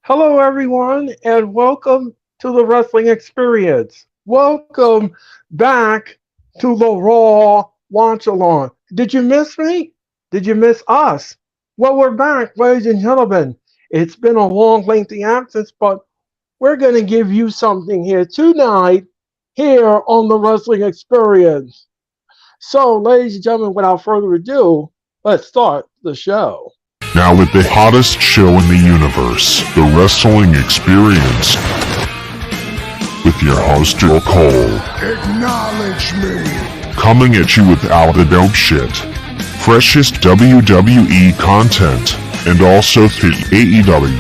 Hello, everyone, and welcome to the Wrestling Experience. Welcome back to the Raw Watch Along. Did you miss me? Did you miss us? Well, we're back, ladies and gentlemen. It's been a long, lengthy absence, but we're going to give you something here tonight, here on the Wrestling Experience. So, ladies and gentlemen, without further ado, let's start the show. Now with the hottest show in the universe, The Wrestling Experience, with your host, Earl Cole. Acknowledge me. Coming at you with all the dope shit, freshest WWE content, and also the AEW.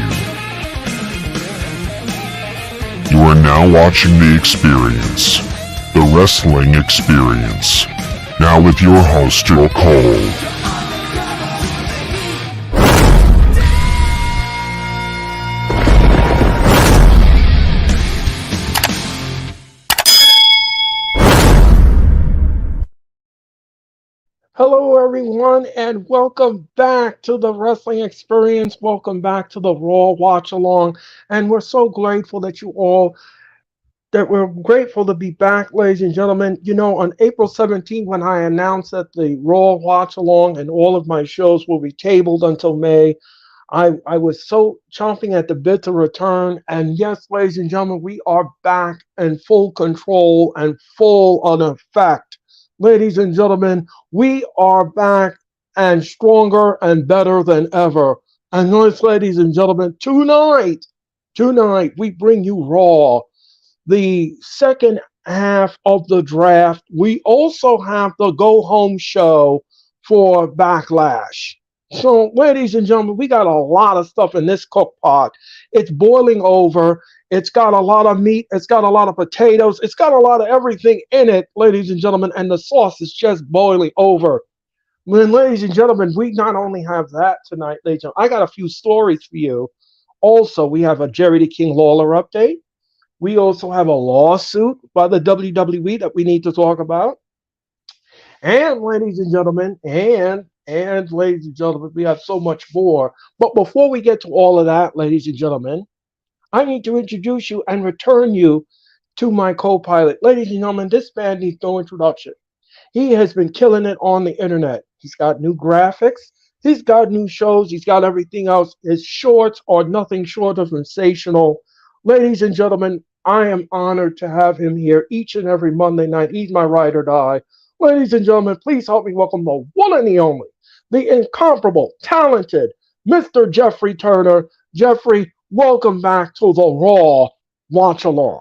You are now watching The Experience, The Wrestling Experience. Now with your host, Earl Cole. Hello, everyone, and welcome back to the Wrestling Experience. Welcome back to the Raw Watch Along. And we're so grateful that we're grateful to be back, ladies and gentlemen. You know, on April 17th, when I announced that the Raw Watch Along and all of my shows will be tabled until May, I was so chomping at the bit to return. And yes, ladies and gentlemen, we are back in full control and full on effect. Ladies and gentlemen, we are back and stronger and better than ever. And yes, ladies and gentlemen, tonight we bring you Raw, the second half of the draft. We also have the go home show for Backlash. So, ladies and gentlemen, we got a lot of stuff in this cook pot. It's boiling over. It's got a lot of meat. It's got a lot of potatoes. It's got a lot of everything in it, ladies and gentlemen, and the sauce is just boiling over. Then, ladies and gentlemen, we not only have that tonight, ladies and gentlemen, I got a few stories for you. Also, we have a Jerry the King Lawler update. We also have a lawsuit by the WWE that we need to talk about. And ladies and gentlemen, and ladies and gentlemen, we have so much more. But before we get to all of that, ladies and gentlemen, I need to introduce you and return you to my co-pilot. Ladies and gentlemen, this man needs no introduction. He has been killing it on the internet. He's got new graphics. He's got new shows. He's got everything else. His shorts are nothing short of sensational. Ladies and gentlemen, I am honored to have him here each and every Monday night. He's my ride or die. Ladies and gentlemen, please help me welcome the one and the only, the incomparable, talented Mr. Jeffrey Turner. Jeffrey, welcome back to the Raw Watch Along.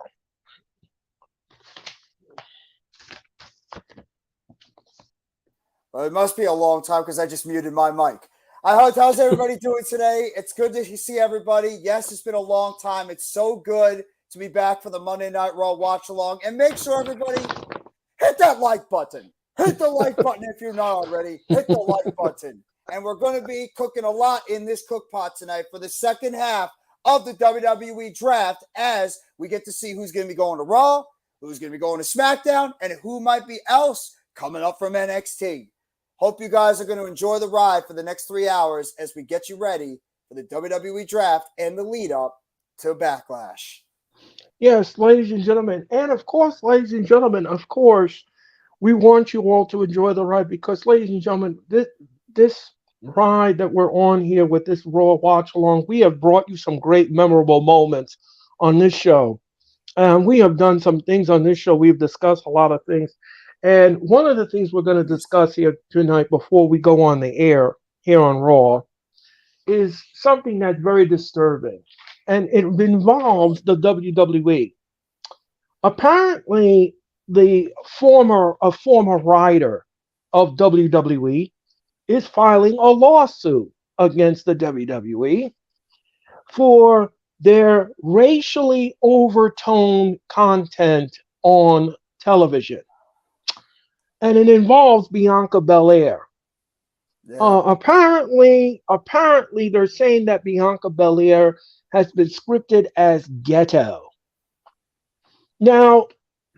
Well, it must be a long time because I just muted my mic. How's everybody doing today? It's good to see everybody. Yes, it's been a long time. It's so good to be back for the Monday Night Raw Watch Along. And make sure everybody hit that like button. Hit the like button if you're not already. Hit the like button. And we're going to be cooking a lot in this cook pot tonight for the second half of the WWE Draft as we get to see who's going to be going to Raw, who's going to be going to SmackDown, and who might be else coming up from NXT. Hope you guys are going to enjoy the ride for the next 3 hours as we get you ready for the WWE Draft and the lead up to Backlash. Yes, ladies and gentlemen. And of course, ladies and gentlemen, of course, we want you all to enjoy the ride because, ladies and gentlemen, this ride that we're on here with this Raw Watch Along, we have brought you some great memorable moments on this show. And we have done some things on this show. We've discussed a lot of things. And one of the things we're going to discuss here tonight before we go on the air here on Raw is something that's very disturbing. And it involves the WWE. Apparently, a former writer of WWE is filing a lawsuit against the WWE for their racially overtoned content on television. And it involves Bianca Belair. Yeah. Apparently, they're saying that Bianca Belair has been scripted as ghetto. Now,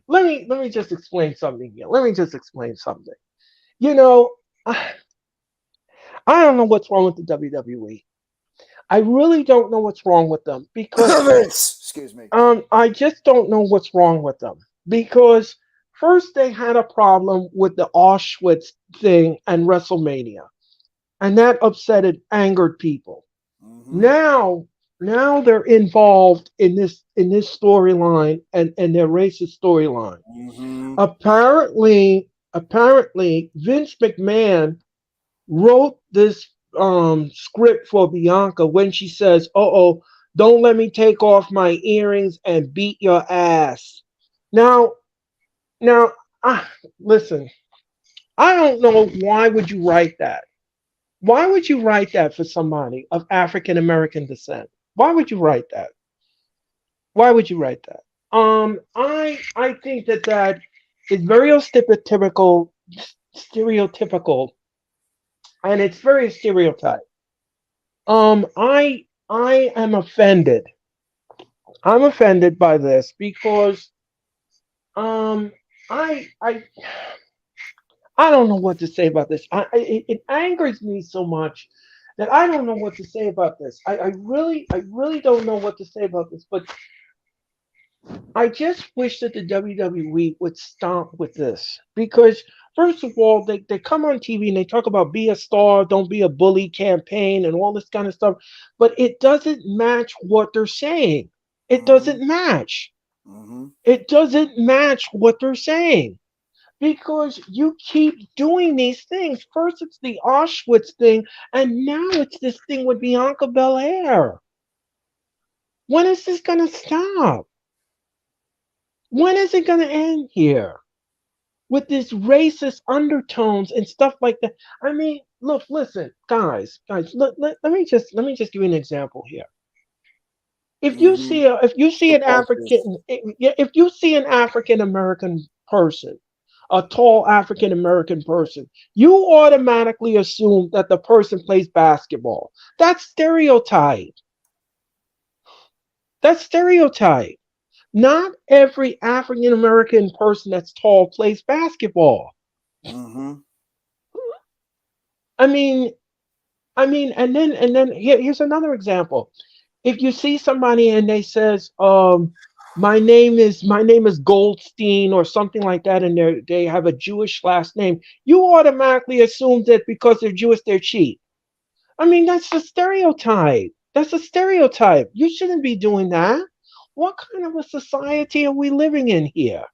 let me just explain something here. You know, I don't know what's wrong with the WWE. I really don't know what's wrong with them because Excuse me. I just don't know what's wrong with them because first they had a problem with the Auschwitz thing and WrestleMania, and that upset and angered people. Mm-hmm. Now they're involved in this storyline and their racist storyline. Mm-hmm. Apparently Vince McMahon wrote this script for Bianca when she says, "Uh-oh, don't let me take off my earrings and beat your ass." Now, now, ah, listen, I don't know why would you write that. Why would you write that for somebody of African American descent? Why would you write that? Why would you write that? I think that is very stereotypical, and it's very stereotyped. I am offended. I'm offended by this because um, I I don't know what to say about this. It angers me so much that I don't know what to say about this. I really don't know what to say about this. But I just wish that the WWE would stop with this because, first of all, they come on TV and they talk about be a star, don't be a bully campaign and all this kind of stuff, but it doesn't match what they're saying. It Mm-hmm. doesn't match. Mm-hmm. It doesn't match what they're saying because you keep doing these things. First, it's the Auschwitz thing, and now it's this thing with Bianca Belair. When is this going to stop? When is it going to end here? With this racist undertones and stuff like that. I mean, look, listen, guys, let me just give you an example here. Mm-hmm. If you see The an focus. If you see an African American person, a tall African American person, you automatically assume that the person plays basketball. That's stereotype. That's stereotype. Not every African American person that's tall plays basketball. Mm-hmm. I mean, and then here's another example. If you see somebody and they says, my name is Goldstein or something like that, and they have a Jewish last name, you automatically assume that because they're Jewish, they're cheap. I mean, that's a stereotype. That's a stereotype. You shouldn't be doing that. What kind of a society are we living in here?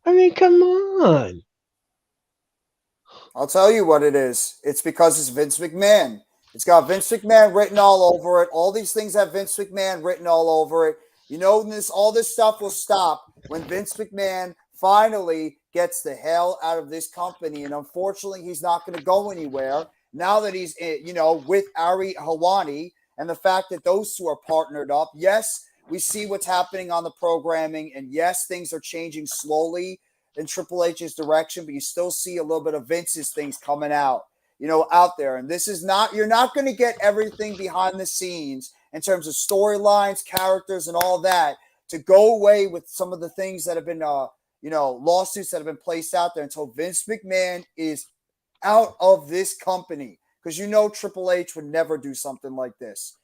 I mean, come on. I'll tell you what it is. It's because it's Vince McMahon. It's got Vince McMahon written all over it. All these things have Vince McMahon written all over it. You know, all this stuff will stop when Vince McMahon finally gets the hell out of this company. And unfortunately, he's not going to go anywhere now that he's, with Ari Hawani and the fact that those two are partnered up. Yes, we see what's happening on the programming, and yes, things are changing slowly in Triple H's direction, but you still see a little bit of Vince's things coming out there. And this is not, you're not going to get everything behind the scenes in terms of storylines, characters, and all that to go away with some of the things that have been, lawsuits that have been placed out there until Vince McMahon is out of this company. Because Triple H would never do something like this.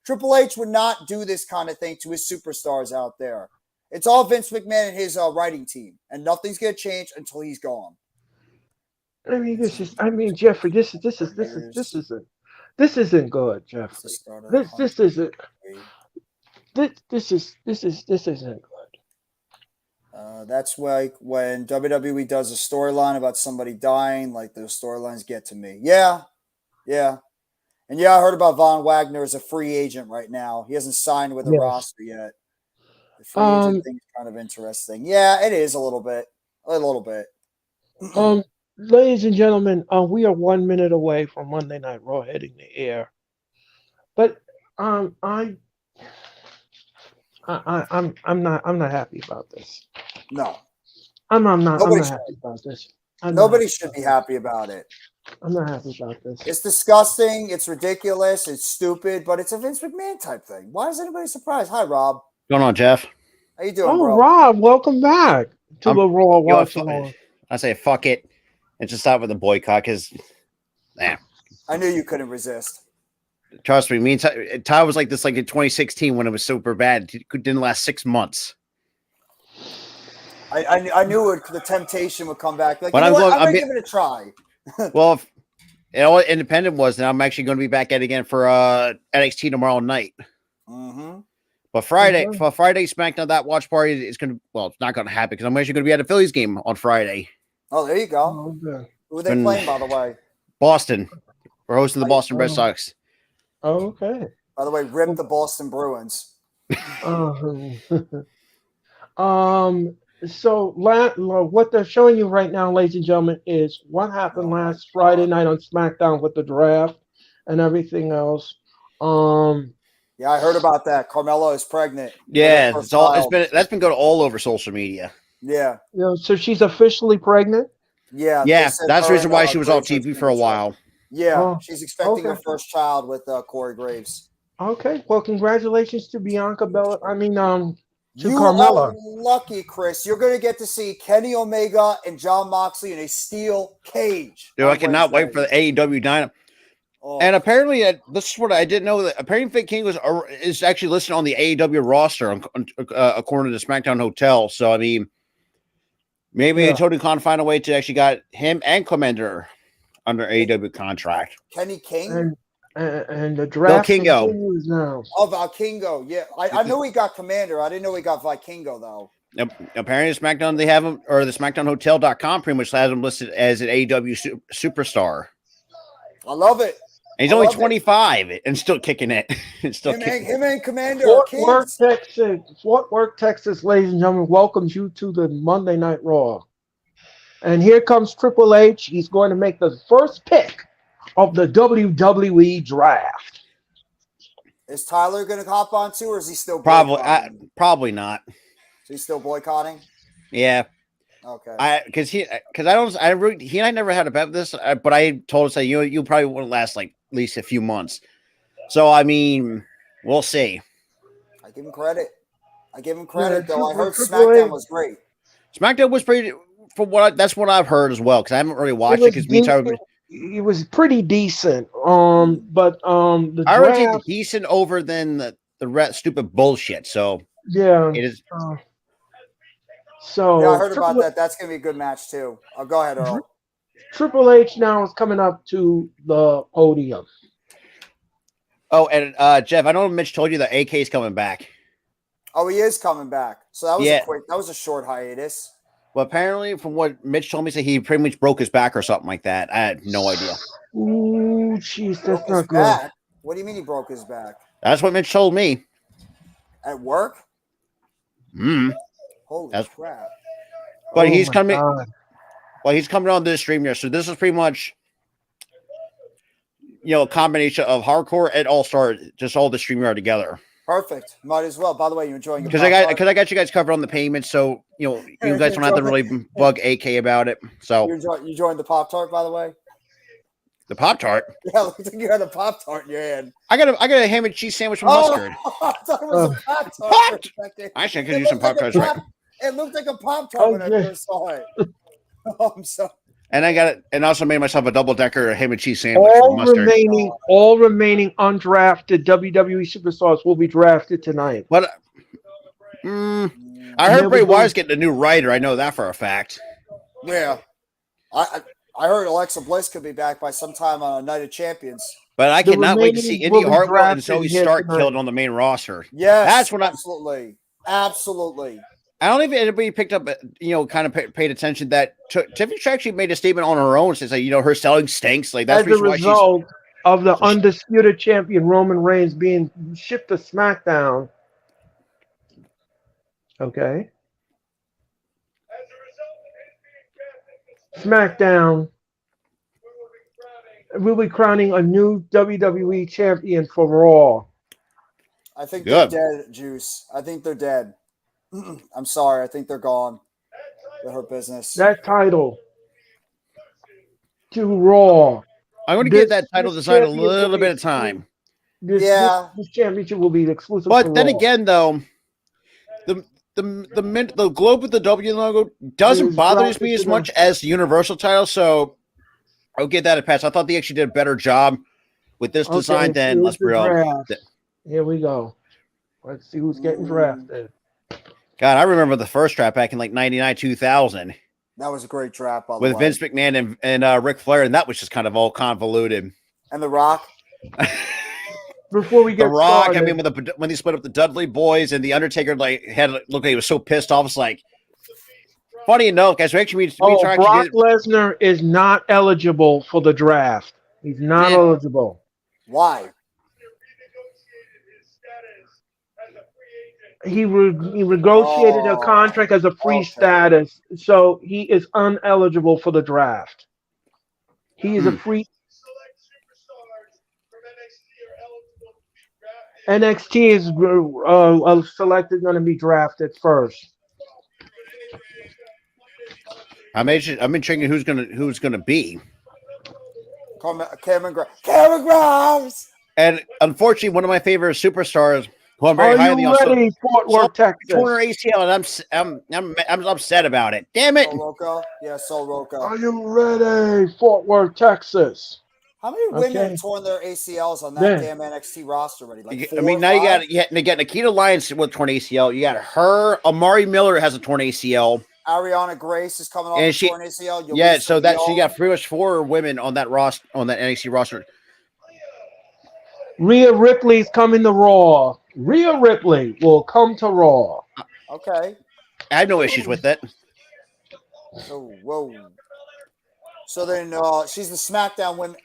Triple H would not do this kind of thing to his superstars out there. It's all Vince McMahon and his writing team, and nothing's going to change until he's gone. Jeffrey, this isn't good, Jeffrey. This isn't this isn't good. That's like when WWE does a storyline about somebody dying, like those storylines get to me. Yeah. And I heard about Von Wagner as a free agent right now. He hasn't signed with the Yes. roster yet. The free agent thing is kind of interesting. Yeah, it is a little bit. A little bit. Ladies and gentlemen, we are 1 minute away from Monday Night Raw hitting the air. But I'm not happy about this. No. I'm not Nobody happy about this. Nobody should be happy about it. I'm not happy about this. It's disgusting. It's ridiculous. It's stupid, but it's a Vince McMahon type thing. Why is anybody surprised? Hi, Rob. What's going on, Jeff? How you doing, bro? Rob, welcome back to the Raw Watch Along. I say fuck it and just start with the boycott because, I I knew you couldn't resist. Trust me. Me and Ty was like this like in 2016 when it was super bad. It didn't last 6 months. I knew the temptation would come back. Like, But you know what? I'm I'm going to give it a try. Well, if all independent was, then I'm actually going to be back at it again for NXT tomorrow night. Mm-hmm. But Friday SmackDown, that watch party is going to, well, it's not going to happen because I'm actually going to be at a Phillies game on Friday. Oh, there you go. Oh, okay. Who are they playing, by the way? Boston. We're hosting the Boston Red Sox. Oh, okay. By the way, rip the Boston Bruins. So what they're showing you right now, ladies and gentlemen, is what happened last Friday night on SmackDown with the draft and everything else. Yeah, I heard about that. Carmella is pregnant. Yeah, that's been going all over social media. Yeah. So she's officially pregnant? Yeah. That's the reason why she was on TV for a while. Yeah, she's expecting her first child with Corey Graves. Okay, well, congratulations to Bianca Bella. I mean, to you Carmella. are lucky, Chris. You're going to get to see Kenny Omega and Jon Moxley in a steel cage. Dude, I cannot wait for the AEW Dynamite. Oh. And apparently, this is what I didn't know, that apparently Vic King is actually listed on the AEW roster according to the SmackDown Hotel. So, I mean, maybe Tony Khan find a way to actually got him and Commander under AEW contract. Kenny King? And the draft continues now. Oh, Vikingo. Yeah. I knew he got Commander. I didn't know he got Vikingo, though. Apparently, SmackDown, they have him, or the SmackDownHotel.com pretty much has him listed as an AEW superstar. I love it. And he's only 25 and still kicking it. Him and Commander. Fort Worth, Texas, ladies and gentlemen, welcomes you to the Monday Night Raw. And here comes Triple H. He's going to make the first pick of the WWE Draft. Is Tyler going to hop on too, or is he still boycotting? Probably not. So he's still boycotting? Yeah. Okay. He and I never had a bet with this, but I told us that you probably wouldn't last like at least a few months. So I mean, we'll see. I give him credit. Though. I heard SmackDown was great. SmackDown was pretty. That's what I've heard as well, because I haven't really watched it. Because it was pretty decent. But the I already think decent over than the stupid bullshit. So yeah, it is. So yeah, I heard about that. That's gonna be a good match too. Go ahead, Earl. Triple H now is coming up to the podium. Oh, and Jeff, I know Mitch told you that AK is coming back. Oh, he is coming back. So that was a short hiatus. Well, apparently, from what Mitch told me, he pretty much broke his back or something like that. I had no idea. Ooh, jeez, that's not good. What do you mean he broke his back? That's what Mitch told me. At work? Holy crap! But he's coming. God. Well, he's coming on this stream here, so this is pretty much, a combination of hardcore and all-star, just all the StreamYard together. Perfect. Might as well. By the way, you enjoying? Because I got you guys covered on the payments, so you guys don't have to really bug AK about it. So you joined the Pop-Tart, by the way. The Pop-Tart. Yeah, looks like you had a Pop-Tart in your hand. I got a ham and cheese sandwich with mustard. I thought it was a Pop-Tart. Actually, I could use some Pop-Tarts right. It looked like a Pop-Tart when I first saw it. Oh, I'm sorry. And I got it, and also made myself a double-decker ham and cheese sandwich with mustard. All remaining undrafted WWE superstars will be drafted tonight. But I heard Bray Wyatt's getting a new writer. I know that for a fact. Yeah, I heard Alexa Bliss could be back by sometime on Night of Champions. But I cannot wait to see Indy Hartwell and Zoe Stark killed on the main roster. Yes, that's what absolutely. I don't think anybody picked up, kind of paid attention that Tiffany actually made a statement on her own, says that, her selling stinks. Like that's as a result of the undisputed champion Roman Reigns being shipped to SmackDown. Okay. SmackDown will be crowning a new WWE champion for Raw. I think they're dead, Juice. I think they're dead. I'm sorry. I think they're gone. They're her business. That title to Raw. I'm going to give that title design a little bit of time. This championship will be exclusive. But then again, though, the globe with the W logo doesn't bother me as much as the Universal title. So I'll give that a pass. I thought they actually did a better job with this design than here's let's be the real. draft. Here we go. Let's see who's getting drafted. God, I remember the first draft back in like 99, 2000. That was a great draft, by the way. With Vince McMahon and Ric Flair, and that was just kind of all convoluted. And The Rock. Before we get The Rock, started, I mean, when they split up the Dudley Boys and the Undertaker, like looked like he was so pissed off. It's like, funny enough, guys, Brock Lesnar is not eligible for the draft. He's not eligible. Why? He negotiated a contract as a free status, so he is uneligible for the draft. He is a free. NXT is selected going to be drafted first. I'm intrigued who's gonna be. Cameron Grimes. And unfortunately, one of my favorite superstars, who I'm very highly on, ready, Fort Worth, Texas? Torn ACL, and I'm upset about it. Damn it! Sol Rocco. Yeah, Sol Rocco. Are you ready, Fort Worth, Texas? How many women have torn their ACLs on that damn NXT roster already? Like 4 I mean, now you got Nikita Lyons with torn ACL. You got her. Amari Miller has a torn ACL. Ariana Grace is coming off a torn ACL. So you got pretty much 4 women on that roster, on that NXT roster. Rhea Ripley's coming to Raw. Rhea Ripley will come to Raw. Okay. I have no issues with it. So So then she's the SmackDown women.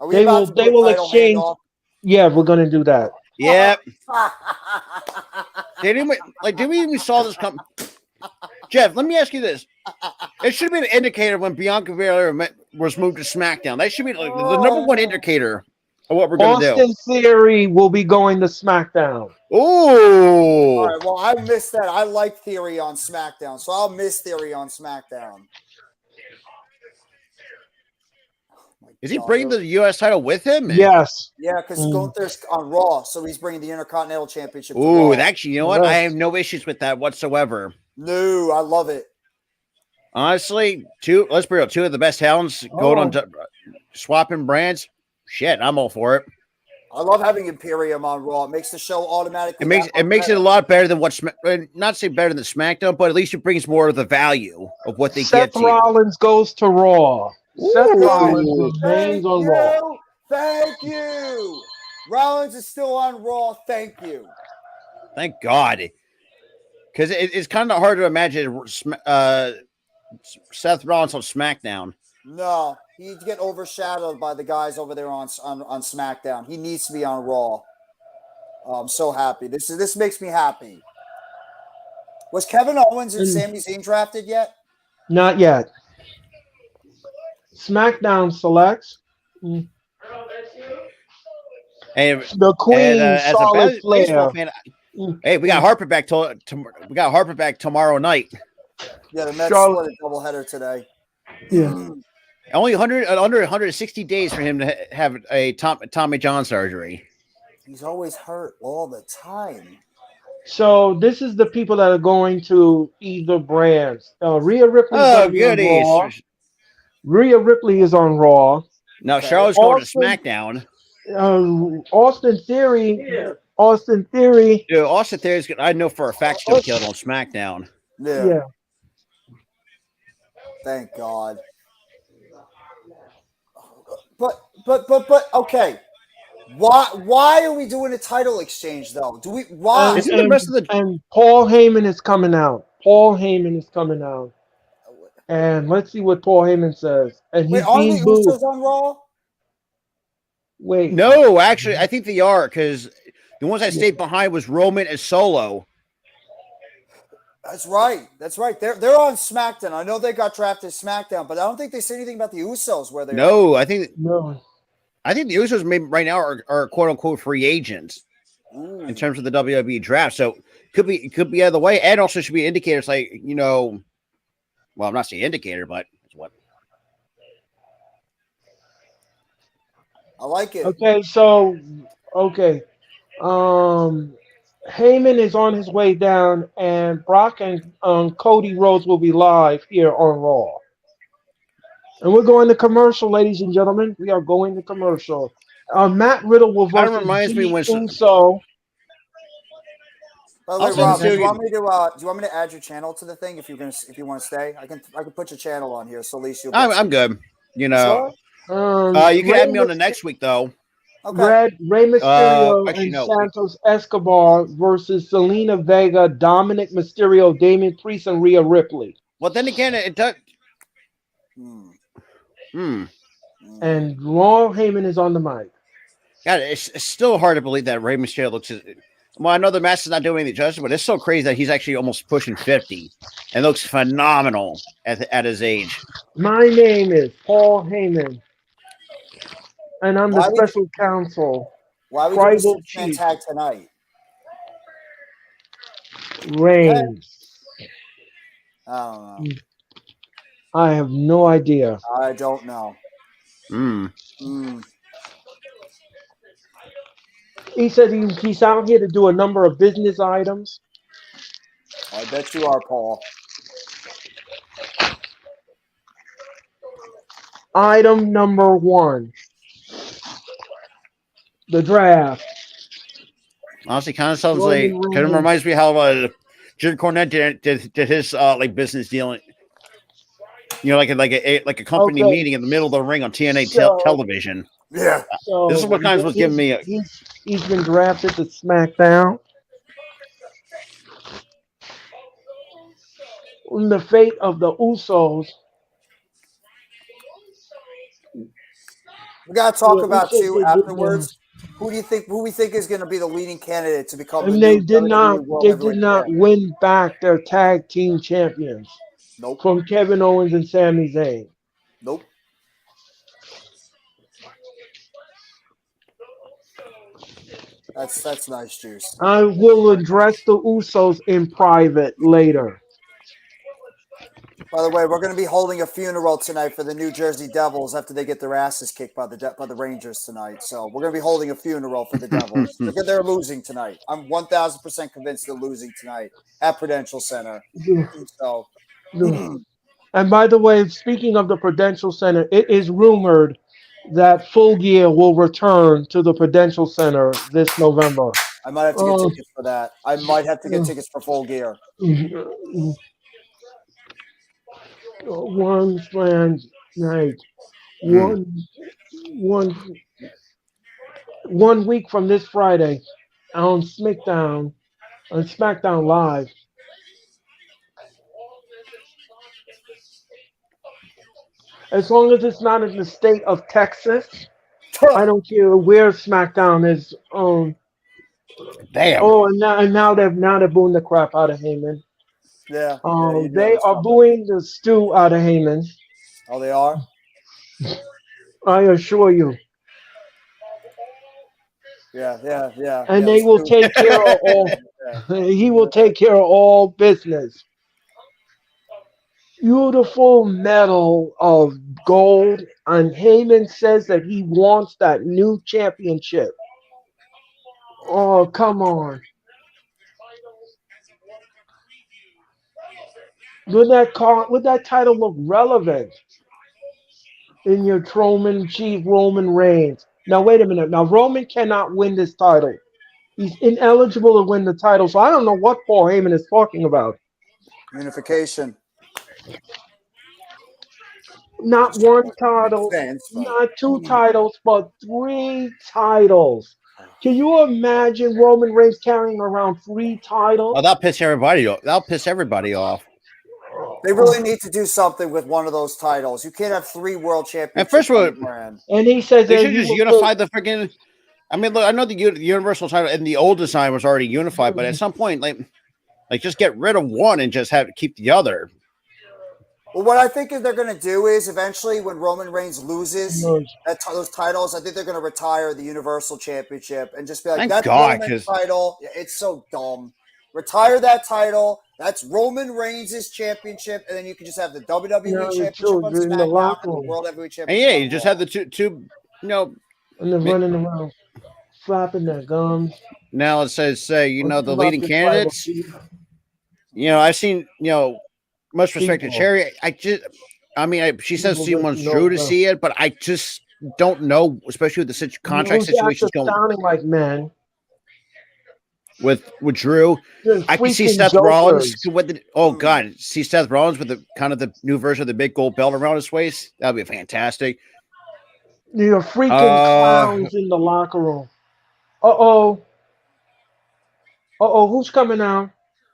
They will exchange. Yeah, we're gonna do that. Yep. Did we even saw this come? Jeff, let me ask you this. It should be an indicator when Bianca Belair was moved to SmackDown. That should be like the number one indicator of what we're going to do. Austin Theory will be going to SmackDown. Ooh. All right, well, I missed that. I like Theory on SmackDown, so I'll miss Theory on SmackDown. Is he bringing the U.S. title with him? Yes. Yeah, because Gunther's on Raw, so he's bringing the Intercontinental Championship to Raw. Raw. Actually, you know what? I have no issues with that whatsoever. No, I love it. Honestly, let's be real, 2 of the best talents going on swapping brands. Shit, I'm all for it. I love having Imperium on Raw. It makes the show automatically. It makes it a lot better than not say better than SmackDown, but at least it brings more of the value of what they get. Seth Rollins goes to Raw. Seth Rollins remains on Raw. Thank you. Rollins is still on Raw. Thank you. Thank God. Because it's kind of hard to imagine Seth Rollins on SmackDown. No, he'd get overshadowed by the guys over there on SmackDown. He needs to be on Raw. I'm so happy. This makes me happy. Was Kevin Owens and Sami Zayn drafted yet? Not yet. SmackDown selects And the Queen, Charlotte Flair. Fan, hey, we got Harper back. We got Harper back tomorrow night. Yeah, the Mets split a doubleheader today. Yeah. Only under 160 days for him to have a Tommy John surgery. He's always hurt all the time. So this is the people that are going to either brands. Rhea Ripley. Oh, goodies. Rhea Ripley is on Raw. No, Charlotte's going to SmackDown. Austin Theory. Yeah. Austin Theory. Dude, Austin Theory's good. I know for a fact she'll kill it on SmackDown. Yeah. Thank God. But okay. Why are we doing a title exchange though? Why? And Paul Heyman is coming out. And let's see what Paul Heyman says. And wait, are the Usos on Raw? Wait. No, actually, I think they are because the ones that stayed behind was Roman and Solo. That's right. They're on SmackDown. I know they got drafted SmackDown, but I don't think they say anything about the Usos where they are. I think the Usos maybe right now are quote unquote free agents in terms of the WWE draft. So it could be either way, and also should be indicators like well, I'm not saying indicator, but it's what I like it. Okay, so Heyman is on his way down, and Brock and Cody Rhodes will be live here on Raw. And we're going to commercial, ladies and gentlemen. We are going to commercial. Matt Riddle will Kind of versus reminds me Jimmy when Uso. By the way, also Rob, do too. you want me to add your channel to the thing if you want to stay? I can put your channel on here, so at least you'll get I'm good. You You know, sure? you can Rey add me on the next week though. Okay. Rey Mysterio Actually, and no. Santos Escobar versus Selena Vega, Dominic Mysterio, Damian Priest, and Rhea Ripley. Well, then again, it does. Hmm. Hmm. And Paul Heyman is on the mic. God, it's still hard to believe that Rey Mysterio looks. Well, I know the mask is not doing any justice, but it's so crazy that he's actually almost pushing 50 and looks phenomenal at his age. My name is Paul Heyman, and I'm the Why we special counsel, why we doing a tribal six-man chief, tag tonight? Reigns. I don't know. I have no idea. I don't know. Hmm. He said he's out here to do a number of business items. I bet you are, Paul. Item number 1. The draft. Honestly, kind of sounds Roman like kind of Reigns. reminds me how Jim Cornette did his like business dealing. You know, like a company Okay. meeting in the middle of the ring on TNA television. Yeah. So This is what kind of was giving me. He's been drafted to SmackDown. The fate of the Usos. We gotta talk Yeah, about Usos you did afterwards. Who we think is going to be the leading candidate to become the And new they did WWE World they Heavyweight did not Champion? win back their tag team champions Nope. from Kevin Owens and Sami Zayn. Nope. That's nice juice. I will address the Usos in private later. By the way, we're going to be holding a funeral tonight for the New Jersey Devils after they get their asses kicked by the Rangers tonight. So we're going to be holding a funeral for the Devils. They're losing tonight. I'm 1,000% convinced they're losing tonight at Prudential Center. So, And by the way, speaking of the Prudential Center, it is rumored that Full Gear will return to the Prudential Center this November. I might have to get tickets for that. I might have to get tickets for Full Gear. One slam night. One week from this Friday on SmackDown Live. As long as it's not in the state of Texas, I don't care where SmackDown is. Damn. Oh, and now they're booing the crap out of Heyman. Yeah. They are booing the stew out of Heyman. Oh, they are? I assure you. Yeah. And they will take care of all. He will take care of all business. Beautiful medal of gold, and Heyman says that he wants that new championship. Oh, come on. Would that title look relevant in your Chief Roman Reigns? Now, wait a minute. Now, Roman cannot win this title. He's ineligible to win the title, so I don't know what Paul Heyman is talking about. Unification. Not one title, not 2 titles, but 3 titles. Can you imagine Roman Reigns carrying around 3 titles? Oh, that'll piss everybody off. That'll piss everybody off. They really need to do something with one of those titles. You can't have 3 world championships. And first of all, and he says they should just unify the freaking. I mean, look, I know the Universal title and the old design was already unified, but at some point, like just get rid of one and just keep the other. Well, what I think they're going to do is eventually, when Roman Reigns loses those titles, I think they're going to retire the Universal Championship and just be like, "That's Roman's title." It's so dumb. Retire that title. That's Roman Reigns' championship, and then you can just have the WWE Championship on SmackDown and the World Heavyweight Championship. And yeah, you just have the two. And they're running around, flapping their gums. Now it says, the leading candidates. I've seen, most respected Cherry. I mean, she says People she that wants know Drew to the see it, but I just don't know, especially with the contract New Jacks are situations going sounding like men. with Drew. They're I can see freaking Seth Rollins jokers. with the God, see Seth Rollins with the kind of the new version of the big gold belt around his waist. That'd be fantastic. You're freaking Uh clowns in the locker room. Uh-oh. Uh-oh, who's coming out?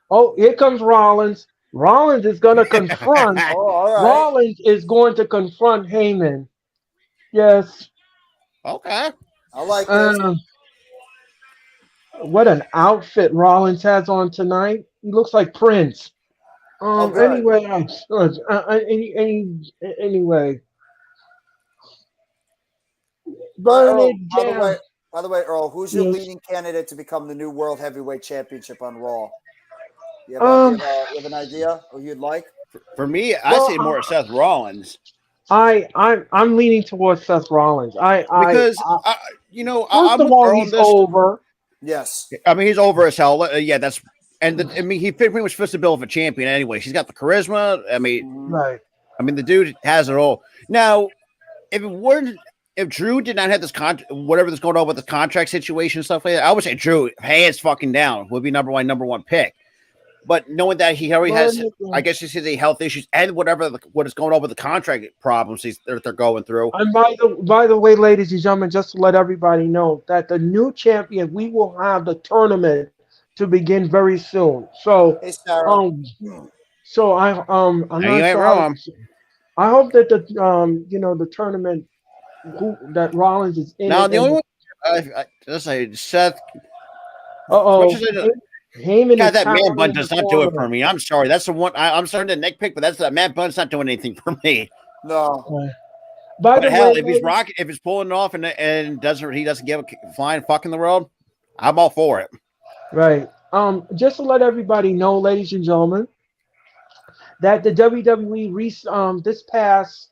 Oh, here comes Rollins. Rollins is going to confront. Oh, all right. Rollins is going to confront Heyman. Yes. okay. I like this. What an outfit Rollins has on tonight. He looks like Prince. Oh, good. Anyway, anyway, burn Oh, it by the down. way, Earl, who's your Yes. leading candidate to become the new World Heavyweight Championship on Raw? You have, Um. you have an idea who you'd like? For me, I Well, say more Seth Rollins I'm leaning towards Seth Rollins. because First I'm of with all, Earl on he's this. over. Yes. I mean, he's over as hell. Yeah, that's I mean, he pretty much fits the bill of a champion anyway. He's got the charisma. Right. I mean, the dude has it all. Now, if it weren't, if Drew did not have this whatever that's going on with the contract situation and stuff like that, I would say Drew, hands fucking down, would be number one pick. But knowing that he already has, I guess he says the health issues and what is going on with the contract problems that they're going through. And by the way, ladies and gentlemen, just to let everybody know that the new champion, we will have the tournament to begin very soon. So, Hey, Sarah. I'm Now, not you ain't sure. wrong. I hope that the tournament that Rollins is in Now, it. the only one, let's say Seth. Uh-oh. Much as I, Heyman God, is that man bun cowering in does the not do it corner. for me. I'm sorry. That's the one I'm starting to nitpick, but that's that man bun's not doing anything for me. No. By But the hell, way, if he's pulling it off and he doesn't give a flying fuck in the world, I'm all for it. right. Just to let everybody know, ladies and gentlemen, that the WWE this past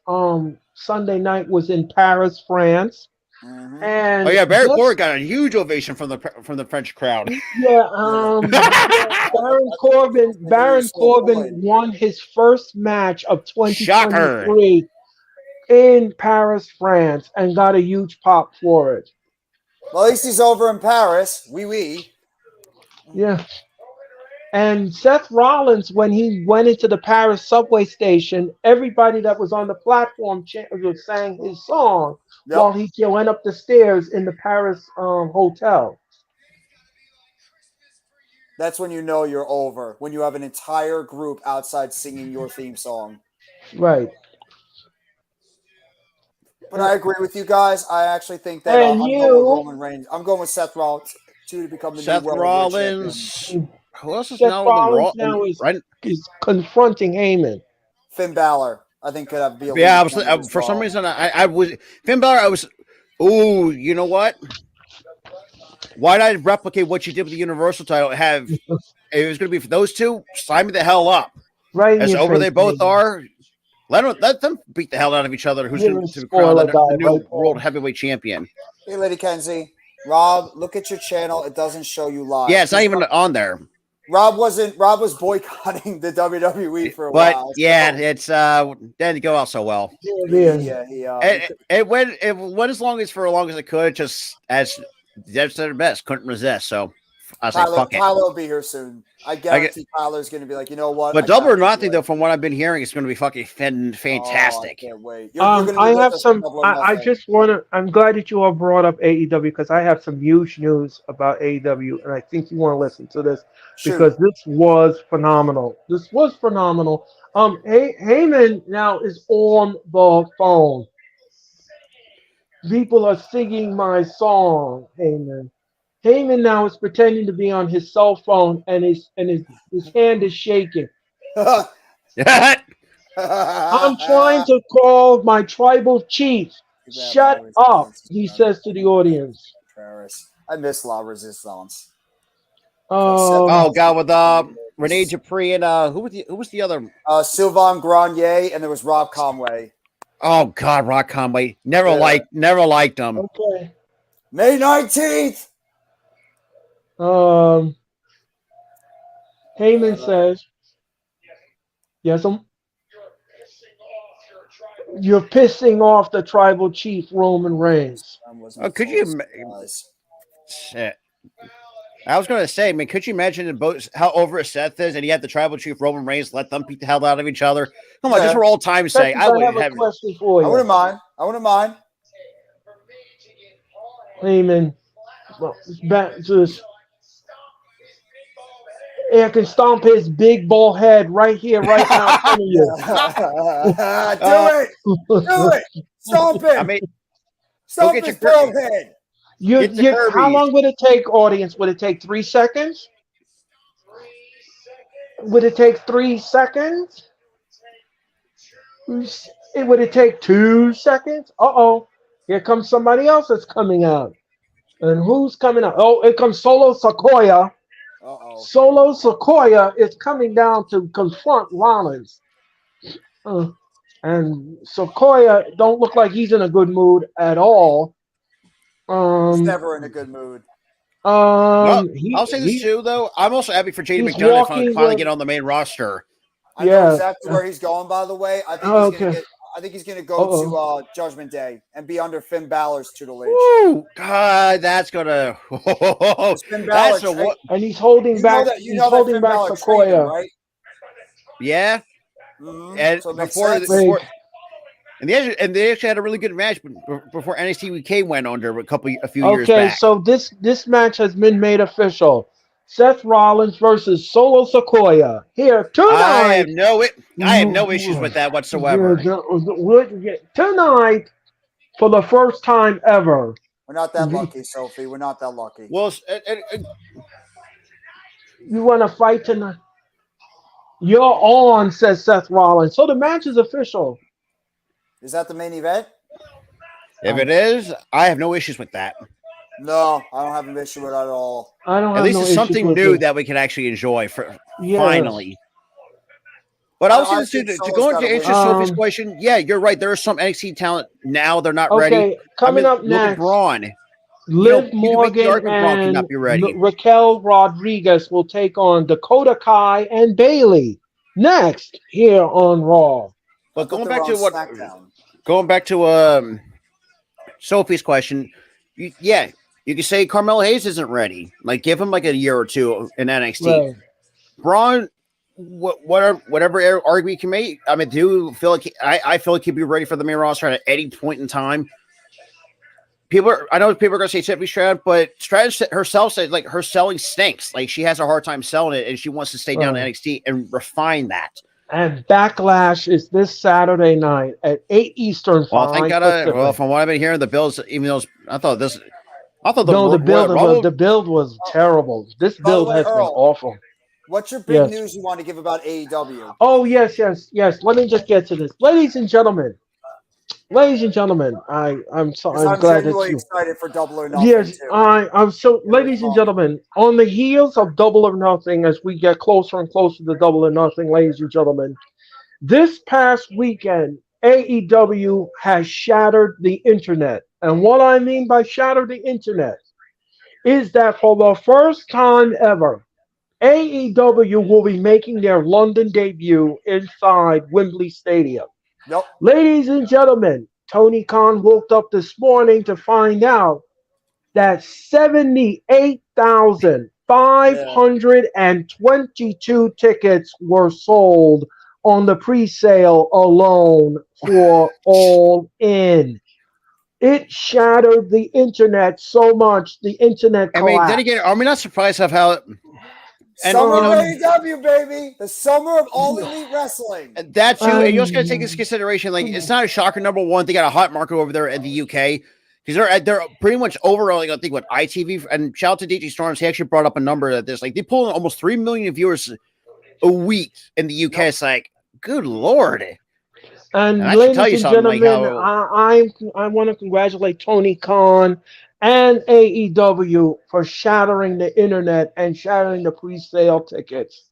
Sunday night was in Paris, France, Mm-hmm. and Oh yeah, Barry Corbin got a huge ovation from the French crowd. Baron Corbin won his first match of Shocker. 2023 in Paris, France, and got a huge pop for it. Well, at least he's over in Paris. Oui. Yeah. And Seth Rollins, when he went into the Paris subway station, everybody that was on the platform sang his song while he went up the stairs in the Paris hotel. That's when you know you're over, when you have an entire group outside singing your theme song. Right. But I agree with you guys. I actually think that I'm going with Roman Reigns. I'm going with Seth Rollins to become the Seth new World Rollins. Champion. Who else is Seth now Rollins on the Raw? is confronting Heyman. Finn Balor, I think, could be a yeah. For some reason I was Finn Balor. I was. Oh, you know what? Why not replicate what you did with the Universal title? It was going to be for those two. Sign me the hell up. Right. As over they both are. Let them beat the hell out of each other. Who's going to crown the new World Heavyweight Champion? Hey, Lady Kenzie. Rob, look at your channel. It doesn't show you live. Yeah, it's not even on there. Rob was boycotting the WWE for a while. But yeah, it's didn't go out so well. It went as long as it could, just as they're their best, couldn't resist. So I was like, fuck it. Tyler will be here soon. I guarantee Tyler's going to be like, you know what? But Double or Nothing, though, from what I've been hearing, it's going to be fucking fantastic. I can't wait. I have some. I just want to. I'm glad that you all brought up AEW because I have some huge news about AEW, and I think you want to listen to this because this was phenomenal. Heyman now is on the phone. People are singing my song, Heyman. Heyman now is pretending to be on his cell phone, and his hand is shaking. I'm trying to call my tribal chief. Shut up, he says to the audience. I miss La Resistance. Oh God, with Rene Dupree and who was the other? Sylvain Grenier, and there was Rob Conway. Oh God, Rob Conway. Never liked him. Okay. May 19th. Heyman says, yes, You're pissing off the tribal chief Roman Reigns. Could you? Shit. I was going to say, man, could you imagine how over Seth is, and you have the tribal chief Roman Reigns let them beat the hell out of each other? Come on, just for old time's sake. I would have a question for you. I wouldn't mind. Heyman, well, back to this. I can stomp his big ball head right here, right now in front of you. Do it! Stomp it! I mean, stomp his bald head. How long would it take, audience? Would it take 3 seconds? Would it take 3 seconds? Would it take 2 seconds? Uh-oh. Here comes somebody else that's coming out. And who's coming out? Oh, here comes Solo Sikoa. Uh-oh. Solo Sikoa is coming down to confront Rollins. And Sikoa don't look like he's in a good mood at all. He's never in a good mood. I'll say this too, though. I'm also happy for JD McDonough to finally get on the main roster. I know exactly where he's going, by the way. I think he's going to go to Judgment Day and be under Finn Balor's tutelage. Oh, God, that's going to... Finn Balor, and he's holding back he's holding back Sikoa. Right? Yeah. Mm-hmm. And so before and they actually had a really good match before NXT UK went under a few years back. Okay, so this match has been made official. Seth Rollins versus Solo Sikoa here tonight. I have no issues with that whatsoever. Tonight, for the first time ever. We're not that lucky, Sophie. We're not that lucky. Well, you want to fight tonight? You're on, says Seth Rollins. So the match is official. Is that the main event? If it is, I have no issues with that. No, I don't have an issue with that at all. At least it's something new that we can actually enjoy finally. But I was going to go into answer Sophie's question. Yeah, you're right. There is some NXT talent now. They're not ready. Coming up next. Look at Braun. Liv Morgan and Raquel Rodriguez will take on Dakota Kai and Bayley next here on Raw. But going back to Sophie's question, you can say Carmelo Hayes isn't ready. Like, give him like a year or two in NXT. Right. Braun, whatever argument you can make, I mean, I feel like he'd be ready for the main roster at any point in time. I know people are going to say Tiffany Stratton, but Stratton herself said like her selling stinks. Like, she has a hard time selling it, and she wants to stay down in NXT and refine that. And Backlash is this Saturday night at 8 Eastern. Well, thank God. From what I've been hearing, the Bills, even though the build was terrible. This build has been awful. What's your big news you want to give about AEW? Oh, yes. Let me just get to this. Ladies and gentlemen, I'm glad that you're excited for Double or Nothing. Yes, I'm so. Ladies and gentlemen, on the heels of Double or Nothing, as we get closer and closer to Double or Nothing, ladies and gentlemen, this past weekend, AEW has shattered the internet. And what I mean by shatter the internet is that for the first time ever, AEW will be making their London debut inside Wembley Stadium. Yep. Ladies and gentlemen, Tony Khan woke up this morning to find out that 78,522 tickets were sold on the pre-sale alone for All In. It shattered the internet so much, the internet collapsed. I mean, then again, are we not surprised of how... Summer of AEW, baby. The summer of All Elite Wrestling. That's you. And you also got to take this consideration. Like, it's not a shocker. Number one, they got a hot market over there in the UK because they're pretty much over. Like, I think what ITV, and shout out to DJ Storms. He actually brought up a number that this, like, they pull in almost 3 million viewers a week in the UK. Yep. It's like, good Lord. And ladies and gentlemen, I want to congratulate Tony Khan and AEW for shattering the internet and shattering the pre-sale tickets.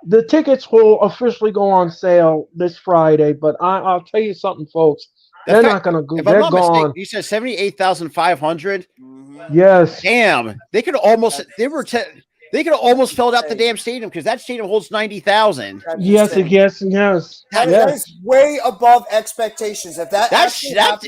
The tickets will officially go on sale this Friday, but I'll tell you something, folks. They're not going to go. They're gone. You said 78,500? Yes. Damn. They could almost... They could have almost filled out the damn stadium because that stadium holds 90,000. Yes, yes. That is way above expectations. If that That's exceeding that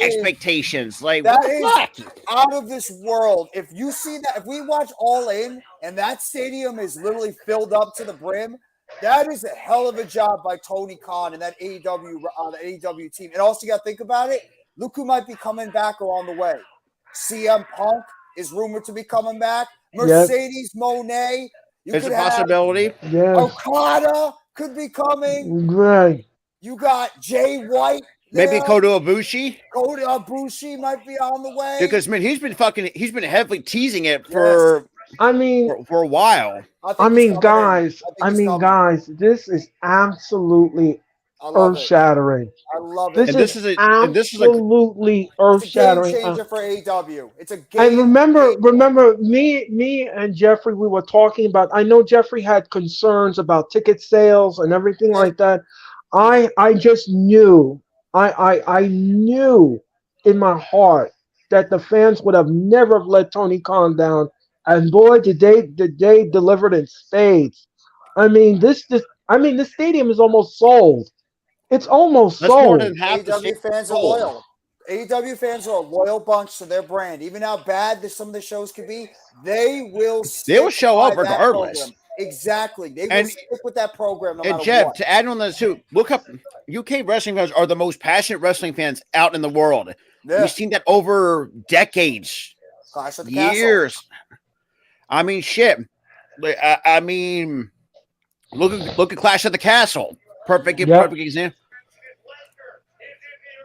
is, expectations. Like, that what the is fuck? out of this world. If you see that, if we watch All In and that stadium is literally filled up to the brim, that is a hell of a job by Tony Khan and that AEW team. And also, you got to think about it. Look who might be coming back or on the way. CM Punk is rumored to be coming back. Mercedes Moné. There's a possibility. Yes. Okada could be coming. Right. You got Jay White. Maybe Kota Ibushi. Kota Ibushi might be on the way. Because man, he's been heavily teasing it for for a while. Guys, this is absolutely earth-shattering. I love it. This is absolutely earth-shattering. It's a game changer for AEW. It's a game. And remember, me and Jeffrey, we were talking about. I know Jeffrey had concerns about ticket sales and everything like that. I just knew. I knew in my heart that the fans would have never let Tony Khan down. And boy, did they deliver it in spades. I mean, this stadium is almost sold. It's almost sold. More than half AEW fans are loyal. AEW fans are a loyal bunch to their brand. Even how bad some of the shows could be, they will show up regardless. Program. Exactly. They will stick with that program no matter Jeff, what. to add on this too, look up UK wrestling fans are the most passionate wrestling fans out in the world. Yeah. We've seen that over decades. Clash at the years. Castle. I mean, shit. I mean, look at Clash at the Castle. Perfect example.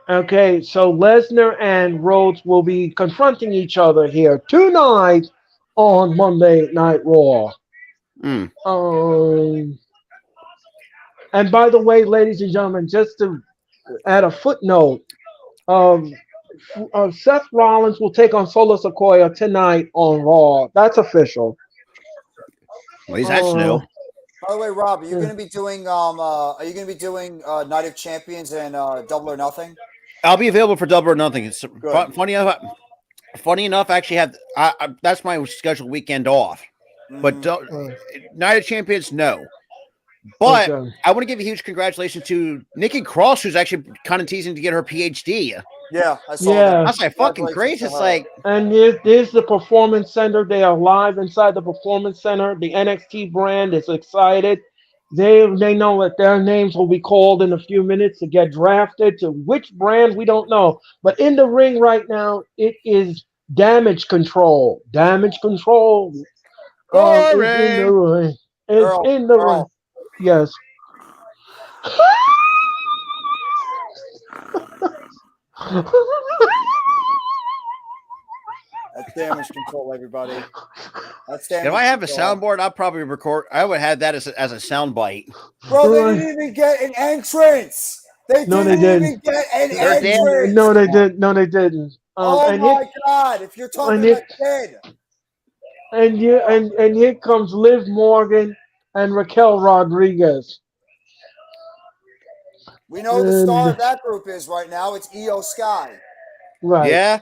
Okay, so Lesnar and Rhodes will be confronting each other here tonight on Monday Night Raw. And by the way, ladies and gentlemen, just to add a footnote, Seth Rollins will take on Solo Sikoa tonight on Raw. That's official. Well, that's new. By the way, Rob, are you going to be doing? Night of Champions and Double or Nothing? I'll be available for Double or Nothing. It's funny enough. Actually, that's my scheduled weekend off. But Night of Champions, no. But I want to give a huge congratulations to Nikki Cross, who's actually kind of teasing to get her PhD. Yeah, I saw that. That's like fucking crazy. It's like, and there's the Performance Center. They are live inside the Performance Center. The NXT brand is excited. They know that their names will be called in a few minutes to get drafted. To which brand, we don't know. But in the ring right now, it is Damage Control. Damage Control. It's in the ring. It's in the ring. Yes. That's Damage Control, everybody. If I have a soundboard, I'll probably record. I would have that as a sound bite. Bro, they didn't even get an entrance. They didn't even get an entrance. No, they didn't. Oh my God! If you're talking about kid. And here comes Liv Morgan and Raquel Rodriguez. We know the star of that group is right now. It's Io Sky. Right. Yeah.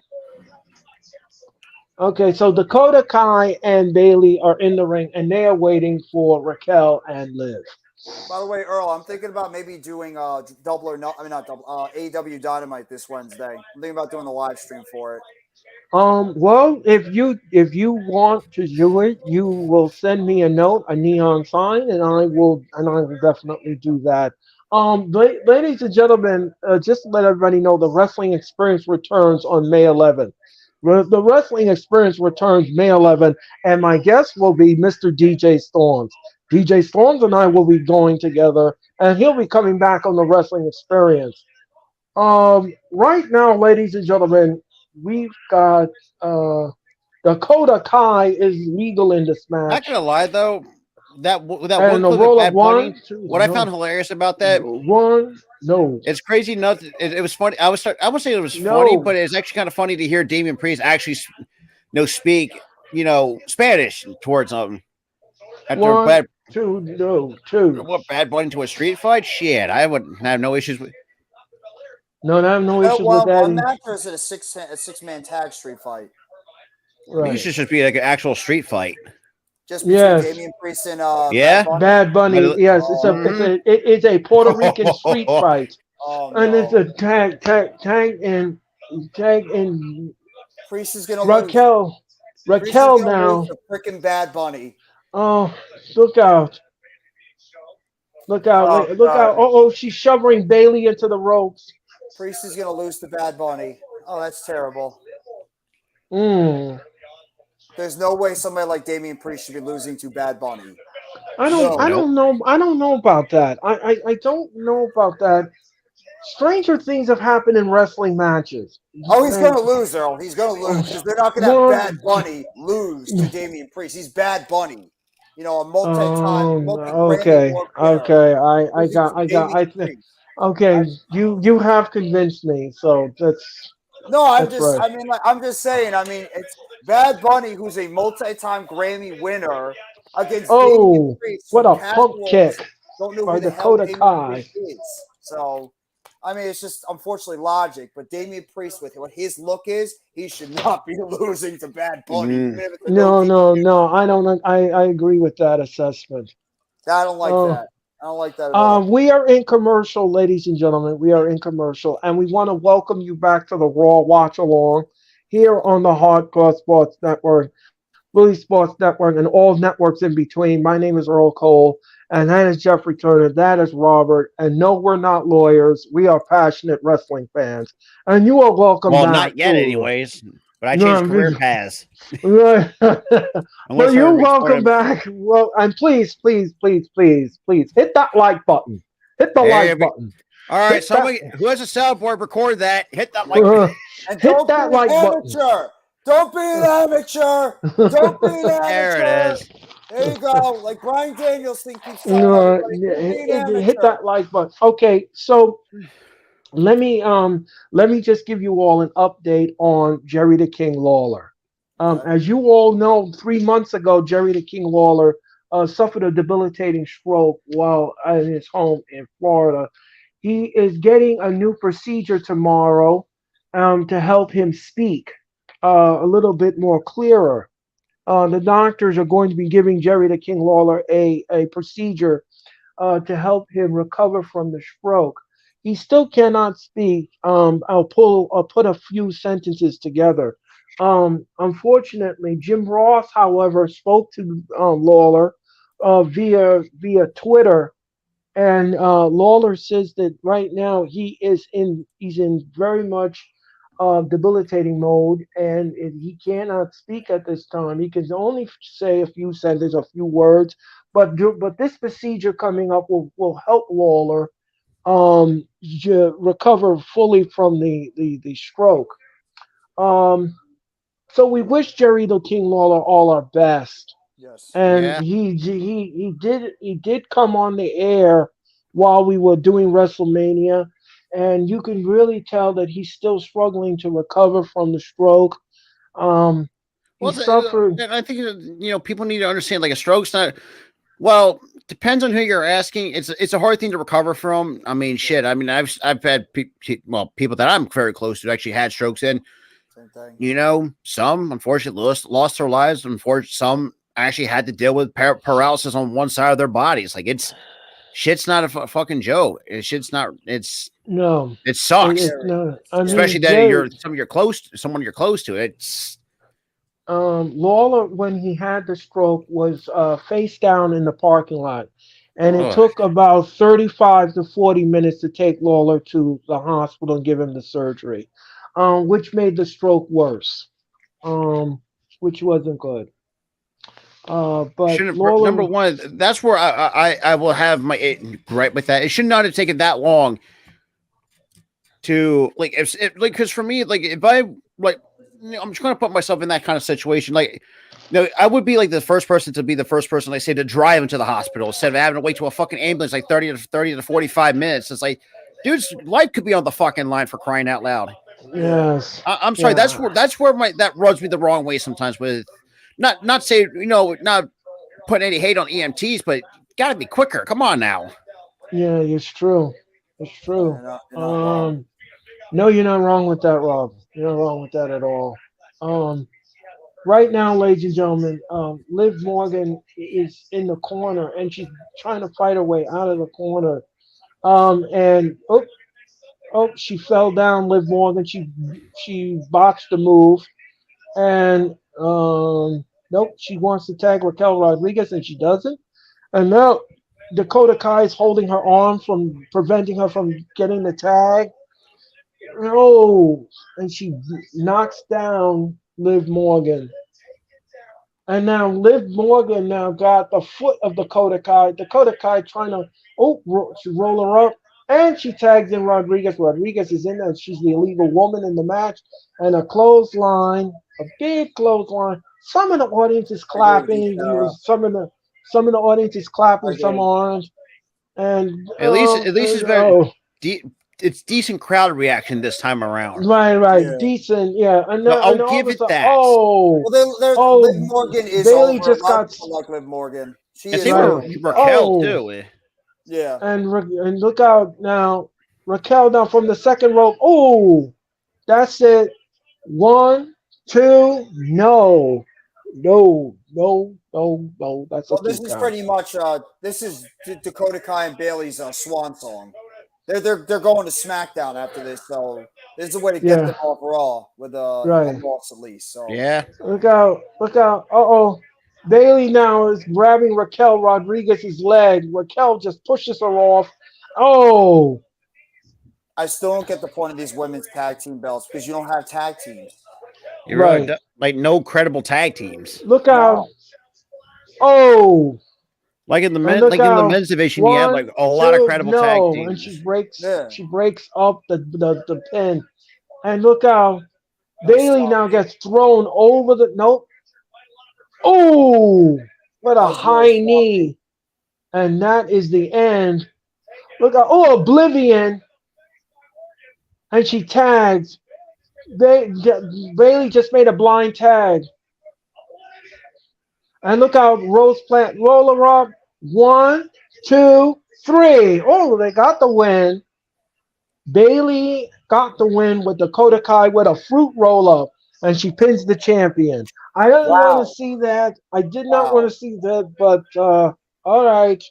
Okay, so Dakota Kai and Bailey are in the ring, and they are waiting for Raquel and Liv. By the way, Earl, I'm thinking about maybe doing AEW Dynamite this Wednesday. I'm thinking about doing the live stream for it. Well, if you want to do it, you will send me a note, a neon sign, and I will definitely do that. Ladies and gentlemen, just to let everybody know, the Wrestling Experience returns on May 11th. The Wrestling Experience returns May 11th, and my guest will be Mr. DJ Storms. DJ Storms and I will be going together, and he'll be coming back on the Wrestling Experience. Right now, ladies and gentlemen, we've got Dakota Kai is legal in this match. Not gonna lie though, that and one the clip roll of of one. What I found hilarious about that it's crazy. Nothing. It was funny. I would say it was funny, but it's actually kind of funny to hear Damian Priest actually speak Spanish towards them. What Bad Bunny into a street fight? Shit, I would have no issues with. No, I have no issues with that. One match, or is it a six-man tag street fight? Right. It should just be like an actual street fight. just between Yes. Damian Priest and Yeah. Bad Bunny? Bad Bunny. Yes, it's a Puerto Rican street fight, Oh and it's no, a tag and Priest is gonna lose. Raquel Priest is Raquel gonna lose now. to freaking Bad Bunny. Oh, look out! Look out! Oh Look god, out! Oh, she's shoving Bailey into the ropes. Priest is gonna lose to Bad Bunny. Oh, that's terrible. Mm. There's no way somebody like Damian Priest should be losing to Bad Bunny. I Nope. don't know. I don't know about that. I don't know about that. Stranger things have happened in wrestling matches. Oh, he's And, gonna lose, Earl. He's gonna lose because they're not gonna have well, Bad Bunny lose to Damian Priest. He's Bad Bunny. You know, a multi-Grammy okay, Award winner okay. losing to Damian Priest. Okay, you have convinced me. So No, that's right. I'm just saying. I mean, it's Bad Bunny, who's a multi-time Grammy winner, against Damian Oh, Priest, what who a pump casuals kick don't know by who the hell Dakota Damian Kai. Priest is. So, I mean, it's just unfortunately logic. But Damian Priest, with what his look is, he should not be losing to Bad Bunny. Mhm. Even if it's a No, no no. I don't. I agree with that assessment. I don't like Oh. that. I don't like that at all. We are in commercial, ladies and gentlemen. We are in commercial, and we want to welcome you back to the Raw Watch Along here on the Hardcore Sports Network, Philly Sports Network, and all networks in between. My name is Earl Cole, and that is Jeffrey Turner. That is Robert. And no, we're not lawyers. We are passionate wrestling fans, and you are welcome Well, back. not yet, anyways. But I No, changed career paths. no, Unless you're I welcome back. Well, and please hit that like button. Hit the like button. All right, Hit somebody who has a soundboard, record that. Hit that like. And hit don't that be an like button. amateur. Don't be an amateur. Don't be an amateur. There it is. There you go. Like Brian Danielson keeps telling everybody, don't be an amateur. Hit that like button. Okay, so let me just give you all an update on Jerry the King Lawler. As you all know, 3 months ago, Jerry the King Lawler suffered a debilitating stroke while in his home in Florida. He is getting a new procedure tomorrow to help him speak a little bit more clearer. The doctors are going to be giving Jerry the King Lawler a procedure to help him recover from the stroke. He still cannot speak. I'll put a few sentences together. Unfortunately, Jim Ross, however, spoke to Lawler via Twitter, and Lawler says that right now he's in very much debilitating mode, and he cannot speak at this time. He can only say a few sentences, a few words. But this procedure coming up will help Lawler recover fully from the stroke. Um, so we wish Jerry the King Lawler all our best. Yes. And Yeah. he did come on the air while we were doing WrestleMania, and you can really tell that he's still struggling to recover from the stroke. He Well, suffered. I think people need to understand like a stroke's not. Well, depends on who you're asking. It's a hard thing to recover from. I mean, shit. I mean, I've had people that I'm very close to actually had strokes, and Same thing. some unfortunately lost their lives. Unfortunately, some actually had to deal with paralysis on one side of their bodies. Like shit's not a fucking joke. Shit's not. No, It sucks, no. I mean, especially that Jerry, someone you're close to. It's Lawler, when he had the stroke, was face down in the parking lot, and it ugh. took about 35 to 40 minutes to take Lawler to the hospital and give him the surgery, which made the stroke worse, which wasn't good. But Shouldn't number Lawler, one. That's where I will have my gripe with that. It should not have taken that long to like because for me if I like I'm trying to put myself in that kind of situation I would be like the first person to be the first person I say to drive into the hospital instead of having to wait to a fucking ambulance like 30 to 45 minutes. It's like, dude's life could be on the fucking line for crying out loud. yes, I'm sorry. yeah. That's where that rubs me the wrong way sometimes with not say not putting any hate on EMTs, but gotta be quicker. Come on now. Yeah, it's true. It's true. You're not wrong. No, you're not wrong with that, Rob. You're not wrong with that at all. Um, right now, ladies and gentlemen, Liv Morgan is in the corner and she's trying to fight her way out of the corner. And she fell down. Liv Morgan. She botched the move, and nope, she wants to tag Raquel Rodriguez, and she doesn't. And now Dakota Kai is holding her arm from preventing her from getting the tag. No, and she knocks down Liv Morgan. And now Liv Morgan now got the foot of Dakota Kai. Dakota Kai trying to she roll her up, and she tags in Rodriguez. Rodriguez is in there. She's the illegal woman in the match, and a clothesline, a big clothesline. Some of the audience is clapping. Some of the audience is clapping some arms, and At least it's been it's decent crowd reaction this time around. Right, yeah. Decent, yeah. And, so I'll give it that. Liv Morgan is Bailey over. just got like Liv Morgan. She is Raquel too. Yeah. And look out now, Raquel now from the second rope. Oh, that's it. 1, 2, no. That's this is pretty much this is Dakota Kai and Bailey's swan song. They're going to SmackDown after this, so this is a way to get them off Raw with a loss at least. So yeah. Look out. Bailey now is grabbing Raquel Rodriguez's leg. Raquel just pushes her off. Oh. I still don't get the point of these women's tag team belts because you don't have tag teams. You're right. Like no credible tag teams. Up. Oh. Like in the men's division, you have like a lot of credible tag teams. And she breaks up the pin. And look out. Bailey now gets thrown over the Oh, what a high knee. And that is the end. Look out. Oh, Oblivion. And she tags. Bailey just made a blind tag. And look out. Rose Plant. Roller up. 1, 2, 3. Oh, they got the win. Bailey got the win with Dakota Kai with a fruit roll up. And she pins the champion. I didn't want to see that. I did not want to see that, but all right.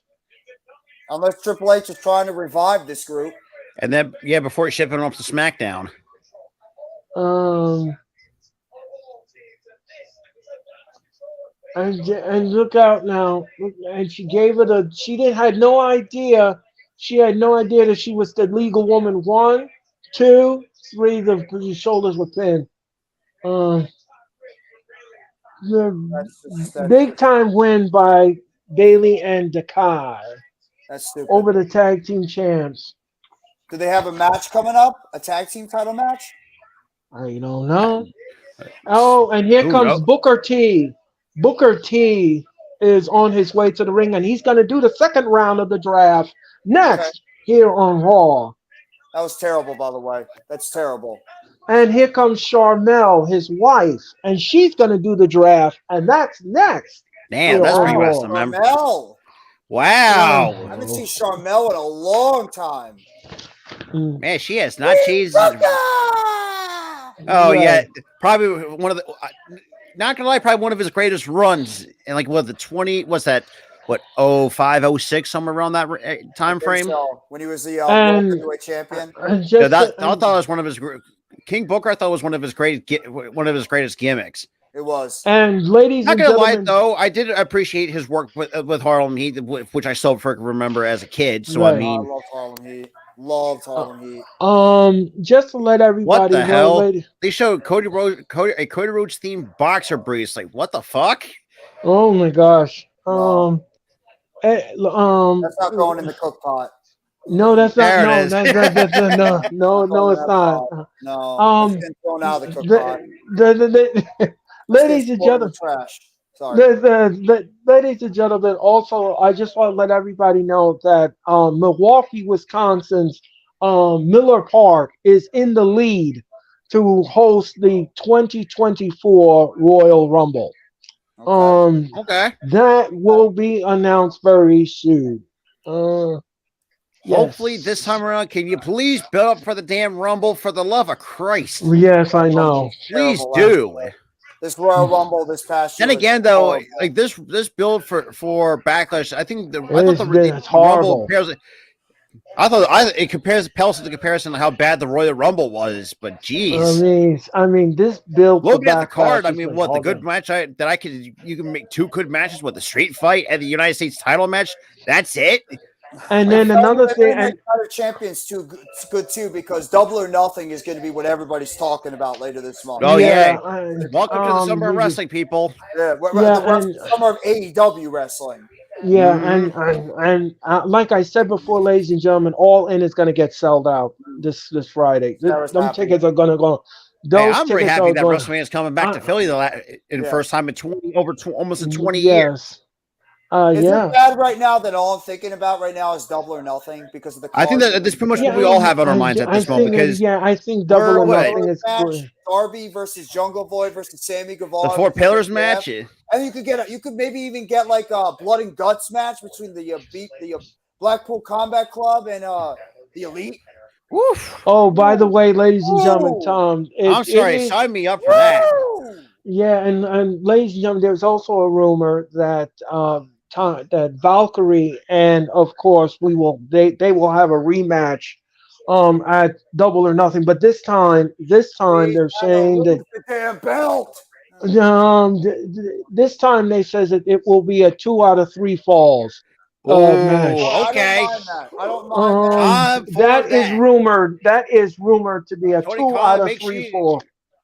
Unless Triple H is trying to revive this group. And then, before shipping them up to SmackDown. And look out now. And she gave it had no idea. She had no idea that she was the legal woman. 1, 2, 3, the shoulders were pinned. The big time win by Bailey and Dakar. That's stupid. Over the tag team champs. Do they have a match coming up? A tag team title match? I don't know. Oh, and here comes Booker T. Booker T is on his way to the ring, and he's going to do the second round of the draft next here on Raw. That was terrible, by the way. That's terrible. And here comes Sharmell, his wife, and she's going to do the draft, and that's next. Damn, that's pretty awesome, man. Sharmell. Wow. I haven't seen Sharmell in a long time. Man, she has not changed. Oh, yeah. Probably one of the, not going to lie, probably one of his greatest runs. And like, what, 05, 06, somewhere around that time frame? So, when he was the World Heavyweight Champion. I thought it was one of his, King Booker, I thought was one of his greatest gimmicks. It was. And ladies and gentlemen, not gonna lie though, I did appreciate his work with Harlem Heat, which I still remember as a kid. So I mean, I love Harlem Heat. Loved Harlem Heat. Just to let everybody what the know, hell? They showed Cody Rhodes themed boxer briefs. Like, what the fuck? Oh my gosh. That's not going in the cook pot. No, that's not. No, it's not. No, it's thrown out of the cook pot. Ladies and gentlemen, trash. Sorry. Ladies and gentlemen, also, I just want to let everybody know that Milwaukee, Wisconsin's Miller Park is in the lead to host the 2024 Royal Rumble. Okay. That will be announced very soon. Hopefully this time around, can you please build up for the damn Rumble for the love of Christ? Yes, I know. Please do. This Royal Rumble this past year. Then again, though, like this build for Backlash, I think I thought the It's Rumble horrible. it pales into comparison to how bad the Royal Rumble was, but geez. I mean, this build. Looking at the card, I is mean, like what the horrible. good match you can make 2 good matches. What, the street fight and the United States title match? That's it. And then another thing, and champions it's good too, because Double or Nothing is going to be what everybody's talking about later this month. Oh yeah, and, welcome to the summer of wrestling, people. Yeah, the summer of AEW wrestling. Yeah, and like I said before, ladies and gentlemen, All In is going to get sold out this Friday. Them tickets are going to go. I'm very happy that WrestleMania is coming back to Philly in the first time in almost 20 years. Is it bad right now that all I'm thinking about right now is Double or Nothing because of the? I think that that's pretty much what we all have on our minds at this moment. Because I think Double or Nothing is good. Darby versus Jungle Boy versus Sammy Guevara. The 4 Pillars match. And you could maybe even get like a blood and guts match between the Blackpool Combat Club and the Elite. Woof. Oh, by the way, ladies and gentlemen, Tom. I'm sorry, sign me up for that. Yeah, and ladies and gentlemen, there's also a rumor that that Valkyrie and of course they will have a rematch at Double or Nothing, but this time they're saying that the damn belt. This time they says that it will be a 2 out of 3 falls match. Okay, I don't mind that. Is rumored. That is rumored to be a 2 out of 3 falls.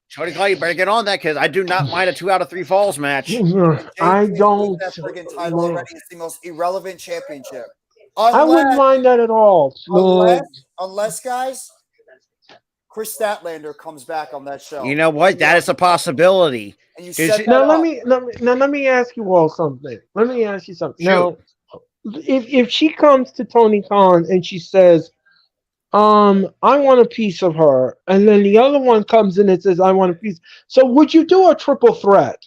Shorty Call, you better get on that because I do not mind a 2 out of 3 falls match. I don't. That friggin' title already is the most irrelevant championship. I wouldn't mind that at all. Unless, guys, Chris Statlander comes back on that show. You know what? That is a possibility. And you set now let me ask you all something. Let me ask you something. Now, if she comes to Tony Khan and she says, I want a piece of her, and then the other one comes in and says, I want a piece. So would you do a triple threat?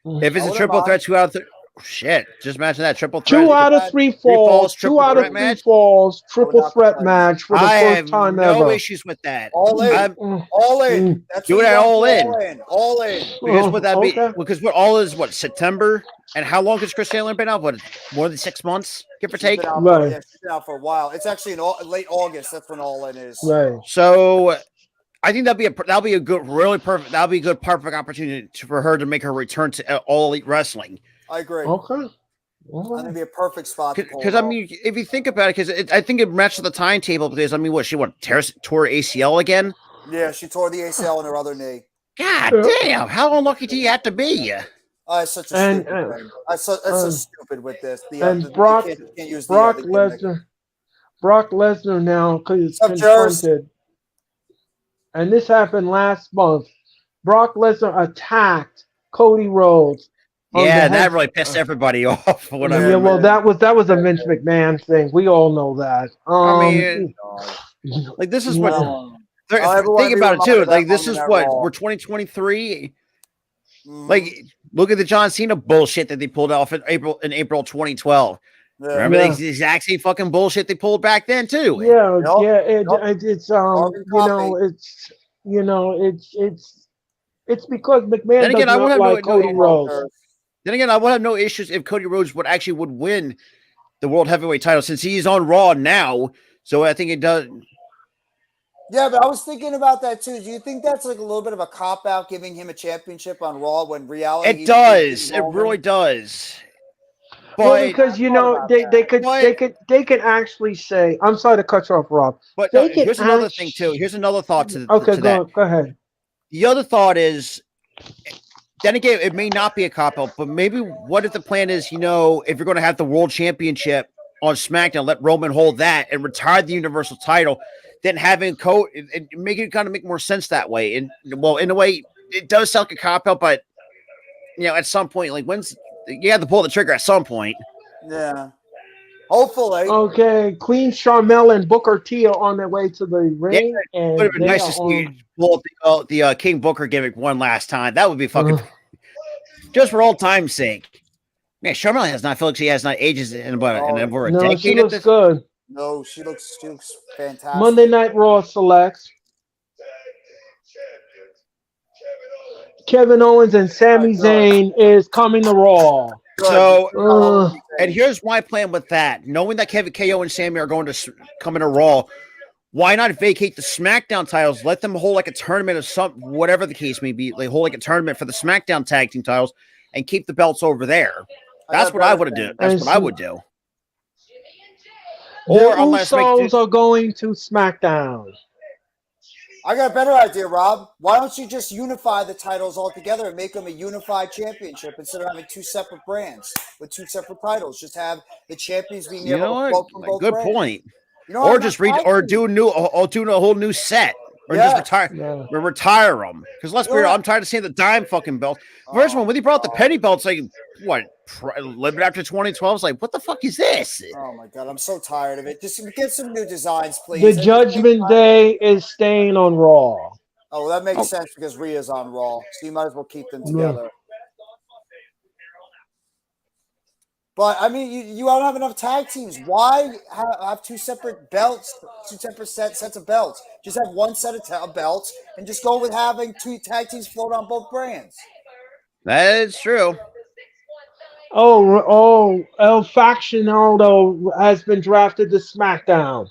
If it's a triple threat, 2 out of 3. Shit, just imagine that triple threat. 2 out of 3 falls, 2 out of 3 falls, triple threat match for the first time ever. I have no issues with that. All in. All in. That's do that all in. All in. Because would that be? Because what all is September? And how long has Chris Taylor been out? What, more than 6 months, give or take? She's been out for a while. It's actually in late August. That's when All In is. Right. So I think that'll be a good, really perfect. That'll be a good, perfect opportunity for her to make her return to All Elite Wrestling. I agree. Okay. That's gonna be a perfect spot. Because I mean, if you think about it, because I think it matches the timetable. Because I mean, what she tore ACL again? Yeah, she tore the ACL in her other knee. God damn! How unlucky do you have to be? It's such a stupid thing. It's so stupid with this. Brock Lesnar now because it's confronted, and this happened last month. Brock Lesnar attacked Cody Rhodes. Yeah, that really pissed everybody off. Well, that was a Vince McMahon thing. We all know that. I mean, like this is what. Think about it too. Like this is what we're 2023. Like, look at the John Cena bullshit that they pulled off in April 2012. Yeah. Remember the exact same fucking bullshit they pulled back then too. It's because McMahon doesn't like Cody Rhodes. Then again, I would have no issues if Cody Rhodes would win the World Heavyweight title since he's on Raw now. So I think it does. Yeah, but I was thinking about that too. Do you think that's like a little bit of a cop out giving him a championship on Raw when reality? It does. It really does. But, well, because they could actually say, I'm sorry to cut you off, Rob. But here's another thing too. Here's another thought to go ahead. The other thought is, then again, it may not be a cop out, but maybe what if the plan is, if you're going to have the World Championship on SmackDown, let Roman hold that and retire the Universal title, then having Cody and make it kind of make more sense that way. And well, in a way, it does sound like a cop out, but at some point, like you have to pull the trigger at some point. Yeah. Hopefully. Okay, Queen Sharmell and Booker T are on their way to the ring. Yeah, it would have been nice to see pull the King Booker gimmick one last time. That would be fucking just for old time's sake. Man, Sharmell has not feel like she has not ages in about over a decade. She looks good. No, she looks fantastic. Monday Night Raw selects Kevin Owens and Sami Zayn is coming to Raw. So, and here's my plan with that. Knowing that Kevin KO and Sammy are going to come into Raw, why not vacate the SmackDown titles? Let them hold like a tournament of whatever the case may be. They hold like a tournament for the SmackDown tag team titles and keep the belts over there. That's what I would do. That's what I would do. Or the Usos are going to SmackDown. I got a better idea, Rob. Why don't you just unify the titles all together and make them a unified championship instead of having two separate brands with two separate titles? Just have the champions being able to vote from both Good brands. point. Or just do a whole new set, or just retire them. Because let's be real, I'm tired of seeing the dime fucking belts. First one, when he brought the penny belts, like what? Living after 2012, it's like, what the fuck is this? Oh my god, I'm so tired of it. Just get some new designs, please. The Judgment Day is staying on Raw. Oh, well, that makes sense because Rhea's on Raw, so you might as well keep them together. But I mean, you don't have enough tag teams. Why have two separate belts, two separate sets of belts? Just have one set of belts and just go with having two tag teams float on both brands. That is true. El Factionado has been drafted to SmackDown.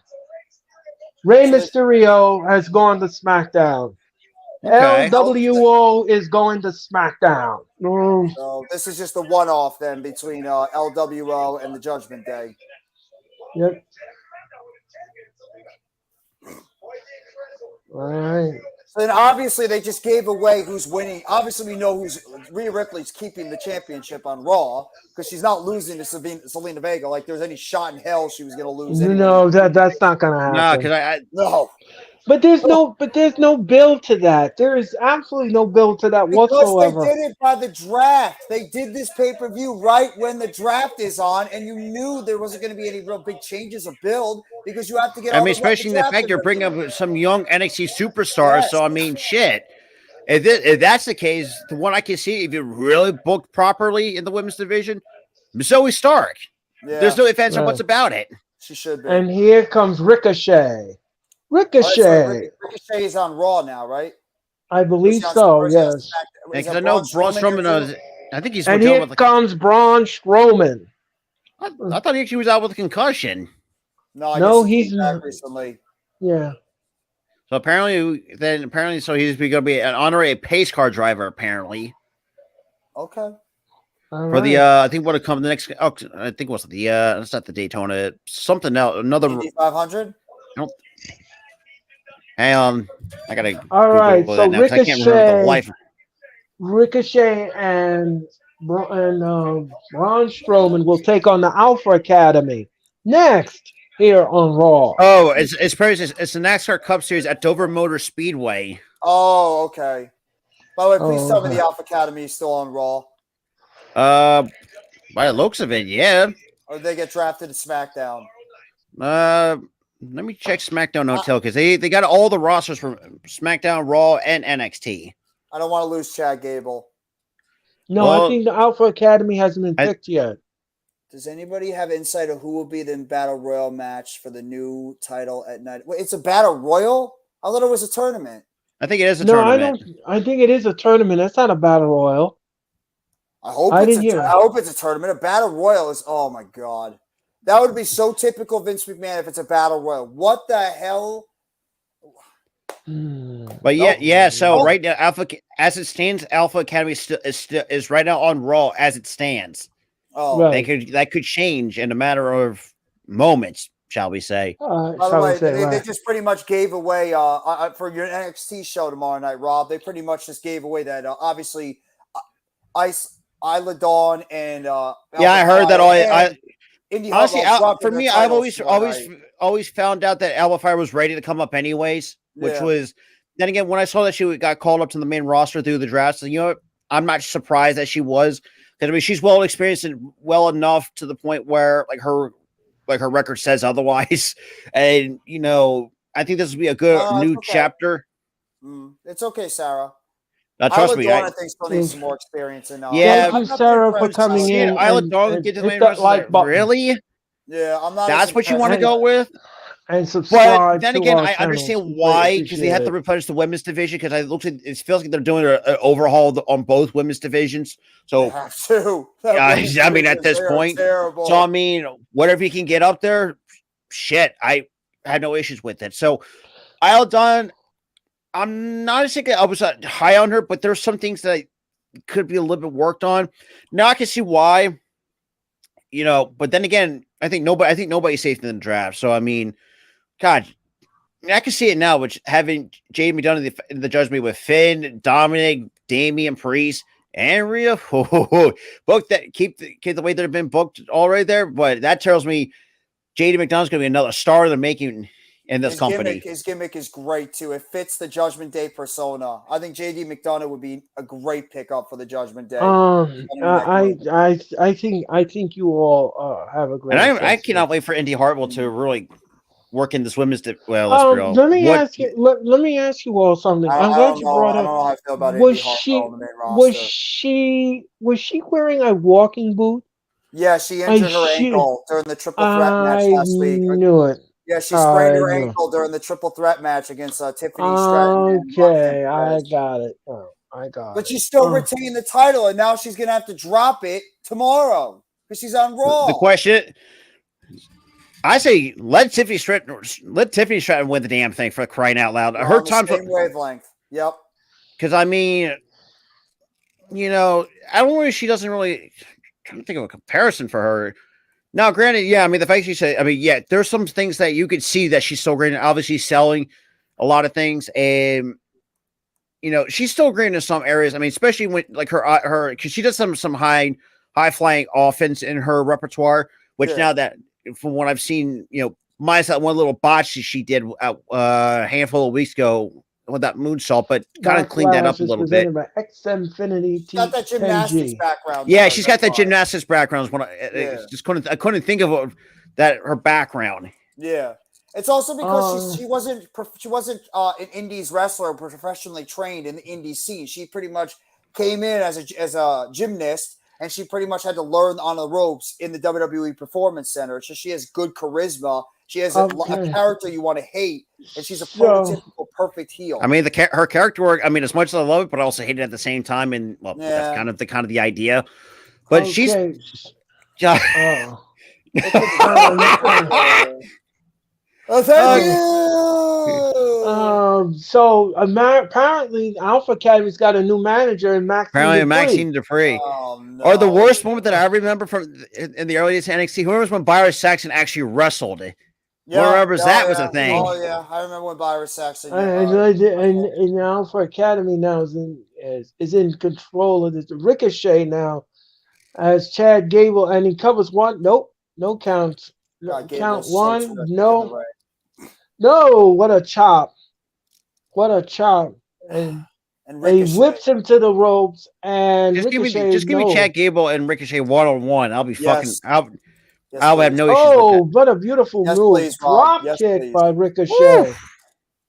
Rey Mysterio has gone to SmackDown. Okay. LWO is going to SmackDown. So this is just a one-off then between LWO and the Judgment Day. Yep. All right. So then obviously they just gave away who's winning. Obviously we know Rhea Ripley's keeping the championship on Raw because she's not losing to Selena Vega. Like there's any shot in hell she was going to lose. No, that's not going to happen. No, because no. But there's no build to that. There is absolutely no build to that whatsoever. They did it by the draft. They did this pay-per-view right when the draft is on, and you knew there wasn't going to be any real big changes of build because you have to get. Especially the fact you're bringing up some young NXT superstars. Yes. So I mean, shit. If that's the case, the one I can see if you really booked properly in the women's division, Zoe Stark. Yeah. There's no ifs, ands, or buts about it. She should be. And here comes Ricochet. Ricochet is on Raw now, right? I believe so. Yes. Because I know Braun Strowman. I think he's. And here comes Braun Strowman. I thought he actually was out with a concussion. No, he's back recently. Yeah. So apparently, so he's going to be an honorary pace car driver. Apparently. Okay. For the I think what come the next. Oh, I think what's the it's not the Daytona. Something else. Another 500. Nope. Hang on, I gotta. All right, so now, I can't remember the life. Ricochet and Braun Strowman will take on the Alpha Academy next here on Raw. Oh, it's the NASCAR Cup Series at Dover Motor Speedway. Oh, okay. By the way, please tell me the Alpha Academy is still on Raw. By the looks of it, yeah. Or they get drafted to SmackDown. Let me check SmackDown Hotel because they got all the rosters from SmackDown, Raw, and NXT. I don't want to lose Chad Gable. No, I think the Alpha Academy hasn't been picked yet. Does anybody have insight of who will be the Battle Royal match for the new title at night? Wait, it's a Battle Royal? I thought it was a tournament. I think it is a tournament. I think it is a tournament. That's not a Battle Royal. I hope it's a tournament. A Battle Royal is, oh my God. That would be so typical Vince McMahon if it's a Battle Royal. What the hell? But yeah. So right now, Alpha as it stands, Alpha Academy is right now on Raw as it stands. Oh, right. That could change in a matter of moments, shall we say? By the way, they just pretty much gave away for your NXT show tomorrow night, Rob. They pretty much just gave away that obviously Isla Dawn and I heard that Indy honestly, for me, I've always found out that Alba Fire was ready to come up anyways, which was then again when I saw that she got called up to the main roster through the draft. So you know what? I'm not surprised that she was because I mean she's well experienced and well enough to the point where her record says otherwise. And you know, I think this would be a good new chapter. It's okay, Sarah. Trust me, I think still needs some more experience. Thank you, Sarah, for coming in. Isla Dawn get to the main roster. Really? Yeah, I'm not. That's what you want to go with? and subscribe then to again, our I channels. understand We greatly why, because they appreciate have to it. replenish the women's division. Because it feels like they're doing an overhaul on both women's divisions. They So have to. I mean, at this point, terrible. so I mean, whatever you can get up there, shit, I had no issues with it. So Isle Dawn, I'm not saying I was high on her, but there's some things that could be a little bit worked on. Now I can see why, but then again, I think nobody's safe in the draft. So I mean, God, I can see it now, which having Jade McDonough in the judgment with Finn, Dominic, Damian Priest, and Rhea, book that keep the way they've been booked already there. But that tells me JD McDonough's going to be another star they're making in this company. His gimmick is great too. It fits the Judgment Day persona. I think JD McDonough would be a great pickup for the Judgment Day. I think you all have a great. And I cannot wait for Indy Hartwell to really work in this women's. Let me ask you. Let me ask you all something. I'm glad you brought up. I don't know how I feel about Indy Hartwell on the main roster. Was she wearing a walking boot? Yeah, she injured her ankle during the triple threat match last week. I knew it. Yeah, she sprained her ankle during the triple threat match against Tiffany Stratton. Okay, I got it. I got it. But she's still retaining the title, and now she's going to have to drop it tomorrow because she's on Raw. The question, I say, let Tiffany Stratton win the damn thing, for crying out loud. Her time same wavelength. Yep. Because I mean, I don't know if she doesn't really. I'm trying to think of a comparison for her. Now, granted, yeah, I mean, the fact she said, I mean, yeah, there's some things that you could see that she's still great at, obviously selling a lot of things. And, she's still great in some areas. I mean, especially when, like, her, because she does some high flying offense in her repertoire, which now that, from what I've seen, minus that one little botch she did a handful of weeks ago with that moonsault, but kind of cleaned that up a little bit. X-Infinity got that gymnastics background. Yeah, she's got that gymnastics background. I couldn't think of that her background. Yeah, it's also because she wasn't an indies wrestler, professionally trained in the indie scene. She pretty much came in as a gymnast, and she pretty much had to learn on the ropes in the WWE Performance Center. So she has good charisma. She has a character you want to hate, and she's a prototypical perfect heel. I mean, her character work. I mean, as much as I love it, but I also hate it at the same time. And that's kind of the idea. But she's. Oh, thank you. So apparently, Alpha Academy's got a new manager, and Maxine Dupree. Oh, no. Or the worst moment that I remember from in the early days of NXT. Who remembers when Byron Saxton actually wrestled? Who remembers that was a thing? Oh yeah, I remember when Byron Saxton. And Alpha Academy now is in control of this. Ricochet now as Chad Gable, and he covers one. Nope, no counts. Count one. No. No, what a chop. What a chop. And he whips him to the ropes, and just give me Chad Gable and Ricochet 1-on-1. I'll be fucking I'll have no issues with that. What a beautiful move. Drop kick by Ricochet. Woo!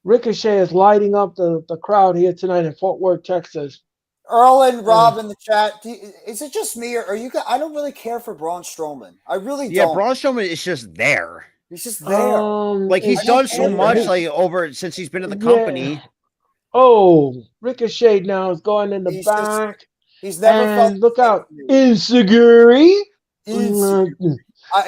Ricochet is lighting up the crowd here tonight in Fort Worth, Texas. Earl and Rob in the chat. Is it just me, or are you guys? I don't really care for Braun Strowman. I really don't. Yeah, Braun Strowman is just there. He's just there. He's done so much over since he's been in the company. Yeah. Oh, Ricochet now is going in the back. He's never felt. Look out, Insecurity. He's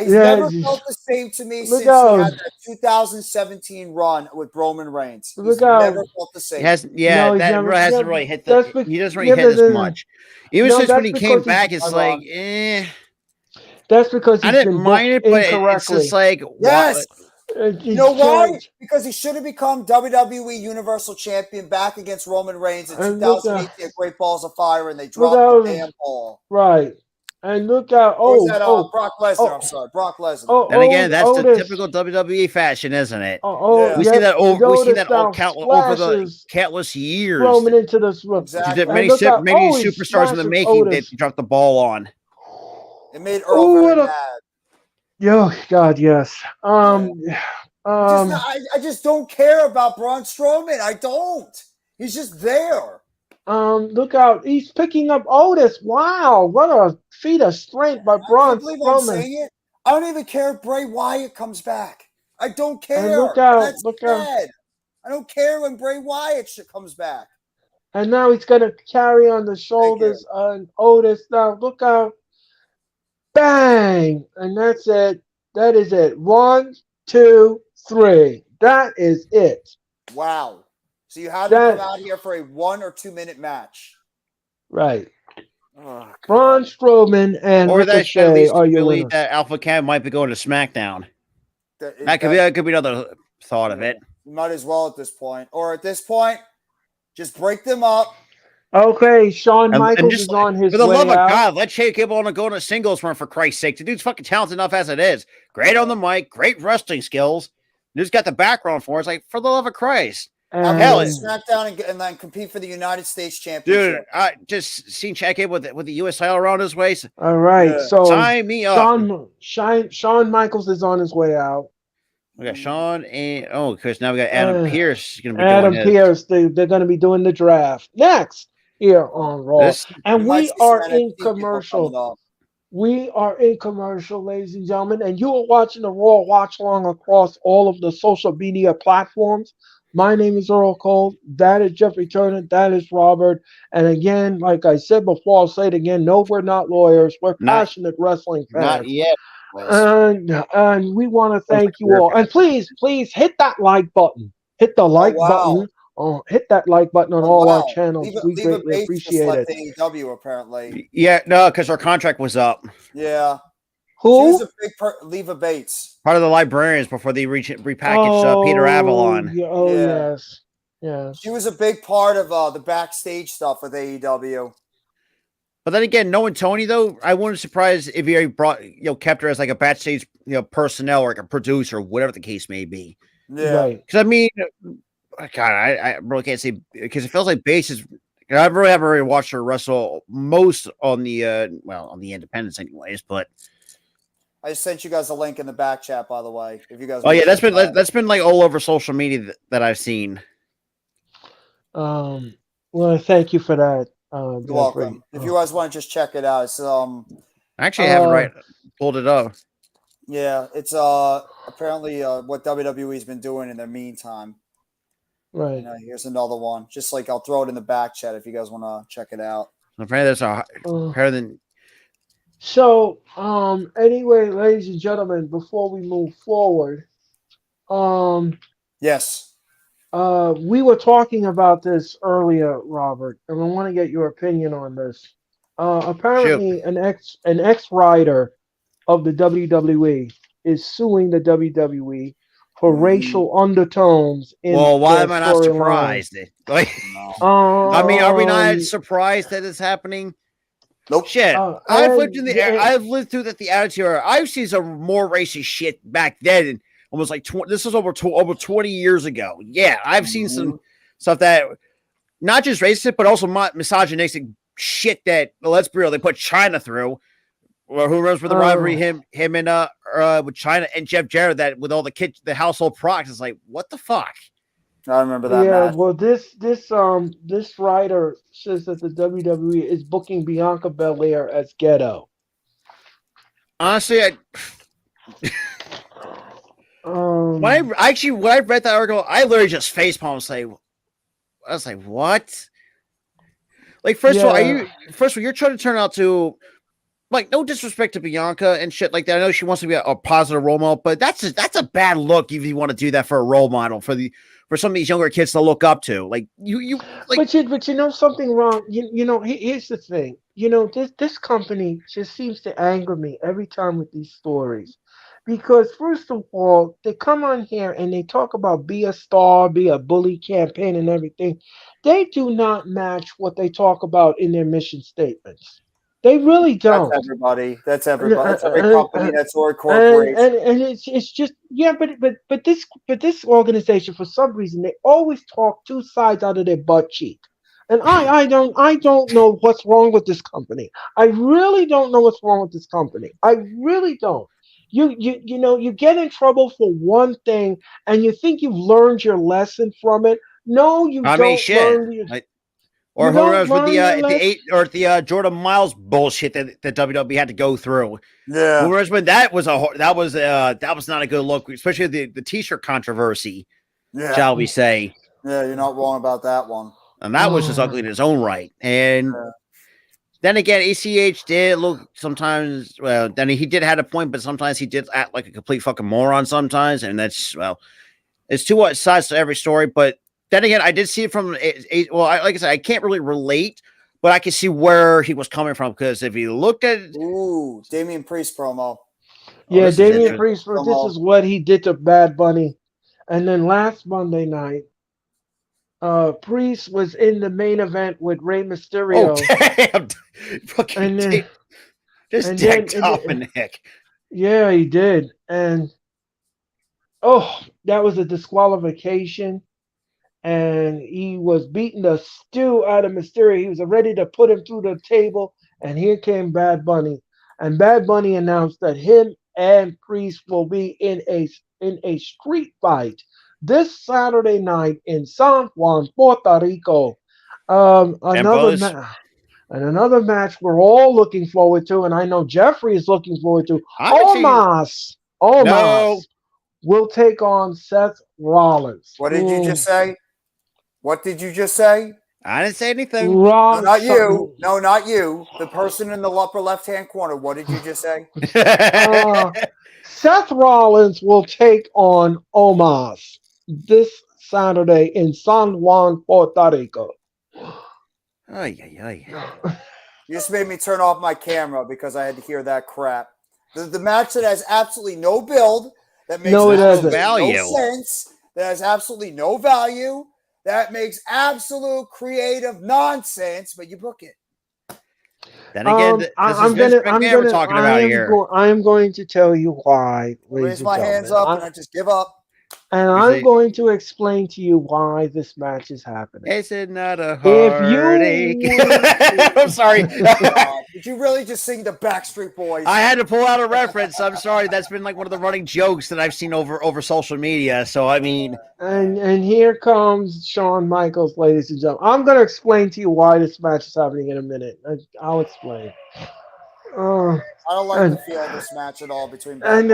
never felt the same to me since he had that 2017 run with Roman Reigns. He's never felt the same. He hasn't really hit the. He doesn't really hit as much. Even since when he came back, it's like, That's because I didn't mind it, but it's just like, yes. You know why? Because he should have become WWE Universal Champion back against Roman Reigns in 2018 at Great Balls of Fire, and they dropped the damn ball. Right. And look out! Brock Lesnar. I'm sorry, Brock Lesnar. And again, that's the typical WWE fashion, isn't it? We see that over. We see that over the countless years. Roaming into this room. Exactly. Many superstars in the making they dropped the ball on. It made Earl very mad. Yo, God, yes. I just don't care about Braun Strowman. I don't. He's just there. Look out! He's picking up Otis. Wow, what a feat of strength by Braun Strowman. I'm saying it. I don't even care if Bray Wyatt comes back. I don't And care. look out, That's look out. sad. I don't care when Bray Wyatt comes back. And now he's going to carry on the shoulders on Otis. Now, look out. Bang! And that's it. That is it. 1, 2, 3. That is it. Wow. So you had to come That out here for a 1 or 2 minute match. right. Oh, Braun Strowman and Or that should at Ricochet least are your believe winners. that Alpha Cam might be going to SmackDown. That could be another thought of it. Might as well at this point. Or at this point, just break them up. Okay, Shawn Michaels just is on his for the way love of out. God, let Shea Gable go on a singles run for Christ's sake. The dude's fucking talented enough as it is. Great on the mic, great wrestling skills. Dude's got the background for it. It's like, for the love of Christ. Hell, SmackDown and then compete for the United States Championship. Dude, I just seen Shea Gable with the US title around his waist. All right, so sign me up. Shawn Michaels is on his way out. We got Shawn and because now we got Adam Pearce going to be Adam doing Pearce. They're going to be doing the draft next here on Raw, and we are in commercial. We are in commercial, ladies and gentlemen, and you are watching the Raw Watch Along across all of the social media platforms. My name is Earl Cole. That is Jeffrey Turner. That is Robert. And again, like I said before, I'll say it again. No, we're not lawyers. We're passionate wrestling fans. Not yet. And we want to thank you all. And please hit that like button. Hit the like button. Hit that like button on all our channels. We greatly appreciate it. AEW apparently. Yeah, no, because our contract was up. Yeah. Who? She was a big Leva Bates. Part of the librarians before they repackaged Peter Avalon. Yes. Yeah. She was a big part of the backstage stuff with AEW. But then again, knowing Tony though, I wouldn't surprise if he brought kept her as like a backstage personnel or like a producer, whatever the case may be. Yeah. Because I mean, God, I really can't say because it feels like Bates is. I really haven't really watched her wrestle most on the on the independents anyways, but. I sent you guys a link in the back chat, by the way. If you guys, that's been like all over social media that I've seen. Well, thank you for that. You're welcome. If you guys want to just check it out, it's actually I haven't pulled it up. Yeah, it's apparently what WWE's been doing in the meantime. Right. Here's another one. Just like I'll throw it in the back chat if you guys want to check it out. Apparently, that's better than. So, anyway, ladies and gentlemen, before we move forward, yes, we were talking about this earlier, Robert, and I want to get your opinion on this. Apparently, an ex-writer of the WWE is suing the WWE for racial undertones. Why am I not surprised? Like, I mean, are we not surprised that it's happening? Nope. Shit. I've lived in the I've lived through the attitude era. I've seen some more racist shit back then. And almost like this was over 20 years ago. Yeah, I've seen some stuff that not just racist, but also misogynistic shit that, let's be real, they put China through. Or who remembers with the rivalry him and with China and Jeff Jarrett, that with all the household products, it's like, what the fuck? I remember that. Yeah, well, this writer says that the WWE is booking Bianca Belair as Ghetto. Honestly, when I read that article, I literally just facepalmed. I was like, what? Like, first of all, you're trying to turn out to. Like, no disrespect to Bianca and shit like that. I know she wants to be a positive role model, but that's a bad look if you want to do that for a role model for some of these younger kids to look up to. Like but you know something wrong. Here's the thing. This company just seems to anger me every time with these stories, because first of all, they come on here and they talk about be a star, be a bully campaign, and everything. They do not match what they talk about in their mission statements. They really don't. That's everybody. That's every company. That's our corporation. And it's just but this organization, for some reason, they always talk two sides out of their butt cheek. And I don't know what's wrong with this company. I really don't know what's wrong with this company. I really don't. You get in trouble for one thing and you think you've learned your lesson from it. No, you don't. Or You who don't knows with learn your lesson. the Jordan Miles bullshit that WWE had to go through. Yeah. Who knows when that was not a good look, especially the t-shirt controversy, Yeah. shall we say. Yeah, you're not wrong about that one. And that was just ugly in its own right. And then again, ACH did look sometimes, well, then he did have a point, but sometimes he did act like a complete fucking moron sometimes. And that's, well, it's two sides to every story. But then again, I did see it from, like I said, I can't really relate, but I can see where he was coming from. Because if you looked at it. Ooh, Damian Priest promo. Yeah, Damian Priest, this is what he did to Bad Bunny. And then last Monday night, Priest was in the main event with Rey Mysterio. Oh, damn. Fucking and then, just decked Dominic. Yeah, he did. And that was a disqualification. And he was beating the stew out of Mysterio. He was ready to put him through the table. And here came Bad Bunny. And Bad Bunny announced that him and Priest will be in a street fight this Saturday night in San Juan, Puerto Rico. Another match we're all looking forward to, and I know Jeffrey is looking forward to. Omos will take on Seth Rollins. What did you just say? What did you just say? I didn't say anything. No, not you. No, not you. The person in the upper left-hand corner. What did you just say? Seth Rollins will take on Omos this Saturday in San Juan, Puerto Rico. You just made me turn off my camera because I had to hear that crap. The match that has absolutely no build, that makes no sense, that has absolutely no value, that makes absolute creative nonsense, but you book it. Then again, I'm going to tell you why. Raise my hands up and I just give up. And I'm going to explain to you why this match is happening. Is it not a heartache? I'm sorry. Did you really just sing the Backstreet Boys? I had to pull out a reference. I'm sorry. That's been like one of the running jokes that I've seen over social media. So, I mean. And here comes Shawn Michaels, ladies and gentlemen. I'm going to explain to you why this match is happening in a minute. I'll explain. I don't like the feel of this match at all between and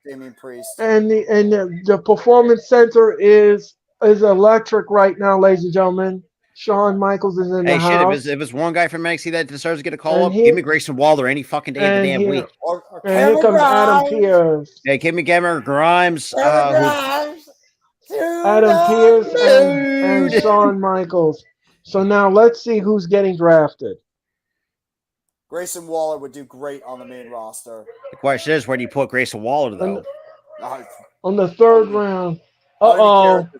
Damian Priest. And the Performance Center is electric right now, ladies and gentlemen. Shawn Michaels is in the house. If it's one guy from NXT that deserves to get a call up, give me Grayson Waller any fucking day of the damn week. And here comes Adam Pearce. Yeah, give me Cameron Grimes. Adam Pearce and Shawn Michaels. So now let's see who's getting drafted. Grayson Waller would do great on the main roster. The question is, where do you put Grayson Waller, though? On the third round. Brock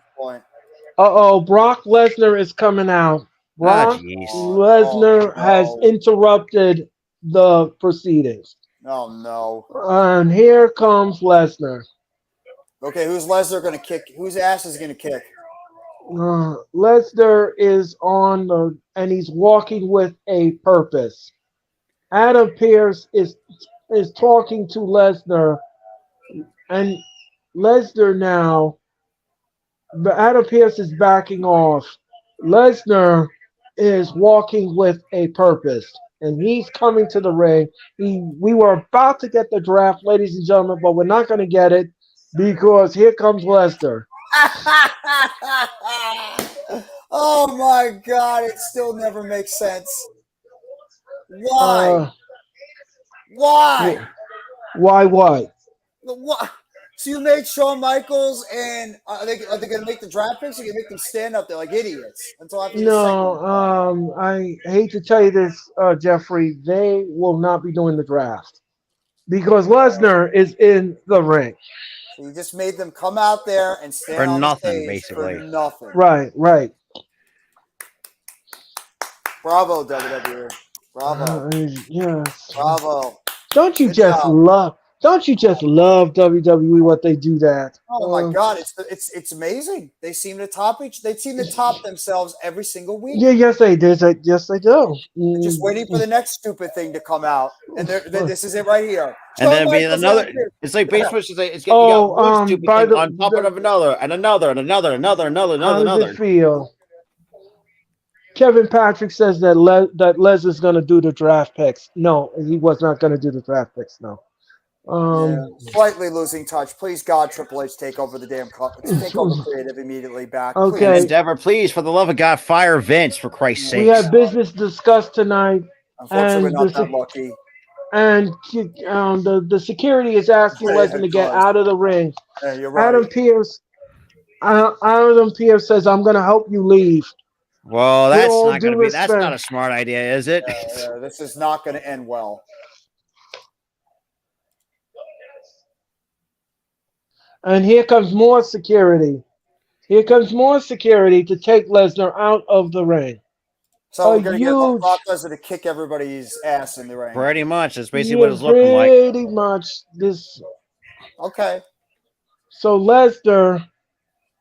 Lesnar is coming out. Brock Lesnar has interrupted the proceedings. Oh, no. And here comes Lesnar. Okay, who's Lesnar going to kick? Whose ass is going to kick? Lesnar is and he's walking with a purpose. Adam Pearce is talking to Lesnar, and Lesnar now. Adam Pearce is backing off. Lesnar is walking with a purpose, and he's coming to the ring. We were about to get the draft, ladies and gentlemen, but we're not going to get it because here comes Lesnar. Oh my God! It still never makes sense. Why? Why? Why? What? So you made Shawn Michaels and are they going to make the draft picks? Or you make them stand up there like idiots until after the second? I hate to tell you this, Jeffrey. They will not be doing the draft because Lesnar is in the ring. So you just made them come out there and stand for on nothing, the stage basically. for nothing. Right. Bravo, WWE. Bravo. Yes. Bravo. Don't you just love WWE what they do that? Oh my God, it's amazing. They seem to top themselves every single week. Yeah, yes they do. Yes they do. They're just waiting for the next stupid thing to come out, and this is it right here. And then be another. It's like baseball. It's getting one stupid thing on top of another, and another. How does it feel? Kevin Patrick says that that Lesnar's going to do the draft picks. No, he was not going to do the draft picks. No. Yeah, slightly losing touch. Please, God, Triple H, take over the damn take over creative immediately back. Okay. Please. Endeavor, please, for the love of God, fire Vince, for Christ's We sake. have business discussed tonight. Unfortunately, And we're not that lucky. And the security is asking Lesnar to get out of the ring. Yeah, you're right. Adam Pierce says, "I'm going to help you leave." Well, that's not going to be. That's not a smart idea, is it? Yeah, this is not going to end well. And here comes more security. Here comes more security to take Lesnar out of the ring. So we're going to get Brock Lesnar to kick everybody's ass in the ring. Pretty much. That's basically what it's looking like. Pretty much this. Okay. So Lesnar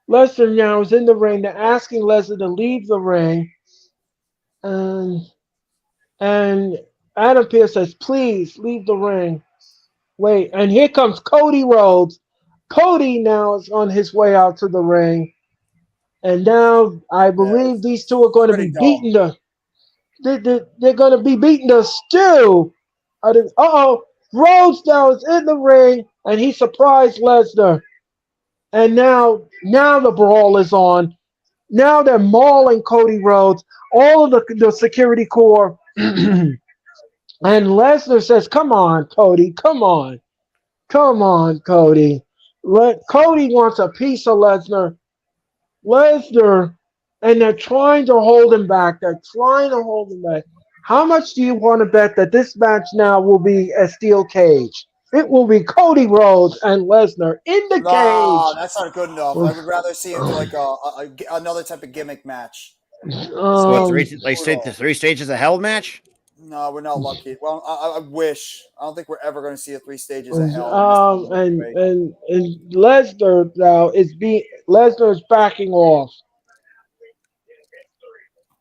now is in the ring. They're asking Lesnar to leave the ring. And Adam Pearce says, "Please leave the ring." Wait, and here comes Cody Rhodes. Cody now is on his way out to the ring. And now I believe these two are going to be beating they're going to be beating the stew. Rhodes now is in the ring, and he surprised Lesnar. And now the brawl is on. Now they're mauling Cody Rhodes. All of the security corps. And Lesnar says, "Come on, Cody. Come on. Come on, Cody." Cody wants a piece of Lesnar. And they're trying to hold him back. How much do you want to bet that this match now will be a steel cage? It will be Cody Rhodes and Lesnar in the cage. No, that's not good enough. I would rather see him do like another type of gimmick match. So the 3 stages of hell match? No, we're not lucky. Well, I wish. I don't think we're ever going to see a 3 stages of hell. And Lesnar now Lesnar is backing off.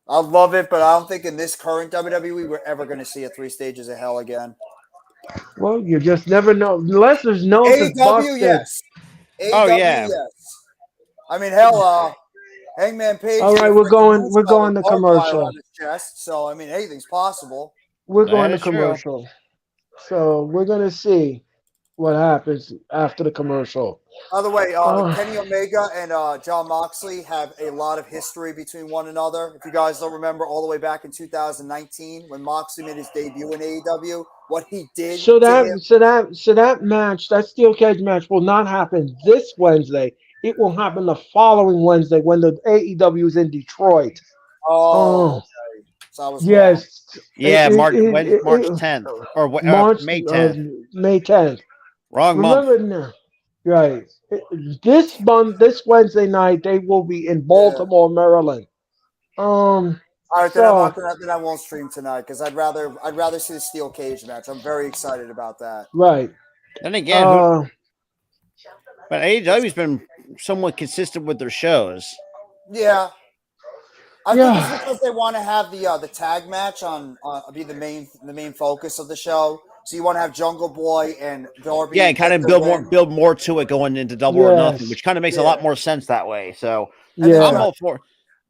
I love it, but I don't think in this current WWE we're ever going to see a 3 stages of hell again. Well, you just never know. Lesnar's known to AEW, yes. AEW, yes. I mean, hell, Hangman Page. All right, we're going to commercial. On his chest, so I mean, anything's possible. We're going to commercial. True. So we're going to see what happens after the commercial. By the way, Kenny Omega and Jon Moxley have a lot of history between one another. If you guys don't remember, all the way back in 2019 when Moxley made his debut in AEW, what he did. So that match, that steel cage match, will not happen this Wednesday. It will happen the following Wednesday when the AEW is in Detroit. Oh. Okay. So I was yes. Wrong. Yeah, March 10th or May 10th. May 10th. Wrong Remember month. now. Right. This Wednesday night, they will be in Baltimore, Maryland. All right, then I won't stream tonight because I'd rather see the steel cage match. I'm very excited about that. Right. Then again, but AEW's been somewhat consistent with their shows. Yeah. I think it's because they want to have the tag match be the main focus of the show. So you want to have Jungle Boy and Darby. Yeah, and kind of build more to it going into Double or Nothing, which kind of makes a lot more sense that way. So I'm all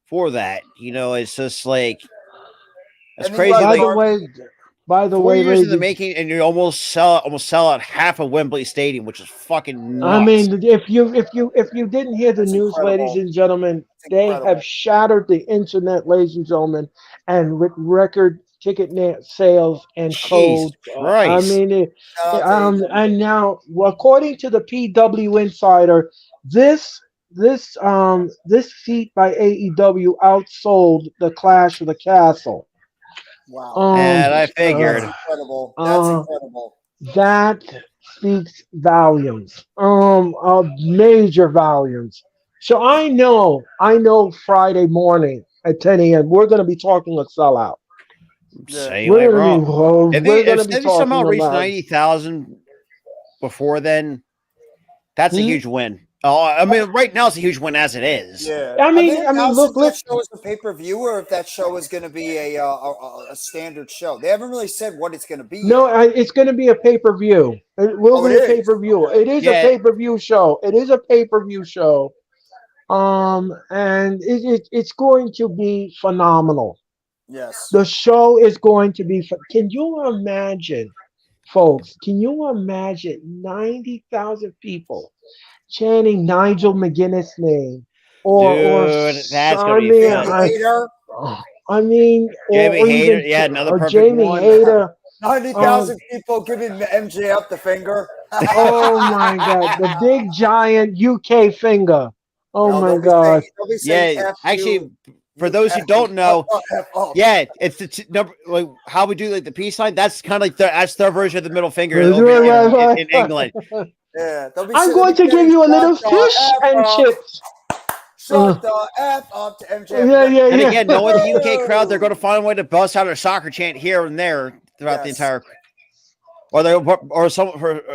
for that. You know, it's just like it's crazy. By the 4 way, years in the making, and you almost sell out half of Wembley Stadium, which is fucking nuts. I mean, if you didn't hear the news, incredible. Ladies and gentlemen, they have shattered the internet, ladies and gentlemen, and with record ticket sales and codes. Right. I mean, and now, according to the PW Insider, this feat by AEW outsold the Clash of the Castle. Wow. And I figured. That's incredible. That's incredible. That speaks volumes. Major volumes. So I know Friday morning at 10 a.m. we're going to be talking a sellout. If they somehow reach 90,000 before then, that's a huge win. I mean, right now it's a huge win as it is. Yeah, I mean, look. That show is a pay-per-view, or if that show is going to be a standard show. They haven't really said what it's going to be. No, it's going to be a pay-per-view. It will be a pay-per-view. It is a pay-per-view show. It is a pay-per-view show. And it's going to be phenomenal. Yes. The show is going to be. Can you imagine, folks? Can you imagine 90,000 people chanting Nigel McGuinness' name, or Dude, that's gonna I be mean, Jamie fun. Hayter. I mean, Jamie or even Hayter, yeah, another or perfect Jamie one. Hayter. Um, 90,000 people giving MJF the finger. oh my God, the big giant UK finger. Oh No, my God. they'll be saying Yeah, F actually, you, for you those who F you, don't know, F up. yeah, it's the number like how we do like the peace sign. That's kind of like that's their version of the middle finger Right, over right, in right. England. Yeah, I'm they'll be going to give saying you a shut little the fish F and up, chips. shut the F up to MJF. Yeah, yeah, And again, yeah. knowing the UK crowd, they're going to find a way to bust out a soccer chant here and there throughout the Yes. entire. Or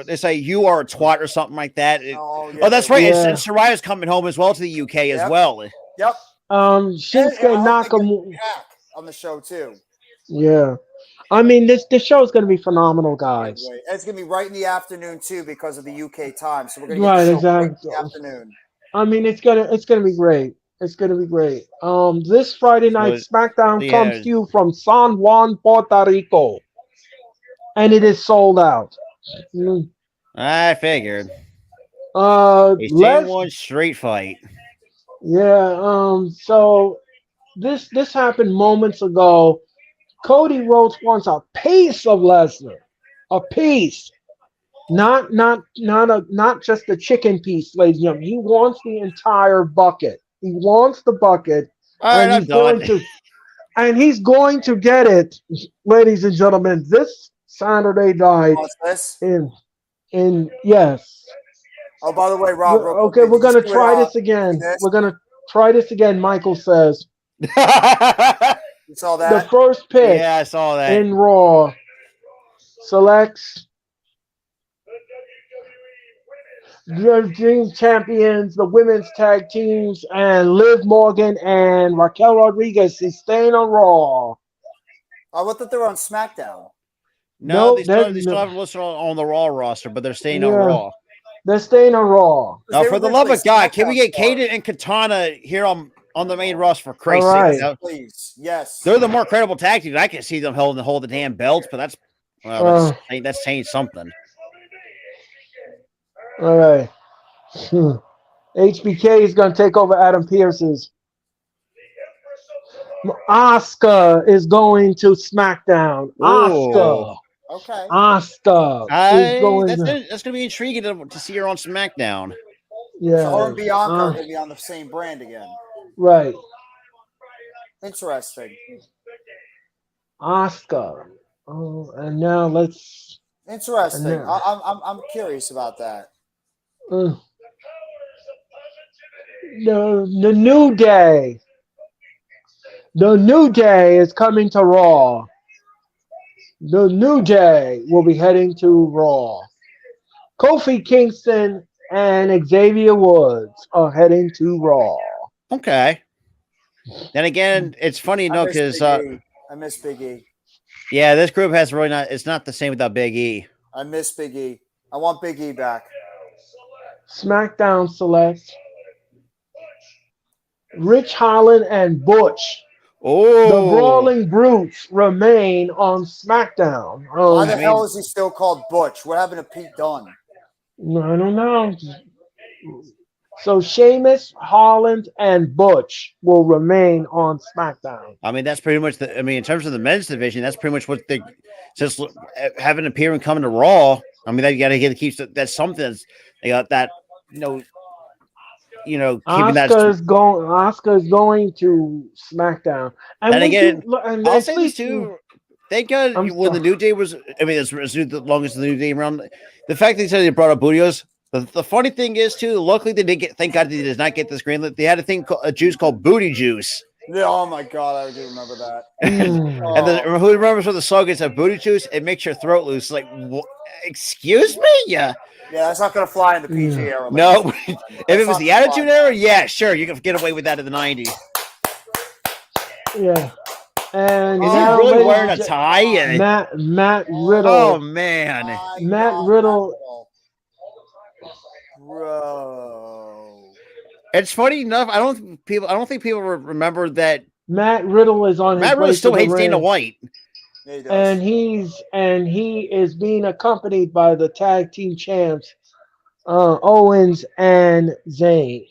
they say you are a twat or something like that. Oh, yeah, Oh, that's they right. will. Yeah. And Soraya's coming home as well to the UK as Yep. well. Yep. And Shinsuke I hope they get Nakamura. Pac on the show too. Yeah. I mean, this show is going to be phenomenal, Can't guys. wait. And it's gonna be right in the afternoon too because of the UK time. So we're gonna get the Right, show right in exactly. the afternoon. I mean, it's gonna be great. It's gonna be great. This Friday night, So SmackDown comes yeah, to you from San Juan, Puerto Rico, and it is sold out. Mm. I figured a same Les. one street fight. Yeah. So this happened moments ago. Cody Rhodes wants a piece of Lesnar, a piece, not just the chicken piece, ladies and gentlemen. He wants the entire bucket. He wants the bucket, All right, and I'm done. he's going to get it, ladies and gentlemen, this Saturday night. What's this? In yes. Oh, by the way, Rob, real quick, Okay, did we're you gonna see try this see again. this? We're gonna try this again. Michael says You saw the that? first pick Yeah, I saw that. in Raw selects the Dream Champions, the women's tag teams, and Liv Morgan and Raquel Rodriguez is staying on Raw. I thought they were on SmackDown. No, No, they still haven't listed on the Raw roster, but they're staying on yeah, Raw. they're staying on Raw. Now, They for were the love originally of God, can we SmackDown get stars. Kaden and Katana here on the main roster for All Christ's right. sake? Now, Please, yes. they're the more credible tag team. I can see them hold the damn belts, but Uh, that's saying something. all right. HBK is going to take over Adam Pearce's. Asuka is going to SmackDown. Ooh. Okay. Asuka is going to. That's gonna be intriguing to see her on SmackDown. Yeah. So her and Bianca are going to be on the same brand again. Right. Interesting. Asuka. Oh, and now let's. Interesting. Yeah. I'm curious about that. The New Day. The New Day is coming to Raw. The New Day will be heading to Raw. Kofi Kingston and Xavier Woods are heading to Raw. Okay. Then again, it's funny, because I miss Big E. yeah, this group has really not. It's not the same without Big E. I miss Big E. I want Big E back. SmackDown selects Rich Holland and Butch. Oh, The Brawling Brutes remain on SmackDown. Why the hell is he still called Butch? What happened to Pete Dunne? I don't know. So Sheamus, Holland, and Butch will remain on SmackDown. I mean, that's pretty much in terms of the men's division, that's pretty much what they just having appear and coming to Raw. I mean, that you got to keep that's something. They got that, keeping that. Asuka is going to SmackDown. And again, I'll say this please, too. Thank God when the New Day was. I mean, as long as the New Day around. The fact that they said they brought up Budios. The funny thing is too. Luckily, they didn't get. Thank God they did not get this greenlit. They had a juice called Booty Juice. Yeah, oh my God, I do remember that. And who remembers when the song gets a booty juice? It makes your throat loose. Like, excuse me? Yeah. Yeah, that's not going to fly in the PG era. No. If it was the Attitude Era, yeah, sure. You can get away with that in the 90s. Yeah. And is he now, really wearing a tie? Matt Riddle. Oh, man. Matt Riddle. Bro. It's funny enough. I don't think people remember that Matt Riddle is on Matt his way Riddle still to the hates Dana ring, White. Yeah, he does. and he is being accompanied by the tag team champs, Owens and Zayn.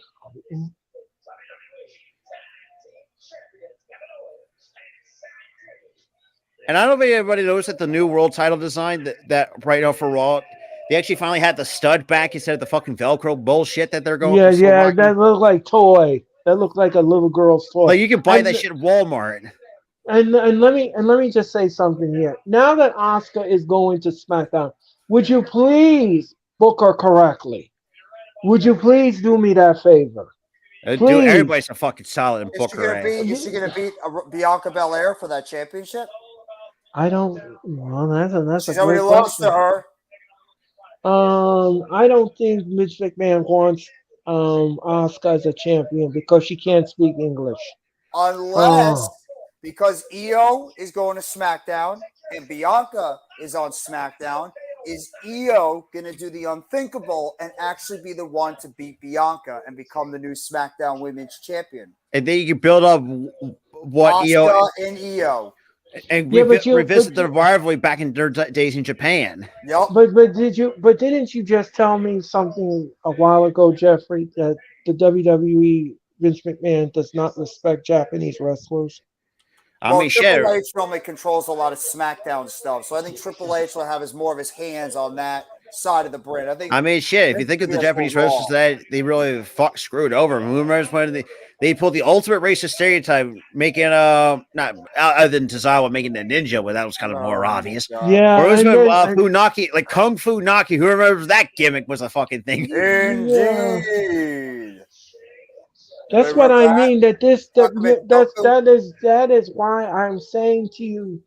And I don't know if anybody noticed that the new world title design that right now for Raw, they actually finally had the stud back instead of the fucking Velcro bullshit that they're going. Yeah, still yeah, rocking. that looked like toy. That looked like a little girl's toy. Like you can buy And- that shit at Walmart. And let me just say something here. Now that Asuka is going to SmackDown, would you please book her correctly? Would you please do me that favor? Dude, Please. everybody's a fucking solid and book her ass. Is she gonna beat Bianca Belair for that championship? I don't. Well, that's She's a great already lost question. to her. I don't think Mitch McMahon wants Asuka as a champion because she can't speak English. Unless because Io is going to SmackDown and Bianca is on SmackDown, is Io going to do the unthinkable and actually be the one to beat Bianca and become the new SmackDown Women's Champion? And then you can build up what Asuka and Io. and Yeah, revisit the rivalry back in their days in Japan. Yep. But didn't you just tell me something a while ago, Jeffrey, that the WWE Vince McMahon does not respect Japanese wrestlers? I mean, shit. Triple H normally controls a lot of SmackDown stuff, so I think Triple H will have more of his hands on that side of the brand. I mean, shit. If you think of the Japanese wrestlers today, they really screwed over. Remember when they pulled the ultimate racist stereotype, making not other than Tozawa making the ninja, where that was kind of more obvious. Yeah, Or it was Funaki, like Kung Fu Naki. Who remembers that gimmick was a fucking thing? Indeed. That's what I mean. That is why I'm saying to you,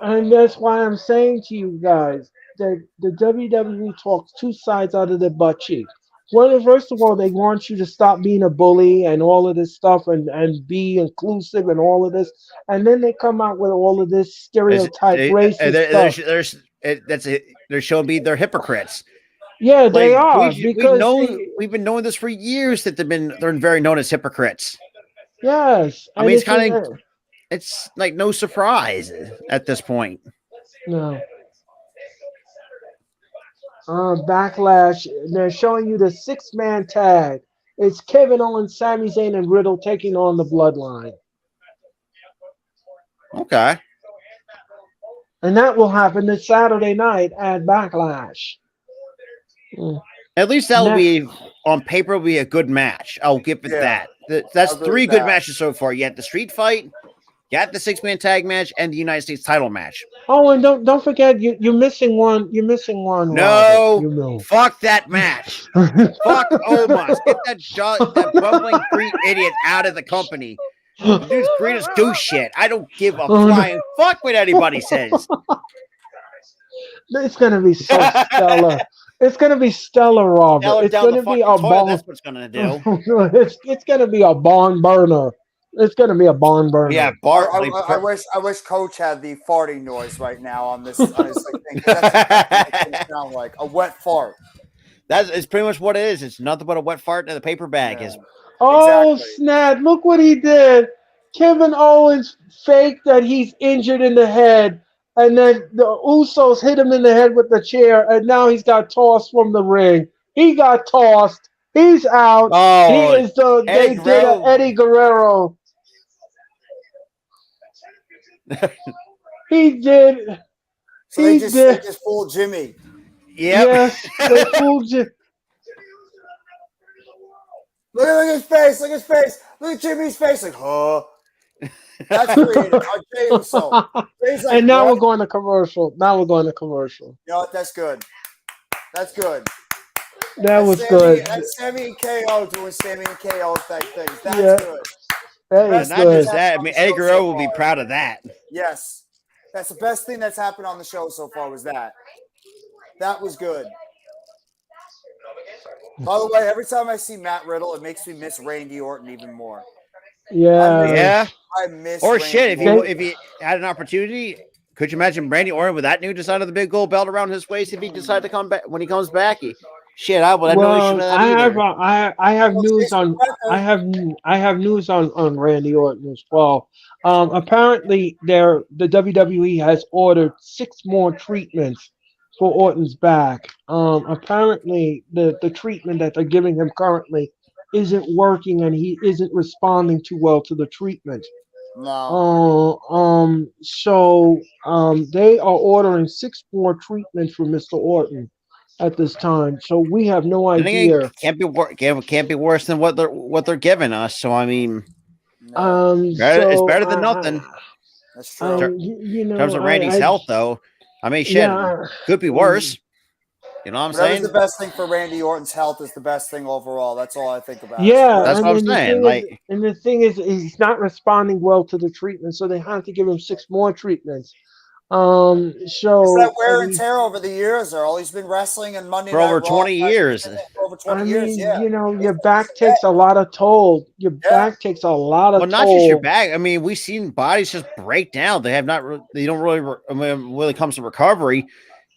and that's why I'm saying to you guys that the WWE talks two sides out of their butt cheek. First of all, they want you to stop being a bully and all of this stuff and be inclusive and all of this, and then they come out with all of this stereotype racist stuff. They're showing me they're hypocrites. Yeah, they are we've been knowing this for years that they're very known as hypocrites. Yes, I mean it's like no surprise at this point. No. Backlash. They're showing you the 6-man tag. It's Kevin Owens, Sami Zayn, and Riddle taking on the Bloodline. Okay. And that will happen this Saturday night at Backlash. At least that'll be on paper. Will be a good match. I'll give it that. That's 3 good matches so far. You had the street fight, you had the 6-man tag match, and the United States title match. Oh, and don't forget you're missing one. You're missing one. No, Robert, fuck that match. Fuck Omos. Get that bumbling Greek idiot out of the company. The dude's greatest do shit. I don't give a flying fuck what anybody says. It's gonna be so stellar. It's gonna be stellar, Robert. It's gonna be a barn. That's what it's gonna do. It's gonna be a barn burner. It's gonna be a barn burner. Yeah, I wish Coach had the farting noise right now on this thing. That's what it sound like a wet fart. It's pretty much what it is. It's nothing but a wet fart in a paper bag. Yeah. Oh Exactly. snap! Look what he did. Kevin Owens faked that he's injured in the head, and then the Usos hit him in the head with the chair, and now he's got tossed from the ring. He got tossed. He's out. Oh, he is they did an Eddie Guerrero. He did. So they just fooled Jimmy. Yep. Yes, they fooled you. Look at his face. Look at his face. Look at Jimmy's face. Like, huh? That's creative. I'll tell you so. Like, and now we're going to commercial. You know what? That's good. That's good. That was good. That's Sammy and KO doing Sammy and KO type things. That's good. That is not good. just that. I mean, Eddie Guerrero will be proud of that. Yes. That's the best thing that's happened on the show so far was that. That was good. By the way, every time I see Matt Riddle, it makes me miss Randy Orton even more. Yeah. I miss Or Randy shit, Orton. if he had an opportunity, could you imagine Randy Orton with that new design of the big gold belt around his waist if he decided to come back when he comes back? Shit, I really should Well, know that either. I have Well, news Jason on Becker, I have news on Randy Orton as well. Apparently, the WWE has ordered 6 more treatments for Orton's back. Apparently, the treatment that they're giving him currently isn't working, and he isn't responding too well to the treatment. no. They are ordering 6 more treatments for Mr. Orton at this time. So we have no And again, idea. can't be worse than what they're giving us. So I mean, No. it's So better than nothing. That's true. In you terms know, of Randy's health, though, I mean, shit, yeah, could be worse. You know what I'm Whatever's saying? the best thing for Randy Orton's health is the best thing overall. That's all I think about. yeah, That's and what I'm then saying. Like, the thing is, he's not responding well to the treatment, so they have to give him 6 more treatments. It's So that wear and tear over the years, Earl. He's been wrestling in Monday for Night over Raw 20 years. for over 20 I years. mean, Yeah. you know, He's your been back dead. takes a lot of toll. Your Yeah. back takes a lot of Well, not toll. just your back. I mean, we've seen bodies just break down. They have not. They don't really. I mean, when it comes to recovery,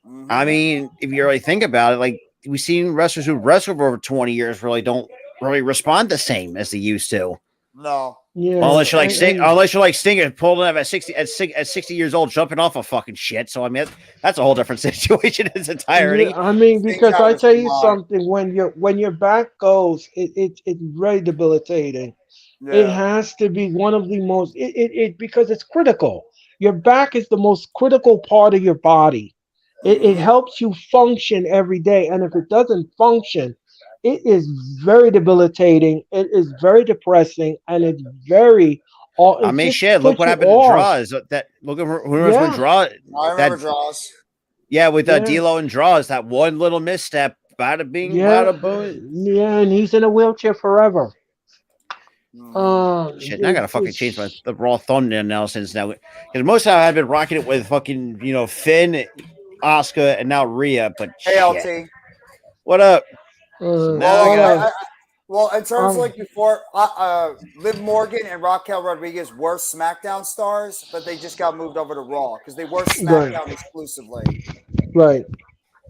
Mhm. I mean, if you really think about it, like we've seen wrestlers who wrestled for over 20 years really don't really respond the same as they used to. No. Yeah, Unless you're like and- unless you're like Stinger pulling up at 60 years old, jumping off a fucking shit. So I mean, that's a whole different situation in its entirety. Yeah, I mean, Things because out I of tell his you mind. something, when your back goes, it's very debilitating. It Yeah. has to be one of the most because it's critical. Your back is the most critical part of your body. It Mhm. helps you function every day, and if it doesn't function, it is very debilitating. It is very depressing, and it's very. I It mean, just shit. Look puts what you happened to off. Draws. That look at who remembers when Yeah, Draw I remember that draws. yeah with yeah, D'Lo and Draws that one little misstep. Bada bing, yeah, bada boom. yeah, and he's in a wheelchair forever. Shit, now I gotta fucking change the Raw thumbnail now since now because most of the time I've been rocking it with fucking Finn, Oscar, and now Rhea. But Hey, shit, LT. what up? So now I Well, got well, in terms of Um, like before, Liv Morgan and Raquel Rodriguez were SmackDown stars, but they just got moved over to Raw because they were right, SmackDown exclusively. right.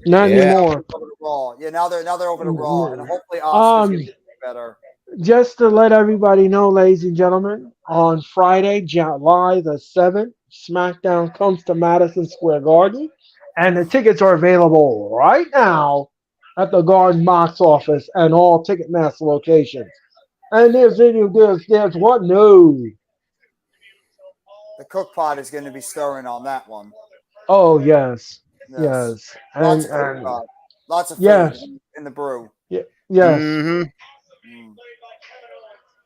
Not yeah. anymore. Over to Raw. Yeah, now they're over to Raw, and hopefully Oscar's Um, gonna get better. just to let everybody know, ladies and gentlemen, on Friday, July the 7th, SmackDown comes to Madison Square Garden, and the tickets are available right now at the Garden box office and all Ticketmaster locations. And there's what? No. The cook pot is going to be stirring on that one. Oh, yes. Yes. Yes. Lots And, of cook pot. Lots of food yes. in the brew. Yes.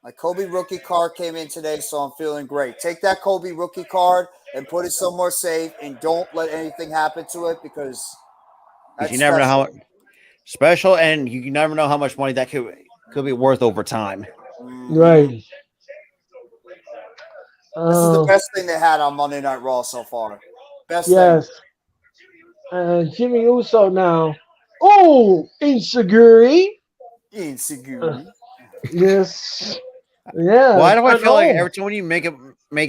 My Kobe rookie card came in today, so I'm feeling great. Take that Kobe rookie card and put it somewhere safe, and don't let anything happen to it because that's you never know special. how special, and you never know how much money that could be worth over time. Right. This is the best thing they had on Monday Night Raw so far. Best Yes. thing. Jimmy Uso now. Oh, Insecurity. Insecurity. Yes. Yeah. Why do I and feel like oh, every time when you make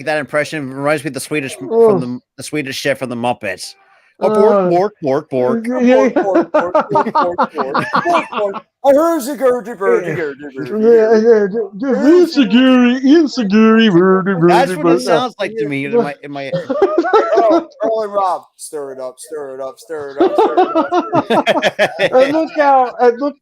that impression, it reminds me of the Swedish Oh. from the Swedish shit from the Muppets. Uh, Bork, bork, bork, bork. Yeah. I heard you go to Insecurity. That's what it sounds like to me in my Earl and Rob, stir it up, stir it up, stir it up, stir it up. And look,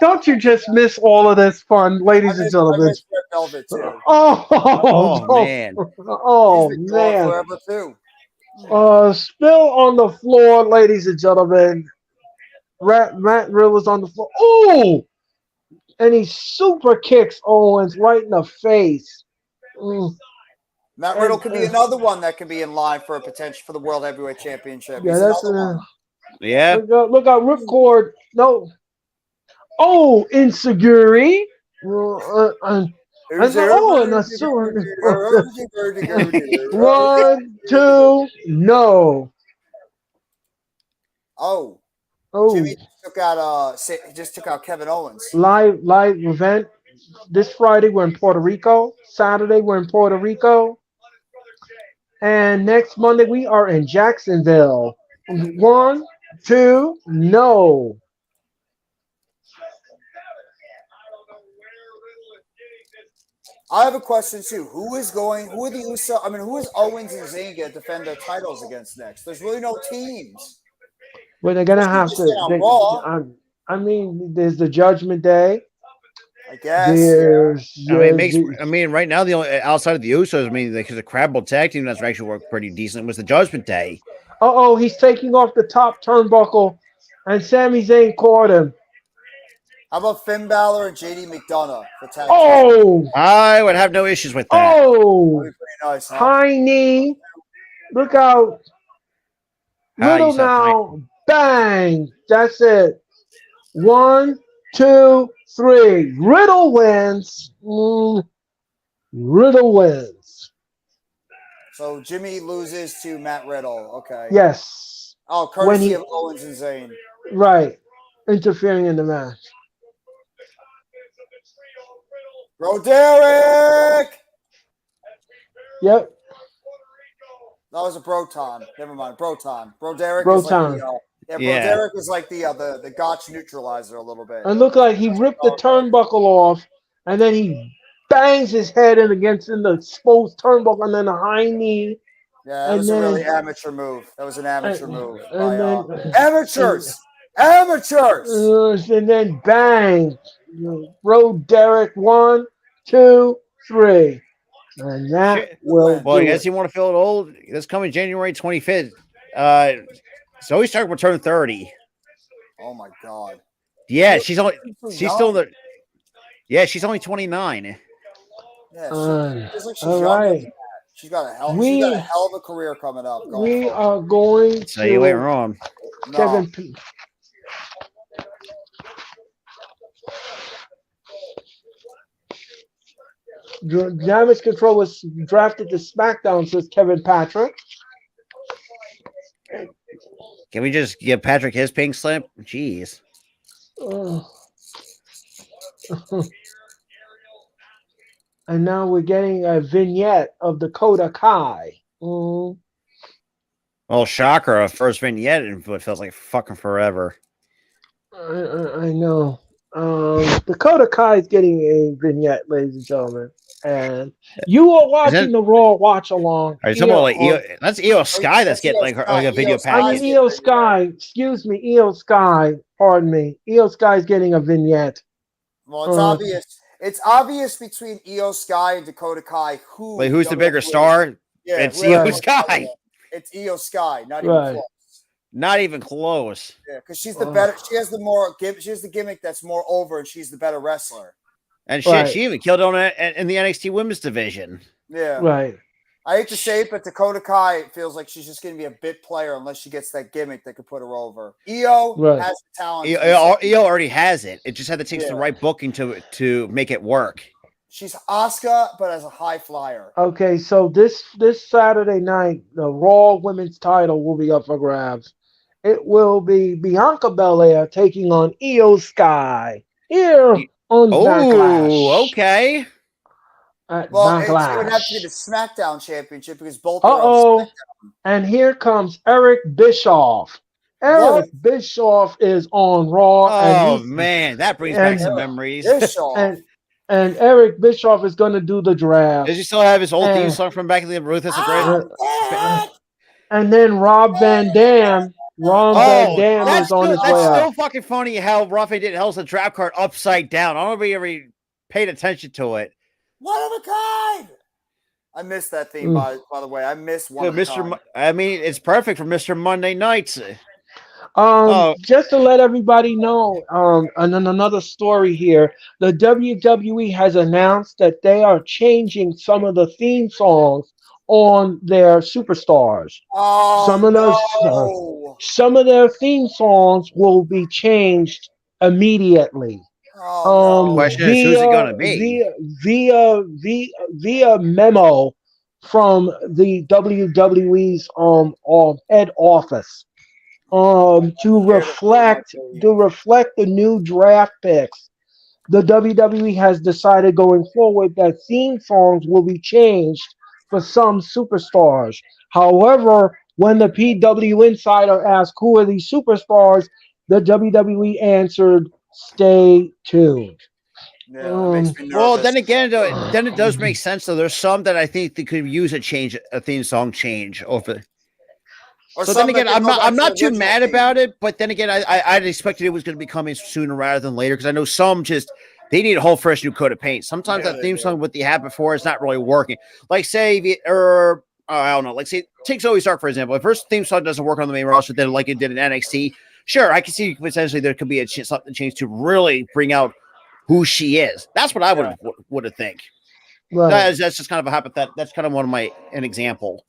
don't you just miss all of this fun, ladies and I gentlemen? miss Red Velvet too. Oh man. Oh He's been gone man. forever too. Spill on the floor, ladies and gentlemen. Matt Riddle's on the floor. Oh! And he super kicks Owens right in the face. Matt Riddle could be another one that could be in line for a potential for the World Heavyweight Championship. Yeah, He's that's another one. Yeah. Look out, Ripcord. No. Oh, Insecurity. And a sword. 1, 2, no. Oh, Oh, Jimmy just took out Kevin Owens. live event. This Friday we're in Puerto Rico. Saturday we're in Puerto Rico. And next Monday we are in Jacksonville. 1, 2, no. I have a question too. Who are the Uso? I mean, who is Owens and Zayn going to defend their titles against next? There's really no teams. Well, they're gonna have Stay on Raw. I mean, there's the Judgment Day. I guess. There's right now the only outside of the Usos, I mean, because the Crabble tag team that's actually worked pretty decent was the Judgment Day. Oh, he's taking off the top turnbuckle, and Sami Zayn caught him. How about Finn Balor and JD McDonough for tag? Oh, I would have no issues with that. Oh, pretty nice, huh? High knee. Look out. Riddle now. Bang. That's it. 1, 2, 3. Riddle wins. Riddle wins. So Jimmy loses to Matt Riddle. Okay. Yes. Oh, courtesy of Owens and Zayn. Right. Interfering in the match. Roderick! Yep. That was a Broton. Never mind. Broton. Broderick Broton. is like Broderick is like the Gotch neutralizer a little bit. It looked like he ripped the turnbuckle off, and then he bangs his head in the exposed turnbuckle, and then a high knee. Yeah, that was a really amateur move. That was an amateur move. Amateurs! Amateurs! And then bang. Roderick 1, 2, 3. And that will. Well, I guess you want to feel it old. This coming January 25th. Zoe Stark will turn 30. Oh my God. Yeah, she's only 29. Yeah, she's all right. She's got a hell of a career coming up. We are going to. So you ain't wrong. Kevin. Damage Control was drafted to SmackDown, says Kevin Patrick. Can we just give Patrick his pink slip? Jeez. And now we're getting a vignette of Dakota Kai. Well, shocker, a first vignette in what feels like fucking forever. I know. Dakota Kai is getting a vignette, ladies and gentlemen. And you are watching the Raw watch along. That's Io Sky that's getting like a video package. I mean, Io Sky. Excuse me, Io Sky. Pardon me. Io Sky is getting a vignette. Well, it's obvious. It's obvious between Io Sky and Dakota Kai who's the bigger star. Yeah, it's Io Sky. It's Io Sky, not even close. Not even close. Yeah, because she's the better. She has the gimmick that's more over, and she's the better wrestler. And shit, she even killed on it in the NXT Women's Division. Yeah, right. I hate to say it, but Dakota Kai feels like she's just going to be a bit player unless she gets that gimmick that could put her over. Io has the talent. Io already has it. It just had to take the right booking to make it work. She's Asuka, but as a high flyer. Okay, so this Saturday night, the Raw Women's title will be up for grabs. It will be Bianca Belair taking on Io Sky here on Backlash. Oh, okay. Backlash. It would have to be the SmackDown Championship because both. And here comes Eric Bischoff. Eric Bischoff is on Raw. Oh man, that brings back some memories. And Eric Bischoff is going to do the draft. Does he still have his old theme song from back in the Ruthless Aggression? And then Rob Van Dam. Van Dam is on his way out. That's so fucking funny how Rob Van Dam holds the draft card upside down. I don't know if you ever paid attention to it. One of a kind. I missed that theme, by the way. I missed one of a kind. I mean, it's perfect for Mr. Monday Nights. Just to let everybody know, and then another story here, the WWE has announced that they are changing some of the theme songs on their superstars. Some of their theme sons will be changed immediately. Question is, who's it going to be? Via memo from the WWE's head office. To reflect the new draft picks, the WWE has decided going forward that theme songs will be changed for some superstars. However, when the PW Insider asked who are these superstars, the WWE answered, "Stay tuned." Yeah, that makes me nervous. Well, then again, then it does make sense. Though there's some that I think they could use a theme song change over. So then again, I'm not too mad about it. But then again, I'd expected it was going to be coming sooner rather than later because I know some just they need a whole fresh new coat of paint. Sometimes that theme song what they had before is not really working. Like say, I don't know. Like say, take Zoe Stark for example. If her theme song doesn't work on the main roster, then like it did in NXT, sure, I can see potentially there could be something change to really bring out who she is. That's what I would have think. Right. That's just kind of a hypothetical. That's kind of an example.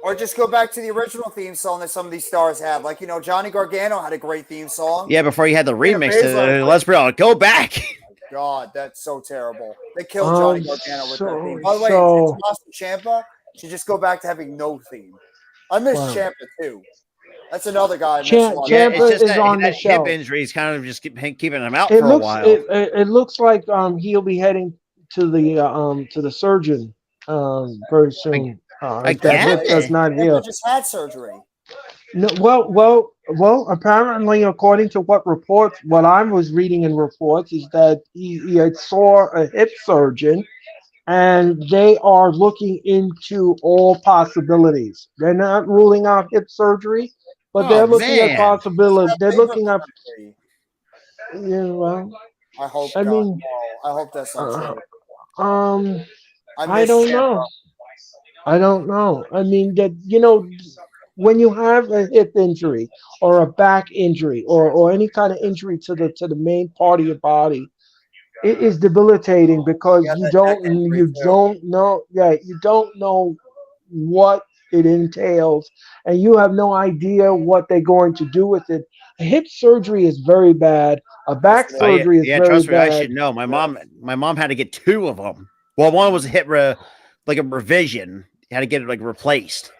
Or just go back to the original theme song that some of these stars had. Like, Johnny Gargano had a great theme song. Yeah, before you had the remix. Let's be honest. Go back. God, that's so terrible. They killed Johnny Gargano with that theme. By the way, it's Ciampa should just go back to having no theme. I miss Ciampa too. That's another guy. Ciampa is on the show. Hip injury is kind of just keeping him out for a while. It looks like he'll be heading to the surgeon very soon. That does not heal. Just had surgery. No, well. Apparently, according to what I was reading in reports, is that he had saw a hip surgeon, and they are looking into all possibilibilities. They're not ruling out hip surgery, but they're looking at possibilities. They're looking up. Well, I hope. I hope that's not true. I don't know. I don't know. I mean, when you have a hip injury or a back injury or any kind of injury to the main part of your body, it is debilitating because you don't know what it entails, and you have no idea what they're going to do with it. A hip surgery is very bad. A back surgery is very trust me, bad. I should know. My mom had to get 2 of them. Well, one was a hip like a revision. You had to get it like replaced.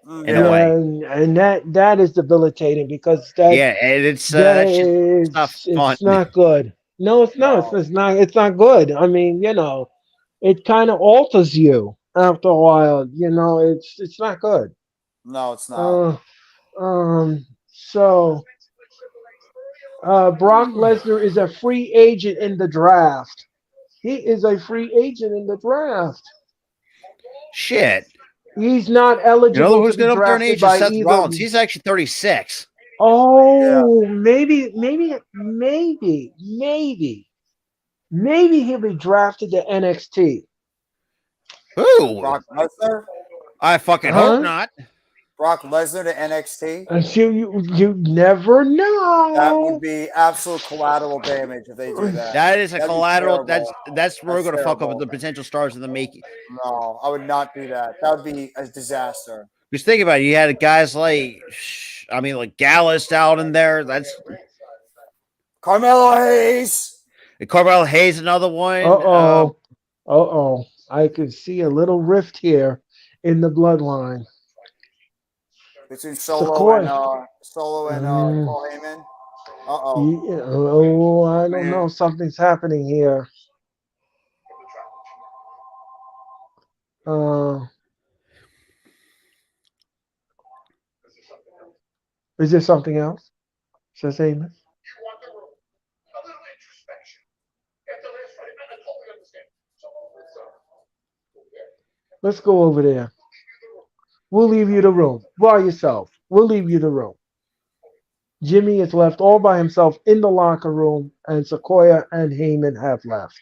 In a way. And that is debilitating because it's not good. No, it's not. It's not good. I mean, it kind of alters you after a while. It's not good. No, it's not. So Brock Lesnar is a free agent in the draft. He is a free agent in the draft. Shit. He's not eligible who's to be drafted by Seth either. Rollins. He's actually 36. Oh, maybe he'll be drafted to NXT. Who? Brock Lesnar? I fucking hope not. Brock Lesnar to NXT? Until you never know. That would be absolute collateral damage if they do that. That is a collateral. That's where we're going to fuck up with the potential stars in the making. No, I would not do that. That would be a disaster. Just think about it. You had guys like Gallus out in there. That's Carmelo Hayes. Carmelo Hayes, another one. I can see a little rift here in the bloodline. Between Solo and Paul Heyman. I don't know. Something's happening here. Is there something else? Says Heyman. Let's go over there. We'll leave you the room. By yourself. We'll leave you the room. Jimmy is left all by himself in the locker room, and Sequoia and Heyman have left.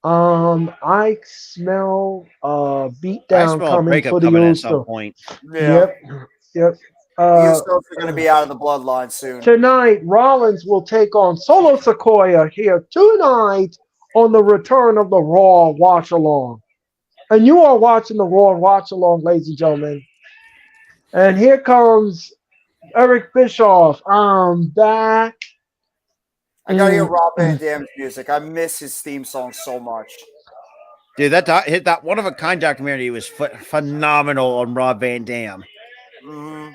I smell beatdown coming for the Usos. Yeah. Yep. The Usos are going to be out of the bloodline soon. Tonight, Rollins will take on Solo Sequoia here tonight on the return of the Raw Watch Along. And you are watching the Raw Watch Along, ladies and gentlemen. And here comes Eric Bischoff. I'm back. I gotta hear Rob Van Dam's music. I miss his theme song so much. Dude, that One of a Kind documentary was phenomenal on Rob Van Dam. Mm-hmm.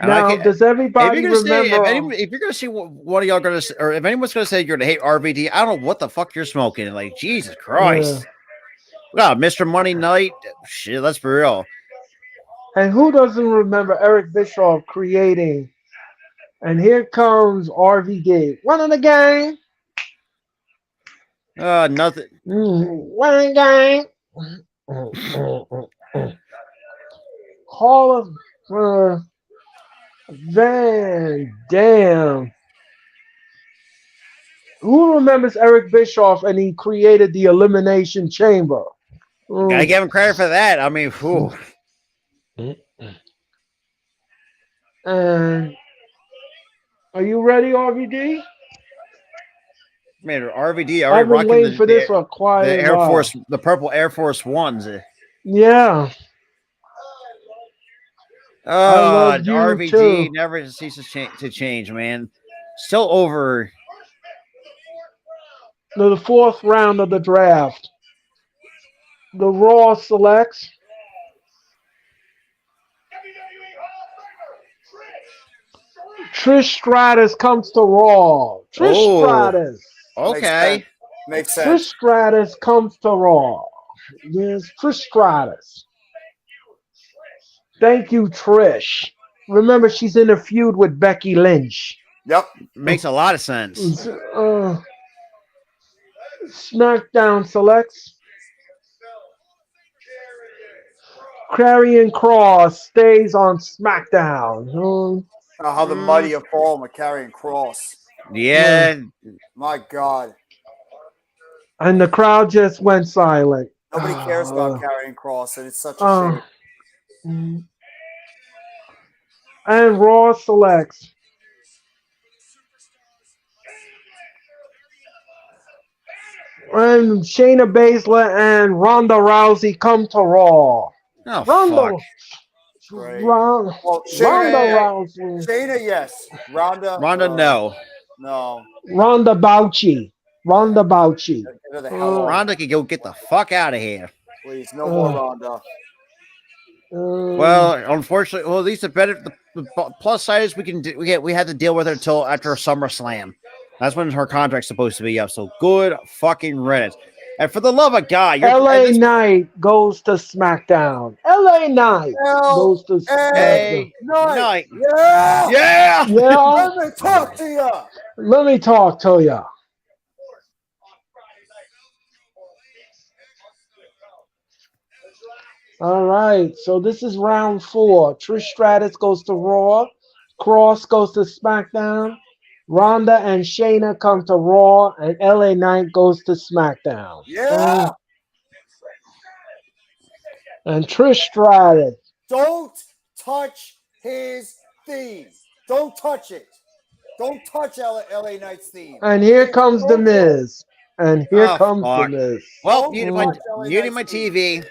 Now, does everybody remember? If you're gonna see one of y'all gonna, or if anyone's gonna say you're gonna hate RVD, I don't know what the fuck you're smoking. Like Jesus Christ. Wow, Mr. Money Night. Shit, let's be real. And who doesn't remember Eric Bischoff creating? And here comes RVD. One in the game. Nothing. One guy. Hall of Van Dam. Who remembers Eric Bischoff and he created the Elimination Chamber? Gotta give him credit for that. I mean, whew. And are you ready, RVD? Man, RVD I've already been rocking waiting for this for quite the a Air while. Force, the purple Air Force Ones. Yeah. I love you RVD too. never ceases to change, man. Still over. The fourth round of the draft. The Raw selects Trish Stratus comes to Raw. Trish Stratus. Okay. Makes Trish sense. Stratus comes to Raw. Yes, Trish Stratus. Thank you, Trish. Remember, she's in a feud with Becky Lynch. Yep. Makes a lot of sense. SmackDown selects Karrion Kross stays on SmackDown. How the mighty have fallen with Karrion Kross. Yeah. My God. And the crowd just went silent. Nobody cares about Karrion Kross, and it's such a shame. And Raw selects and Shayna Baszler and Ronda Rousey come to Raw. Oh, Ronda, Great. Ronda Rousey. Shayna, yes. Ronda, no. No. Ronda Bouchy. Get her the hell out. Ronda can go get the fuck out of here. Please, no more Ronda. Well, unfortunately, at least the plus side is we had to deal with her until after SummerSlam. That's when her contract's supposed to be up. So good fucking riddance. And for the love of God, LA Knight goes to SmackDown. LA Knight goes to SmackDown. Knight. Yeah. Yeah. Let me talk to you. Let me talk to you. All right, so this is round 4. Trish Stratus goes to Raw. Cross goes to SmackDown. Ronda and Shayna come to Raw, and LA Knight goes to SmackDown. Yeah. And Trish Stratus. Don't touch his theme. Don't touch it. Don't touch LA Knight's theme. And here comes The Miz. And here comes fuck. The Miz. Well, muting my TV.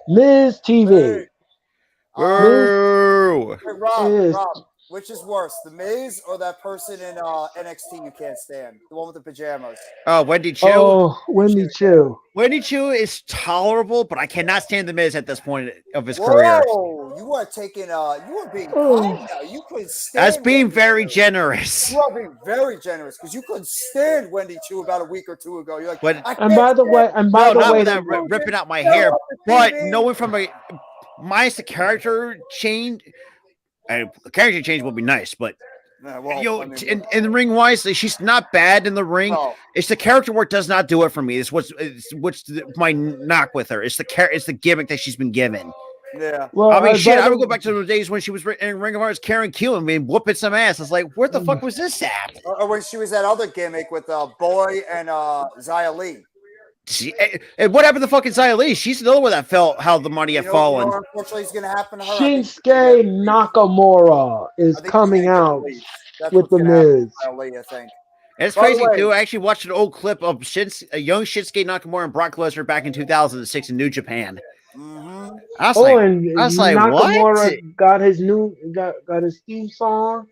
Miz TV. Boo. Hey, Rob, which is worse, The Miz or that person in NXT you can't stand? The one with the pajamas. Oh, Wendy Chu. Oh, Wendy Chu. Wendy Chu is tolerable, but I cannot stand The Miz at this point of his career. You are taking, you are being kind now. You couldn't stand. That's being Wendy very Chu. generous. You are being very generous because you couldn't stand Wendy Chu about a week or two ago. You're like, And by the way, ripping out my hair, but knowing from minus the character change, and the character change would be nice, but in the ring wise, she's not bad in the ring. No. It's the character work does not do it for me. It's what's my knock with her. It's the gimmick that she's been given. Yeah. Well, I mean, shit. I would go back to the days when she was in Ring of Honor as Karen Q and being whooping some ass. It's like, where the fuck was this at? Or when she was that other gimmick with Boy and Xia Li. And what happened to fucking Xia Li? She's another one that felt how the money had fallen. Unfortunately, is going to happen to her. Shinsuke Nakamura is coming out with The Miz. I think. And it's crazy, too. I actually watched an old clip of a young Shinsuke Nakamura and Brock Lesnar back in 2006 in New Japan. Mm-hmm. I was like, Nakamura what? got his his theme song.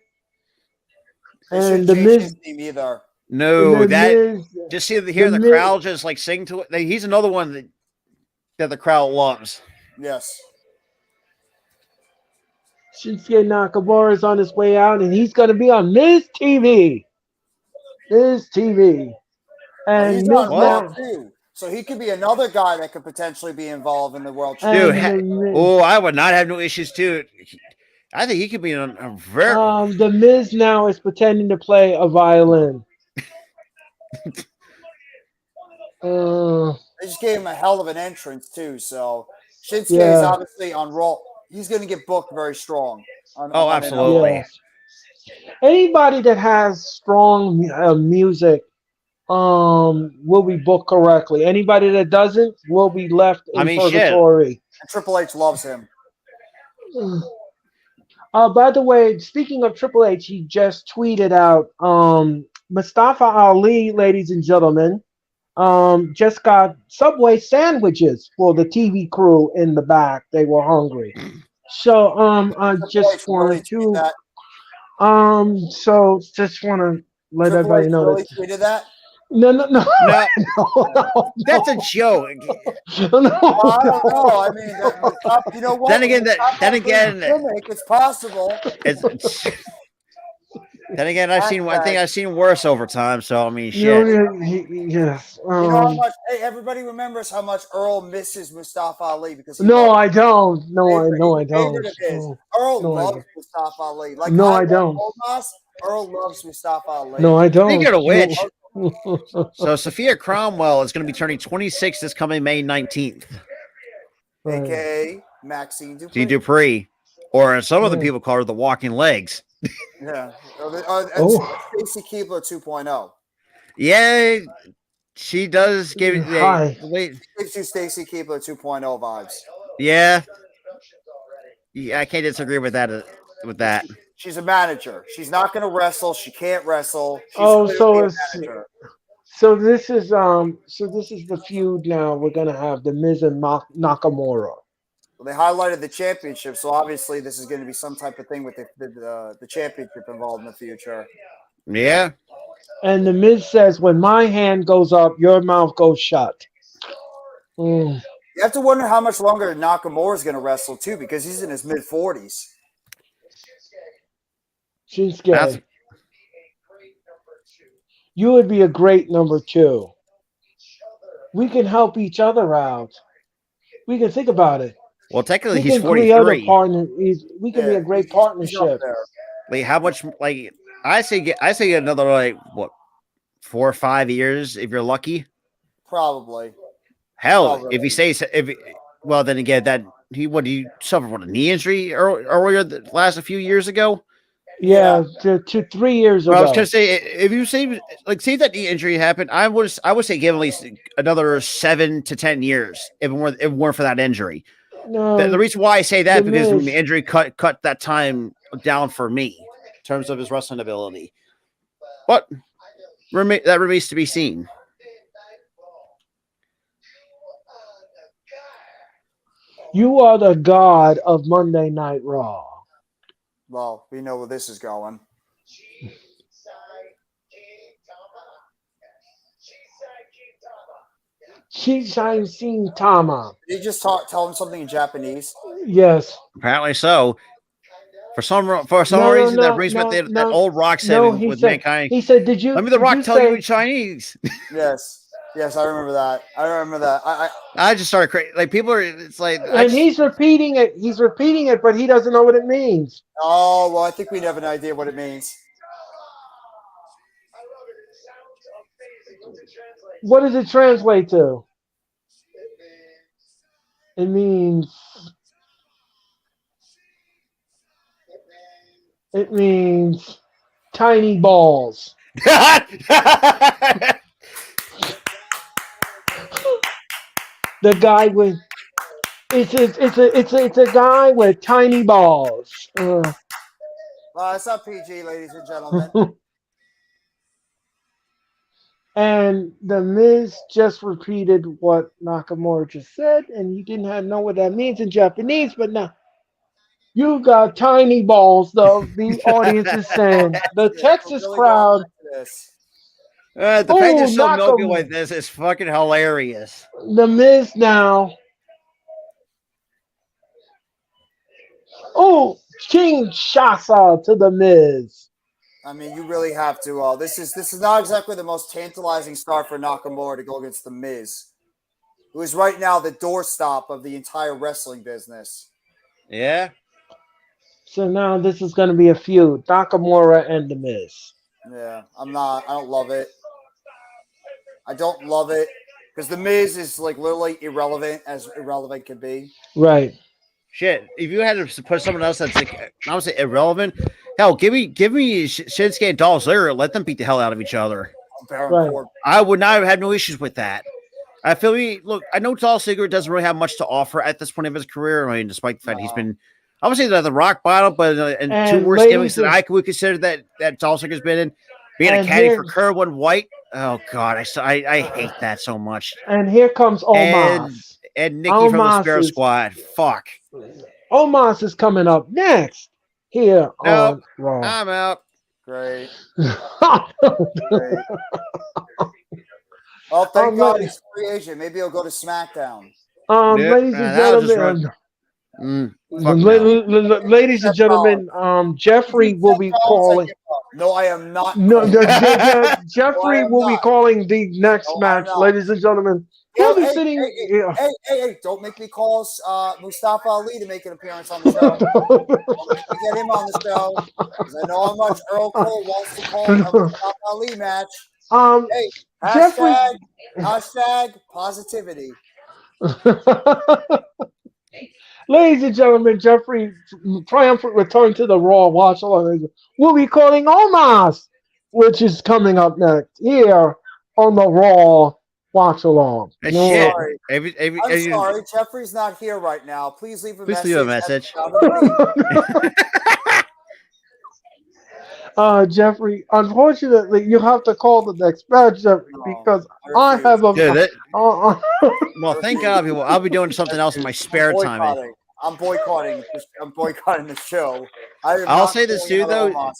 And The The Miz. theme either. No, just hear the crowd just like sing to it. He's another one that the crowd loves. Yes. Shinsuke Nakamura is on his way out, and he's going to be on Miz TV. Miz TV. And he's on Raw too. So he could be another guy that could potentially be involved in the World Championship. Dude, I would not have no issues too. I think he could be a very. The Miz now is pretending to play a violin. They just gave him a hell of an entrance too. So Shinsuke is Yeah. obviously on Raw. He's going to get booked very strong. On Oh, Monday Night Raw. absolutely. Yes. Anybody that has strong music will be booked correctly. Anybody that doesn't will be left I in mean, shit. purgatory. And Triple H loves him. By the way, speaking of Triple H, he just tweeted out Mustafa Ali, ladies and gentlemen, just got Subway sandwiches for the TV crew in the back. They were hungry. So I Triple just H really wanted tweeted to that. just want to let Triple everybody H know really that. tweeted that. No, no, no, No, no, that's a joke. no, no, I don't no. know. I mean, the top, you know what? Then again, When the top then guy brings again, gimmick, it's possible. it's then again, I think Hashtag. I've seen worse over time. So I mean, You know, shit. yes. You know how much? Hey, everybody remembers how much Earl misses Mustafa Ali because he No, loves I don't. he's No, I a favorite don't. of his. No, Earl no, I loves don't. Mustafa Ali. Like No, I I love don't. Omos, Earl loves Mustafa Ali. No, I Speaking don't. of which, No. so Sophia Cromwell is going to be turning 26 this coming May 19th. Right. AKA Maxine G. Dupree. Dupree, or as some other Yeah. people call her, the walking legs. Yeah. Oh. Stacy Keebler 2.0. Yeah, she does give Hi. wait. Gives you Stacy Keebler 2.0 vibes. Yeah, I can't disagree with that. With that, She's a manager. She's not going to wrestle. She can't wrestle. She's Oh, clearly a it's manager. so this is the feud now. We're gonna have the Miz and Nakamura. Well, they highlighted the championship, so obviously this is going to be some type of thing with the championship involved in the future. yeah. And the Miz says, "When my hand goes up, your mouth goes shut." Mm. You have to wonder how much longer Nakamura is going to wrestle too, because he's in his mid 40s. Shinsuke, That's you would be a great number 2. We can help each other out. We can think about it. well, technically We he's can create other 43. partners. We can be a great He's up partnership. there. Like how much? Like I say, get another like what 4 or 5 years if you're lucky. Probably. Hell, Probably. if he stays, well, then again, that he suffered a knee injury earlier last a few years ago. Yeah, to 3 years Well, I was ago. gonna say if you say say that knee injury happened, I would say give him at least another 7 to 10 years if it weren't for that injury. No, The reason why I say that The because Miz- the injury cut that time down for me in terms of his wrestling ability, but that remains to be seen. you are the god of Monday Night Raw. Well, we know where this is going. Chisai Sing Tama. Did you just tell him something in Japanese? Yes. Apparently so. For some No, reason, that no, brings no, back that no, old Rock said no. with Mankind. He said, "Did you? Let me the did Rock you tell you say?" in Chinese. Yes, I remember that. I just started crazy. Like people are, it's like, And he's repeating it. He's repeating it, but he doesn't know what it means. Oh well, I think we have an idea what it means. What does it translate to? It means. It means tiny balls. The guy with it's a guy with tiny balls. It's not PG, ladies and gentlemen. And the Miz just repeated what Nakamura just said, and you didn't know what that means in Japanese, but now you got tiny balls. The audience is saying the Texas Really crowd. The fans are so milky like this. It's fucking hilarious. The Miz now. Oh, King Shasa to the Miz. I mean, you really have to. This is not exactly the most tantalizing start for Nakamura to go against the Miz, who is right now the doorstop of the entire wrestling business. Yeah. So now this is going to be a feud, Nakamura and the Miz. Yeah, I don't love it. I don't love it. Because The Miz is like literally irrelevant as irrelevant can be. Right. Shit, if you had to put someone else that's like, I would say irrelevant, hell, give me Shinsuke and Dolph Ziggler. Let them beat the hell out of each other. Right. I would not have had no issues with that. I feel look. I know Dolph Ziggler doesn't really have much to offer at this point of his career. I mean, despite the fact he's been, I would say that the rock bottom, but and two worst gimmicks that I would consider that Dolph Ziggler's been in, being a caddy for Kerwin White. Oh God, I hate that so much. And here comes Omos. And Nikki from the Spirit Squad. Fuck. Omos is coming up next here on Raw. I'm out. Great. Great. Oh, thank God he's free agent. Maybe he'll go to SmackDown. Ladies and gentlemen, ladies and gentlemen, Jeffrey will be calling. No, I am not. No, Jeffrey will be calling the next match, ladies and gentlemen. He'll be sitting. Hey! Don't make me call Mustafa Ali to make an appearance on the show. Get him on the show because I know how much Earl Cole wants to call a Mustafa Ali match. Hey, hashtag positivity. Ladies and gentlemen, Jeffrey triumphant return to the Raw Watch Along. We'll be calling Omos, which is coming up next here on the Raw Watch Along. I'm sorry, Jeffrey's not here right now. Please leave a message. Jeffrey, unfortunately, you have to call the next match, Jeffrey, because I have a. Well, thank God, people. I'll be doing something else in my spare time. I'm boycotting the show. I'll say this too, though.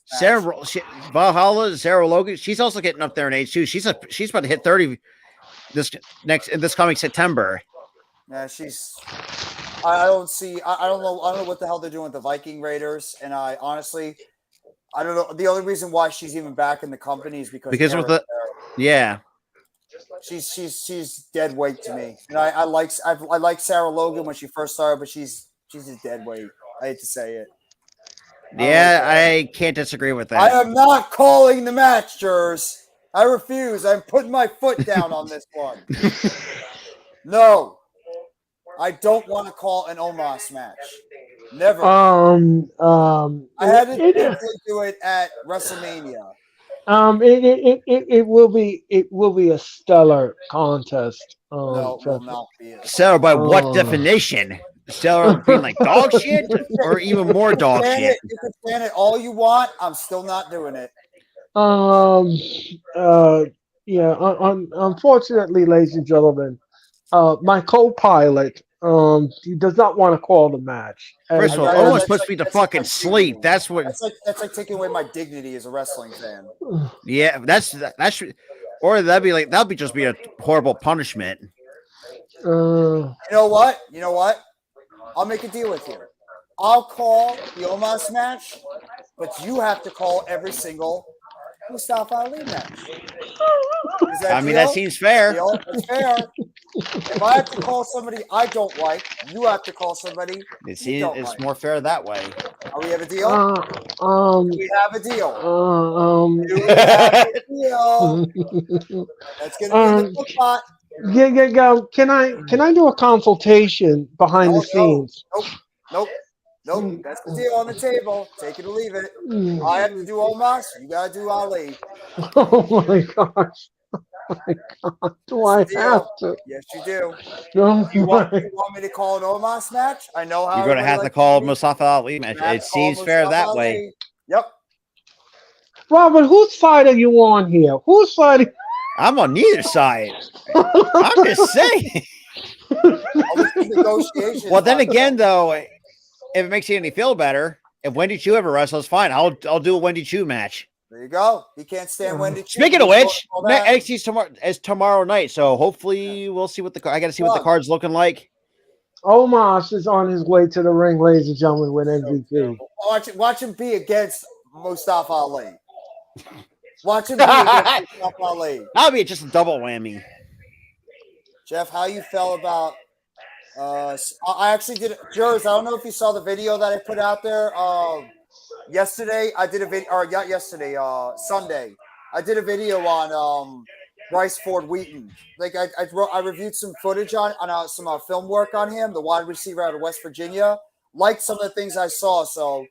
Valhalla, Sarah Logan, she's also getting up there in age too. She's about to hit 30 this coming September. Yeah, I don't know what the hell they're doing with the Viking Raiders, and I honestly. I don't know. The only reason why she's even back in the company is because of the she's dead weight to me. And I like Sarah Logan when she first started, but she's a dead weight. I hate to say it. Yeah, I can't disagree with that. I am not calling the match, Jers. I refuse. I'm putting my foot down on this one. No, I don't want to call an Omos match. Never. I had to do it at WrestleMania. It will be a stellar contest. No, it will not be. Stellar by what definition? Stellar being like dog shit, or even more dog shit? You can stand it all you want. I'm still not doing it. Unfortunately, ladies and gentlemen, my co-pilot. He does not want to call the match. First of all, almost puts me to fucking sleep. That's what. That's like taking away my dignity as a wrestling fan. Yeah, that should, or that'd be just be a horrible punishment. You know what? I'll make a deal with you. I'll call the Omos match, but you have to call every single Mustafa Ali match. That seems fair. That's fair. If I have to call somebody I don't like, you have to call somebody it's more fair that way. We have a deal? Do we have a deal? Do we have a deal? That's going to be the spot. Yeah. Can I do a consultation behind the scenes? Nope. That's the deal on the table. Take it or leave it. I have to do Omos. You gotta do Ali. Oh my gosh. Oh my God. Do I have to? Yes, you do. No, you want me to call an Omos match? I know how. You're going to have to call Mustafa Ali match. It seems fair that way. Yep. Robert, whose side are you on here? Whose side? I'm on neither side. I'm just saying. Well, then again, though, if it makes you any feel better, if Wendy Chu ever wrestles, fine. I'll do a Wendy Chu match. There you go. You can't stand Wendy Chu. Speaking of which, NXT's tomorrow night, so hopefully we'll see what I got to see what the card's looking like. Omos is on his way to the ring, ladies and gentlemen, with MVP. Watch him be against Mustafa Ali. Watch him be against Mustafa Ali. That'll be just a double whammy. Jeff, how you felt about? I actually did. Jers, I don't know if you saw the video that I put out there. Yesterday, I did a video, or not yesterday, Sunday. I did a video on Bryce Ford Wheaton. Like I reviewed some footage on some film work on him, the wide receiver out of West Virginia. Liked some of the things I saw. So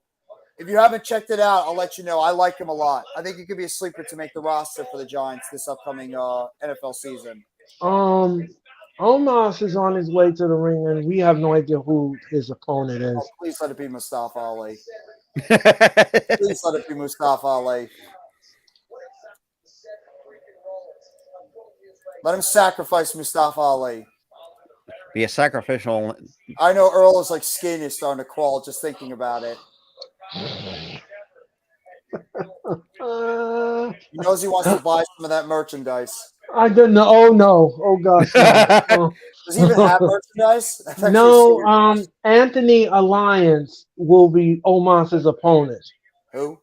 if you haven't checked it out, I'll let you know. I like him a lot. I think he could be a sleeper to make the roster for the Giants this upcoming NFL season. Omos is on his way to the ring, and we have no idea who his opponent is. Oh, please let it be Mustafa Ali. Please let it be Mustafa Ali. Let him sacrifice Mustafa Ali. Be a sacrificial. I know Earl is like skin is starting to crawl just thinking about it. He knows he wants to buy some of that merchandise. I don't know. Oh no! Oh gosh! No. Does he even have merchandise? No. Anthony Alliance will be Omos's opponent. Who?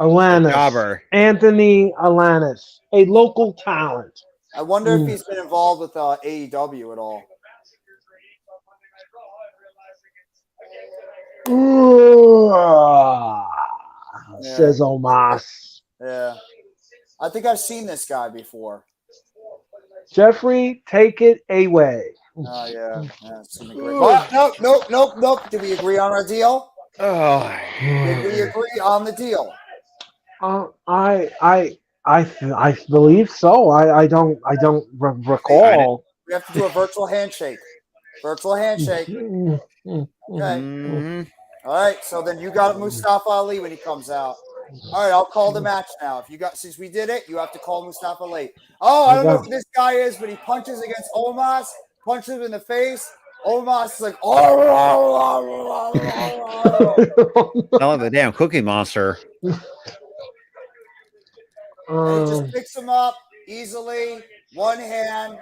Alanis. Anthony Alanis, a local talent. I wonder if he's been involved with AEW at all. Says Omos. Yeah. I think I've seen this guy before. Jeffrey, take it away. Oh, yeah. It's gonna be great. Nope. Did we agree on our deal? Oh. Did we agree on the deal? I believe so. I don't recall. We have to do a virtual handshake. Virtual handshake. Okay. Mm-hmm. All right. So then you got Mustafa Ali when he comes out. All right. I'll call the match now. Since we did it, you have to call Mustafa Ali. Oh, I don't know who this guy is, but he punches against Omos, punches him in the face. Omos is like, Sound like the damn Cookie Monster. And he just picks him up easily, one hand.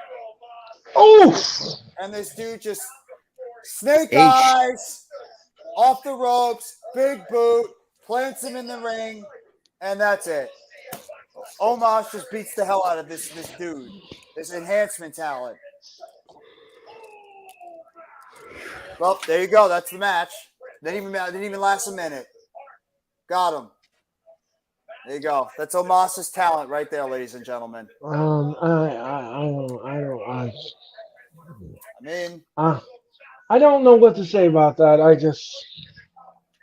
Oof! And this dude just snake eyes off the ropes, big boot, plants him in the ring, and that's it. Omos just beats the hell out of this dude, this enhancement talent. Well, there you go. That's the match. Didn't even last a minute. Got him. There you go. That's Omos's talent right there, ladies and gentlemen. I don't know what to say about that.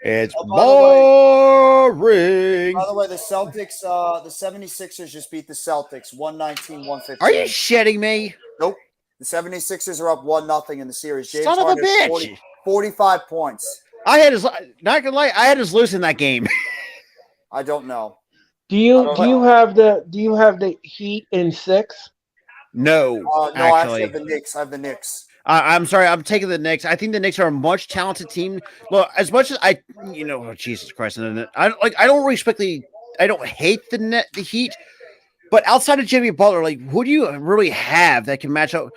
It's boring. By the way, the Celtics, the 76ers just beat the Celtics 119-115. Are you shitting me? Nope. The 76ers are up 1-0 in the series. James Son of a Harden bitch. 45 points. I had his losing that game. I don't know. Do you have the Heat in 6? No, no, actually. I actually have the Knicks. I have the Knicks. I'm sorry. I'm taking the Knicks. I think the Knicks are a much talented team. Look, as much as Jesus Christ, I don't hate the Heat, but outside of Jimmy Butler, like, who do you really have that can match up?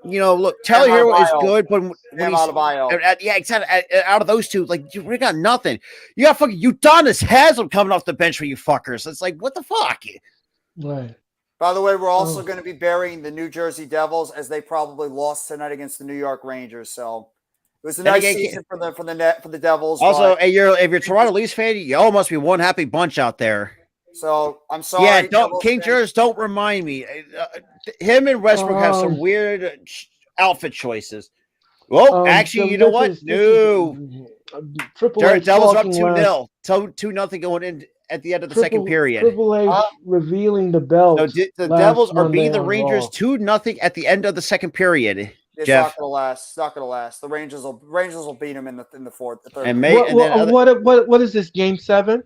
Look, Tyler Hero is good, but when out of those two, like, we got nothing. You got fucking Udonis Haslem coming off the bench for you fuckers. It's like, what the fuck? Right. By the way, we're also going to be burying the New Jersey Devils as they probably lost tonight against the New York Rangers. So it was a nice season for the Devils. Also, if you're a Toronto Leafs fan, you all must be one happy bunch out there. So I'm sorry. Yeah, King Jers, don't remind me. Him and Westbrook have some weird outfit choices. Well, actually, you know what? No. Devils up 2-0. 2-0 going in at the end of the second period. Triple H revealing the belt. So the Devils are beating the Rangers 2-0 at the end of the second period. It's Jeff. not gonna last. It's not gonna last. The Rangers will beat them in the third. What is this, Game 7?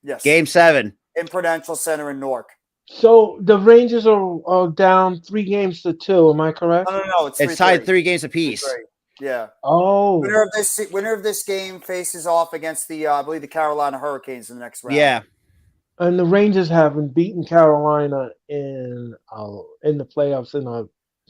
Yes. Game 7 in Prudential Center in Newark. So the Rangers are down 3-2. Am I correct? No. It's tied 3 games apiece. Yeah. Oh. Winner of this game faces off against I believe the Carolina Hurricanes in the next round. Yeah. And the Rangers haven't beaten Carolina in the playoffs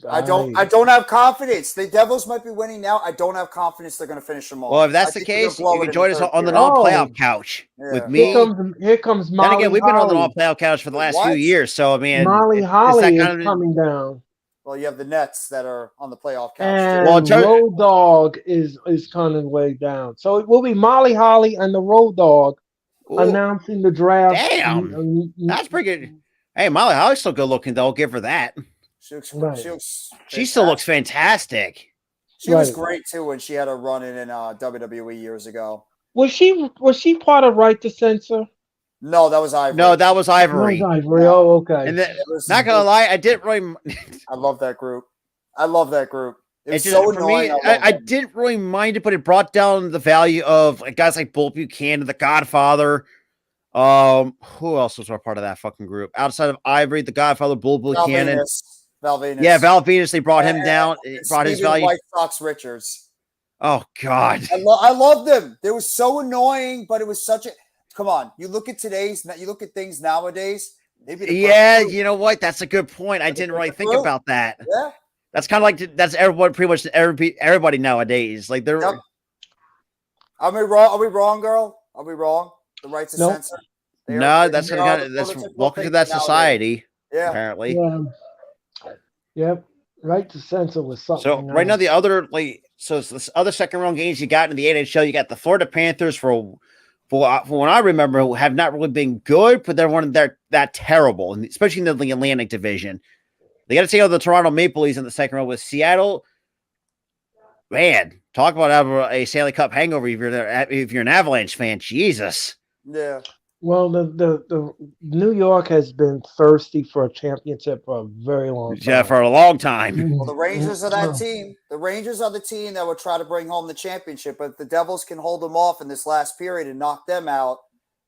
I don't have confidence. The Devils might be winning now. I don't have confidence they're going to finish them all. Well, if that's the case, you can join us on the non-playoff couch with me. Here comes Molly. Then again, we've been on the non-playoff couch for the last few years, so I mean, Molly Holly is coming down. Well, you have the Nets that are on the playoff couch. And Road Dogg is coming way down. So it will be Molly Holly and the Road Dogg announcing the draft. Damn, that's pretty good. Hey, Molly Holly's still good looking, though. I'll give her that. She looks. Right. She still looks fantastic. She was Right. great too when she had a run in WWE years ago. Was she part of Right to Censor? No, that was Ivory. No, that was No, Ivory. Ivory. Yeah. Oh, okay. And then, not gonna lie, I didn't really. I love that group. I love that group. It was Just, so for annoying. me, I didn't really mind it, but it brought down the value of guys like Bull Buchanan, The Godfather. Who else was a part of that fucking group outside of Ivory, The Godfather, Bull Buchanan? Val Venus. Yeah, Val Venus. They brought him down. It brought his value. White Sox Richards. Oh God, I love them. They were so annoying, but it was such a. Come on, you look at things nowadays. Maybe you know what? That's a good point. I didn't really think about that. Yeah, that's kind of like that's everyone, pretty much everybody nowadays. Like they're. Yep. Are we wrong? Are we wrong, girl? Are we wrong? The right to censor. No, that's welcome to that society. Yeah, apparently. Yeah. Yep. Right to censor was something. So right now the other it's this other second round games you got in the NHL. You got the Florida Panthers for what I remember who have not really been good, but they're that terrible, and especially in the Atlantic Division. They got to take out the Toronto Maple Leafs in the second round with Seattle. Man, talk about a Stanley Cup hangover if you're an Avalanche fan. Jesus. Yeah. Well, the New York has been thirsty for a championship for a very long time. Yeah, for a long time. Well, the Rangers are that team. The Rangers are the team that would try to bring home the championship, but if the Devils can hold them off in this last period and knock them out,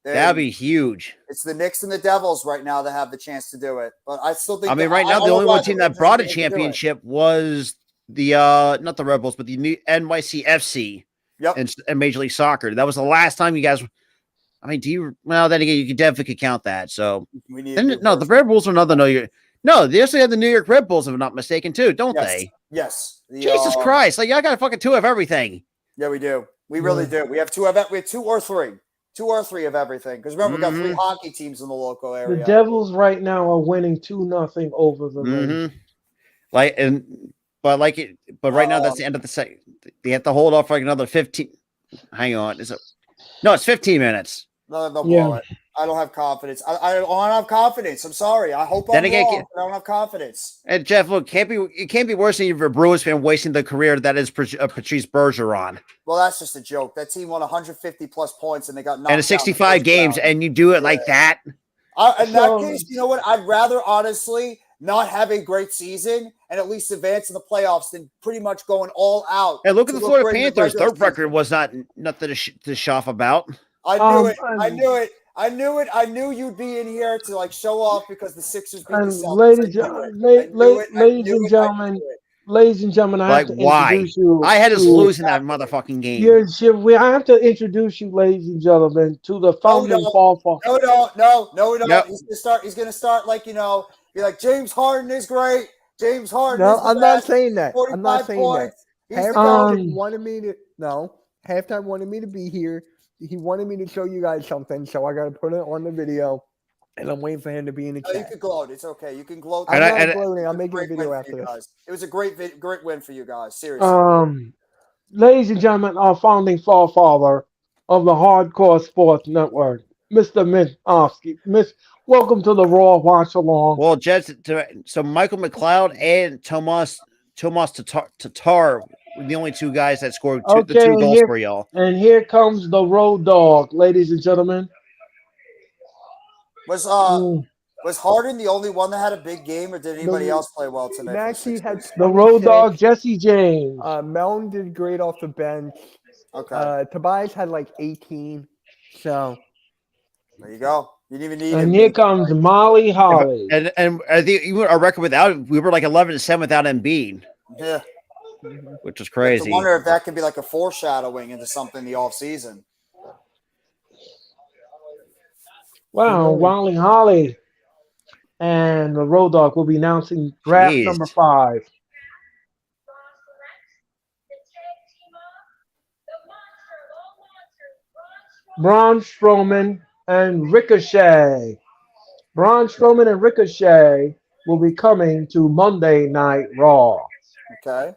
that'd be huge. It's the Knicks and the Devils right now that have the chance to do it. But I still think. I mean, right now the only one team that brought a championship was the not the Rebels, but the new NYCFC. Yep. And Major League Soccer. That was the last time you guys. I mean, well, then again, you definitely could count that. So, the Red Bulls are another New York. No, they also have the New York Red Bulls, if I'm not mistaken, too, don't they? Yes. Jesus Christ! Like y'all got fucking two of everything. Yeah, we do. We really do. We have two or three of everything. Because remember, we got 3 hockey teams in the local area. The Devils right now are winning 2-0 over the Rangers. But right now that's the end of the second. They have to hold off for like another 15. Hang on, it's 15 minutes. No, they'll blow it. I don't have confidence. I don't have confidence. I'm sorry. I hope I'm wrong, but I don't have confidence. And Jeff, look, it can't be worse than if you're a Bruins fan wasting the career that is Patrice Bergeron. Well, that's just a joke. That team won 150 plus points and they got knocked out. And 65 games, and you do it like that. In that case, you know what? I'd rather honestly not have a great season and at least advance in the playoffs than pretty much going all out. And look at the Florida Panthers. Their record was nothing to shuff about. I knew it. I knew it. I knew it. I knew you'd be in here to like show off because the Sixers beat the Celtics. Ladies and gentlemen, I have to introduce you. I had us losing that motherfucking game. I have to introduce you, ladies and gentlemen, to the founding fall. No, we don't. Yep. He's gonna start like be like James Harden is great. James Harden. No, I'm not saying that. I'm not saying points. that. Halftime wanted me to be here. He wanted me to show you guys something, so I got to put it on the video, and I'm waiting for him to be in the chat. You can gloat. It's okay. You can gloat. I'm not gloating. I'm making a video after this. It was a great win for you guys. Seriously. Ladies and gentlemen, our founding father of the Hardcore Sports Network, Mr. Minkowski. Welcome to the Raw Watch Along. Well, so Michael McLeod and Tomas Tatar were the only two guys that scored the 2 goals for y'all. And here comes the Road Dog, ladies and gentlemen. Was Harden the only one that had a big game, or did anybody else play well tonight? Actually, had the Road Dog, Jesse James. Melton did great off the bench. Okay. Tobias had like 18. So there you go. You didn't even need and here comes Molly Holly. And I think even our record we were like 11-7 without Embiid. Yeah. Which is crazy. I wonder if that could be like a foreshadowing into something in the off season. Wow, Molly Holly and the Road Dog will be announcing draft number 5. Braun Strowman and Ricochet. Braun Strowman and Ricochet will be coming to Monday Night Raw. Okay.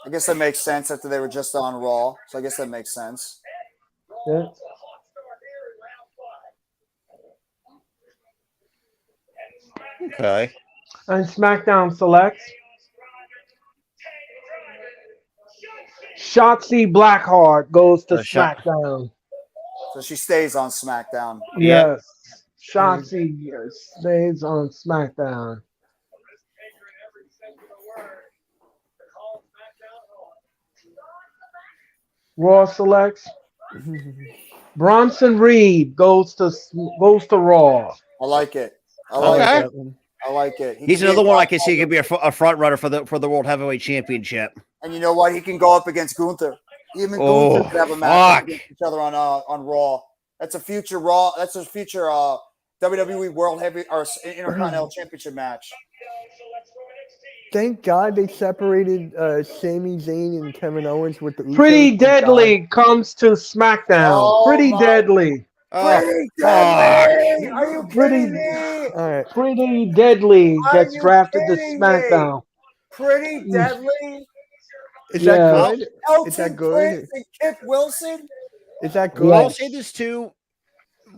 I guess that makes sense after they were just on Raw. So I guess that makes sense. Okay. And SmackDown selects Shotzi Blackheart goes to SmackDown. So she stays on SmackDown. Yep. Yes. Shotzi stays on SmackDown. Raw selects Bronson Reed goes to Raw. I like it. I Okay. like that it. one. I like it. He's another one I can see could be a front runner for the World Heavyweight Championship. And you know what? He can go up against Gunther. Him and Oh, Gunther could have a match fuck. against each other on Raw. That's a future Raw. That's a future WWE World Heavy or Intercontinental Championship match. Thank God they separated Sami Zayn and Kevin Owens with the Usos. Pretty Thank God. Deadly comes to SmackDown. Oh, Pretty my- Deadly. Pretty fuck. Deadly! Are you Pretty- kidding me? All right. Pretty Deadly Are gets you drafted to kidding me? SmackDown. Pretty Deadly. Is Yeah. that good? Elton Is that good? Prince and Kip Wilson. Is that good? Yes. I'll say this too.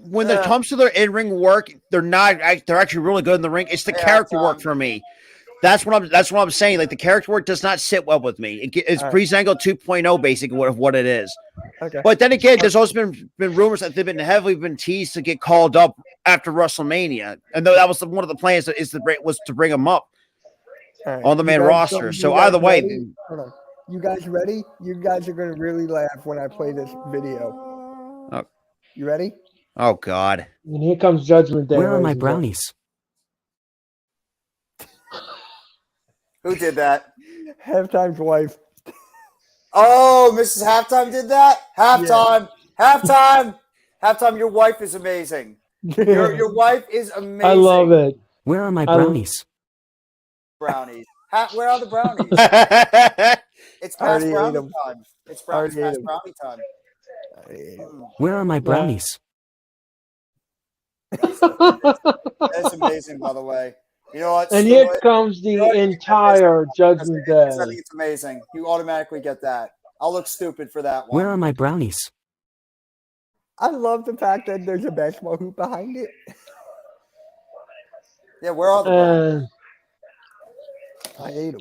When it comes to their in-ring work, they're actually really good in the ring. It's the Yeah, character Tom. work for me. That's what I'm saying. Like the character work does not sit well with me. It's All right. Breezango 2.0 basically of what it is. Okay. But then again, there's also been rumors that they've been heavily teased to get called up after WrestleMania, and though that was one of the plans was to bring them up All right. on the You main guys- roster. you So guys either way, ready? Hold on. You guys ready? You guys are gonna really laugh when I play this video. Oh. You ready? oh god, And here comes Judgment Day. Where are my ladies and gentlemen. brownies? Who did that? Halftime's wife. Oh, Mrs. Halftime did that? Halftime. Halftime. Halftime, your wife is amazing. Your wife is amazing. I love it. Where are my I- brownies? Brownies. Where are the brownies? It's past Already ate brownie them. time. It's Already ate past them. brownie time. Where are my brownies? That's amazing, by the way. You know what? And Stu, here comes the entire Judgment I think Day. it's amazing. You automatically get that. I'll look stupid for that one. Where are my brownies? I love the fact that there's a basketball hoop behind it. Yeah, where are the brownies? And, I ate them.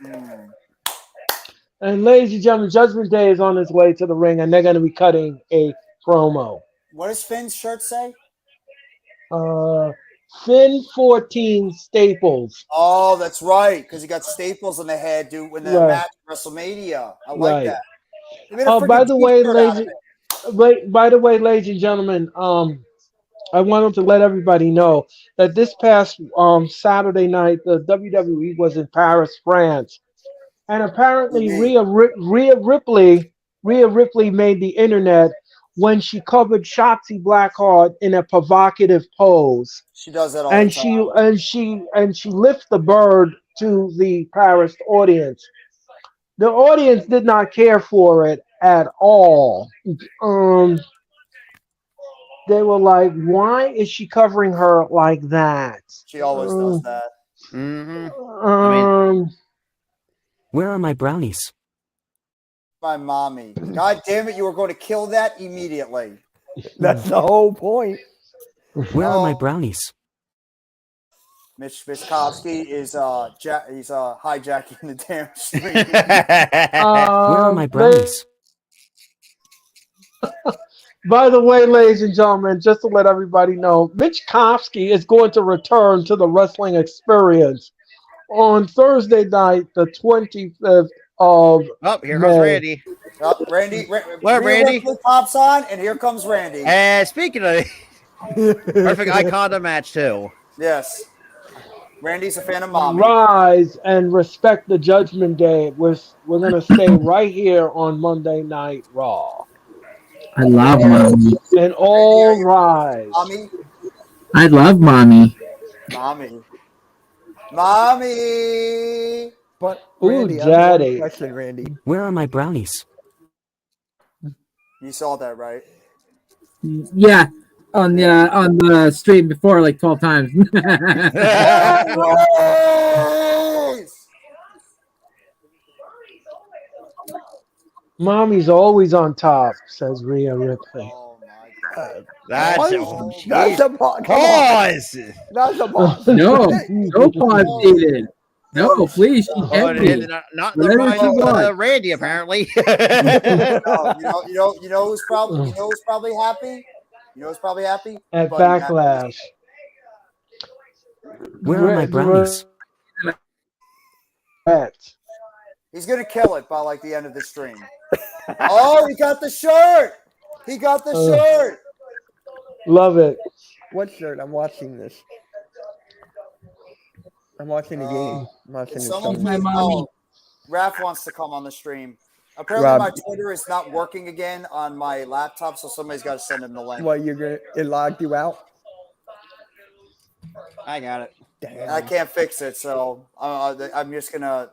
Mm. and ladies and gentlemen, Judgment Day is on his way to the ring, and they're going to be cutting a promo. What does Finn's shirt say? Finn 14 Staples. Oh, that's right, because he got staples in the head, dude, when the Right. match at WrestleMania. I like Right. that. They made a Oh, freaking by the way, t-shirt out of ladies, it. by the way, ladies and gentlemen, I wanted to let everybody know that this past Saturday night, the WWE was in Paris, France, and apparently Rhea Ripley made the internet when she covered Shotzi Blackheart in a provocative pose, She does that all and the time. she lifted the bird to the Paris audience. The audience did not care for it at all. They were like, "Why is she covering her like that?" She always does that. Mm-hmm. Where are my brownies? My mommy. God damn it, you were going to kill that immediately. That's the whole point. Where are my Oh. brownies? Mitch Miskovsky is he's hijacking the damn stream. Where are my brownies? By the way, ladies and gentlemen, just to let everybody know, Mitch Kofsky is going to return to the wrestling experience on Thursday night, the 25th of Oh, here comes May. Randy. Randy, What up, Randy? Ripley pops on, and here comes Randy. And speaking of perfect icon match too. Yes. Randy's a fan of mommy. Rise and respect the Judgment Day. We're going to stay right here on Monday Night Raw. I love mommy. And all rise. Mommy. I love mommy. Mommy. Mommy. But Ooh, Randy, I have one daddy. question, Randy. Where are my brownies? You saw that, right? Yeah, on the stream before like 12 times. Mommy's always on top, says Rhea Ripley. Oh my That's Pause? oh, That's jeez. a pause. Come on. Pause. That's a pause. No, no pause needed. No, please, she Oh, can be. not in the Whatever mind she of wants. Randy, apparently. You know who's probably happy? You know who's probably happy? At Buddy Matthews. Backlash. Where are my brownies? He's gonna kill it by like the end of the stream. Oh, he got the shirt. He got the shirt. Love it. What shirt? I'm watching this. I'm watching the game. I'm watching Can the someone show. My please? mommy. Oh, Raph wants to come on the stream. Apparently, Rob. my Twitter is not working again on my laptop, so somebody's got to send him the link. What, it logged you out? I got it. Damn. I can't fix it, so I'm just gonna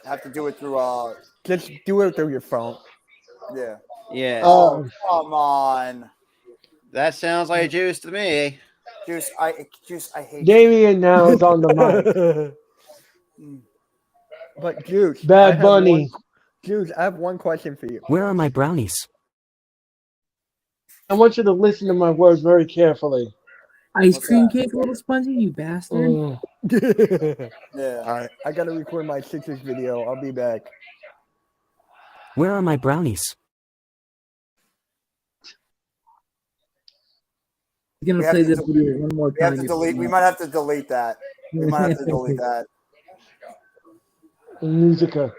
have to do it through. Just do it through your phone. Yeah. Yeah. Oh, come on, That sounds like juice to me. Juice. I hate you. Damien now is on the mic. But Juice, Bad Bunny. Juice, I have one question for you. Where are my brownies? I want you to listen to my words very carefully. Ice What's cream that? cake, little spongy, you bastard. Yeah. All right, I gotta record my Sixers video. I'll be back. Where are my brownies? You're We gonna have play to this do- video one more We have time. to delete. We might have to delete that. We might have to delete that. Musica.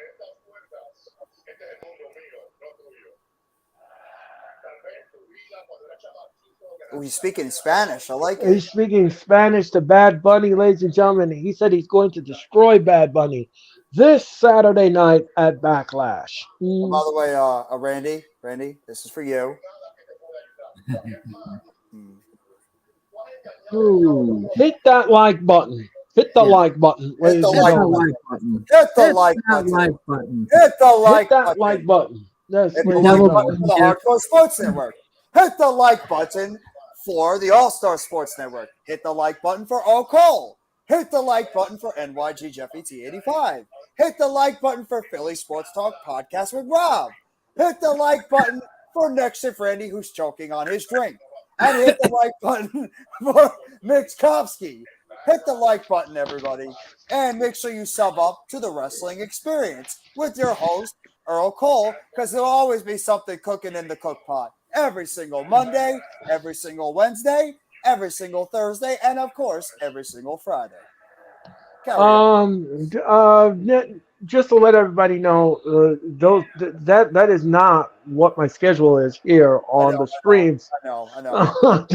Oh, he's speaking Spanish. I like it. He's speaking Spanish to Bad Bunny, ladies and gentlemen. He said he's going to destroy Bad Bunny this Saturday night at Backlash. Oh, by the way, Randy, this is for you. Ooh. Hit that like button. Hit the like button, ladies the and Hit like that gentlemen. like button. Hit the Hit like that button. like button. Hit the like Hit that button. like button. Yes, Hit the ladies like and Double button gentlemen. for the Hardcore Sports Network. Hit the like button for the All-Star Sports Network. Hit the like button for Earl Cole. Hit the like button for NYG Jeffy T85. Hit the like button for Philly Sports Talk Podcast with Rob. Hit the like button for Next Shift Randy, who's choking on his drink. And hit the like button for Mitch Kopsky. Hit the like button, everybody. And make sure you sub up to the Wrestling Experience with your host, Earl Cole, because there'll always be something cooking in the cook pot. Every single Monday, every single Wednesday, every single Thursday, and of course, every single Friday. Carry on. Just to let everybody know, that is not what my schedule is here on the streams. I know.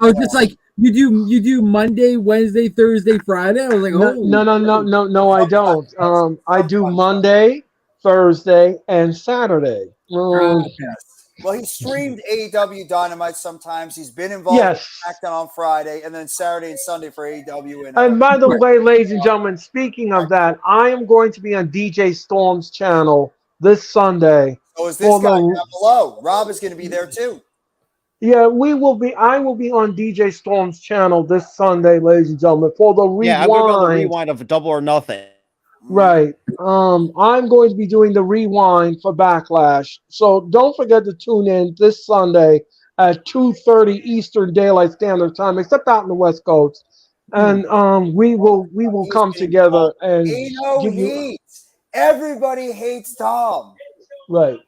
Oh, just like you do Monday, Wednesday, Thursday, Friday. I was like, oh No, I don't. I do Monday, Thursday, and Saturday. Okay. Well, he streamed AEW Dynamite sometimes. He's been involved Yes. in SmackDown on Friday, and then Saturday and Sunday for AEW. And by the way, ladies and gentlemen, speaking of that, I am going to be on DJ Storm's channel this Sunday. So is this guy down below? Rob is going to be there too. Yeah, we will be. I will be on DJ Storm's channel this Sunday, ladies and gentlemen, for the rewind. Yeah, I'm going to do the rewind of Double or Nothing. Right. I'm going to be doing the rewind for Backlash. So don't forget to tune in this Sunday at 2:30 Eastern Daylight Standard Time, except out in the West Coast. And we will come together and give you heat. Everybody hates Tom. right.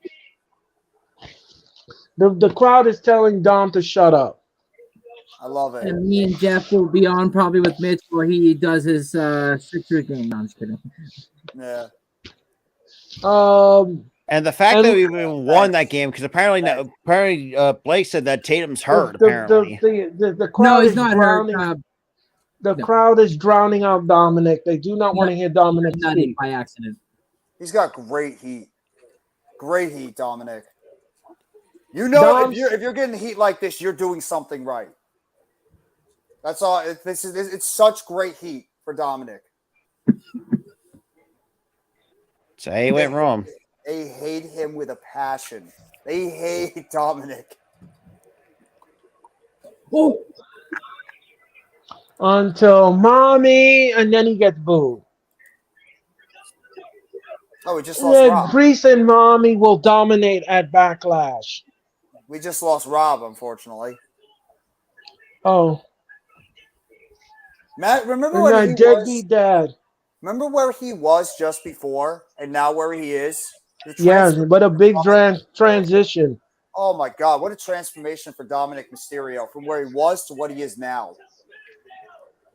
The crowd is telling Dom to shut up. I love it. And me and Jeff will be on probably with Mitch where he does his Sixers game. No, I'm just kidding. Yeah. And the fact that we even won that game, because apparently Blake said that Tatum's hurt. Apparently, The crowd No, he's is not drowning. hurt. The crowd is drowning out Dominic. They do not want to hear Dominic Not speak. by accident. He's got great heat. Great heat, Dominic. You know, if you're getting heat like this, you're doing something right. That's all. It's such great heat for Dominic. say he went wrong. They hate him with a passion. They hate Dominic. Oh, Until mommy, and then he gets booed. Oh, we just lost Rob. Grease and mommy will dominate at Backlash. We just lost Rob, unfortunately. Oh, Matt, remember and when my he deadbeat dad. Remember where he was just before, and now where he is? The Yeah, transfer. but a big transition. Oh my God! What a transformation for Dominic Mysterio from where he was to what he is now.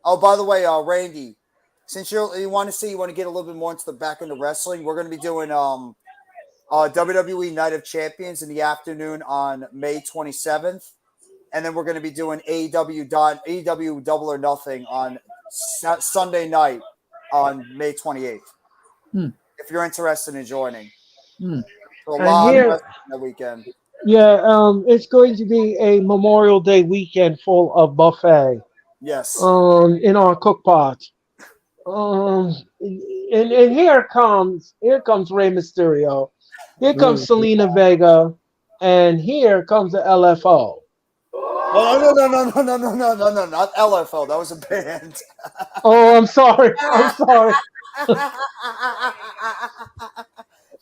Oh, by the way, Randy, since you want to get a little bit more into the back end of wrestling, we're going to be doing WWE Night of Champions in the afternoon on May 27th, and then we're going to be doing AEW Double or Nothing on Sunday night on May 28th. If you're interested in joining, so a lot of wrestling that weekend. Yeah, it's going to be a Memorial Day weekend full of buffet. Yes. In our cook pot. And here comes Rey Mysterio. Here comes Selena Vega, and here comes the LFO. Oh no, not LFO. That was a band. Oh, I'm sorry. I'm sorry.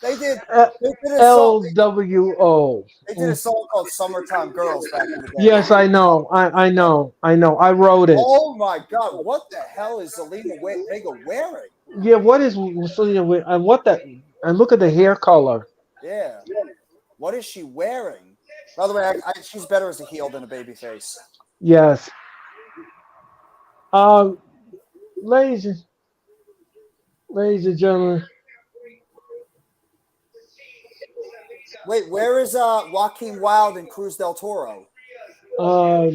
They did a song. LWO. They did a song called "Summertime Girls" back in the day. Yes, I know. I know. I wrote it. Oh my God! What the hell is Selena Vega wearing? Yeah, what is Selena? And what that? And look at the hair color. Yeah. What is she wearing? By the way, she's better as a heel than a babyface. Yes. Ladies and gentlemen. Wait, where is Joaquin Wilde and Cruz del Toro? I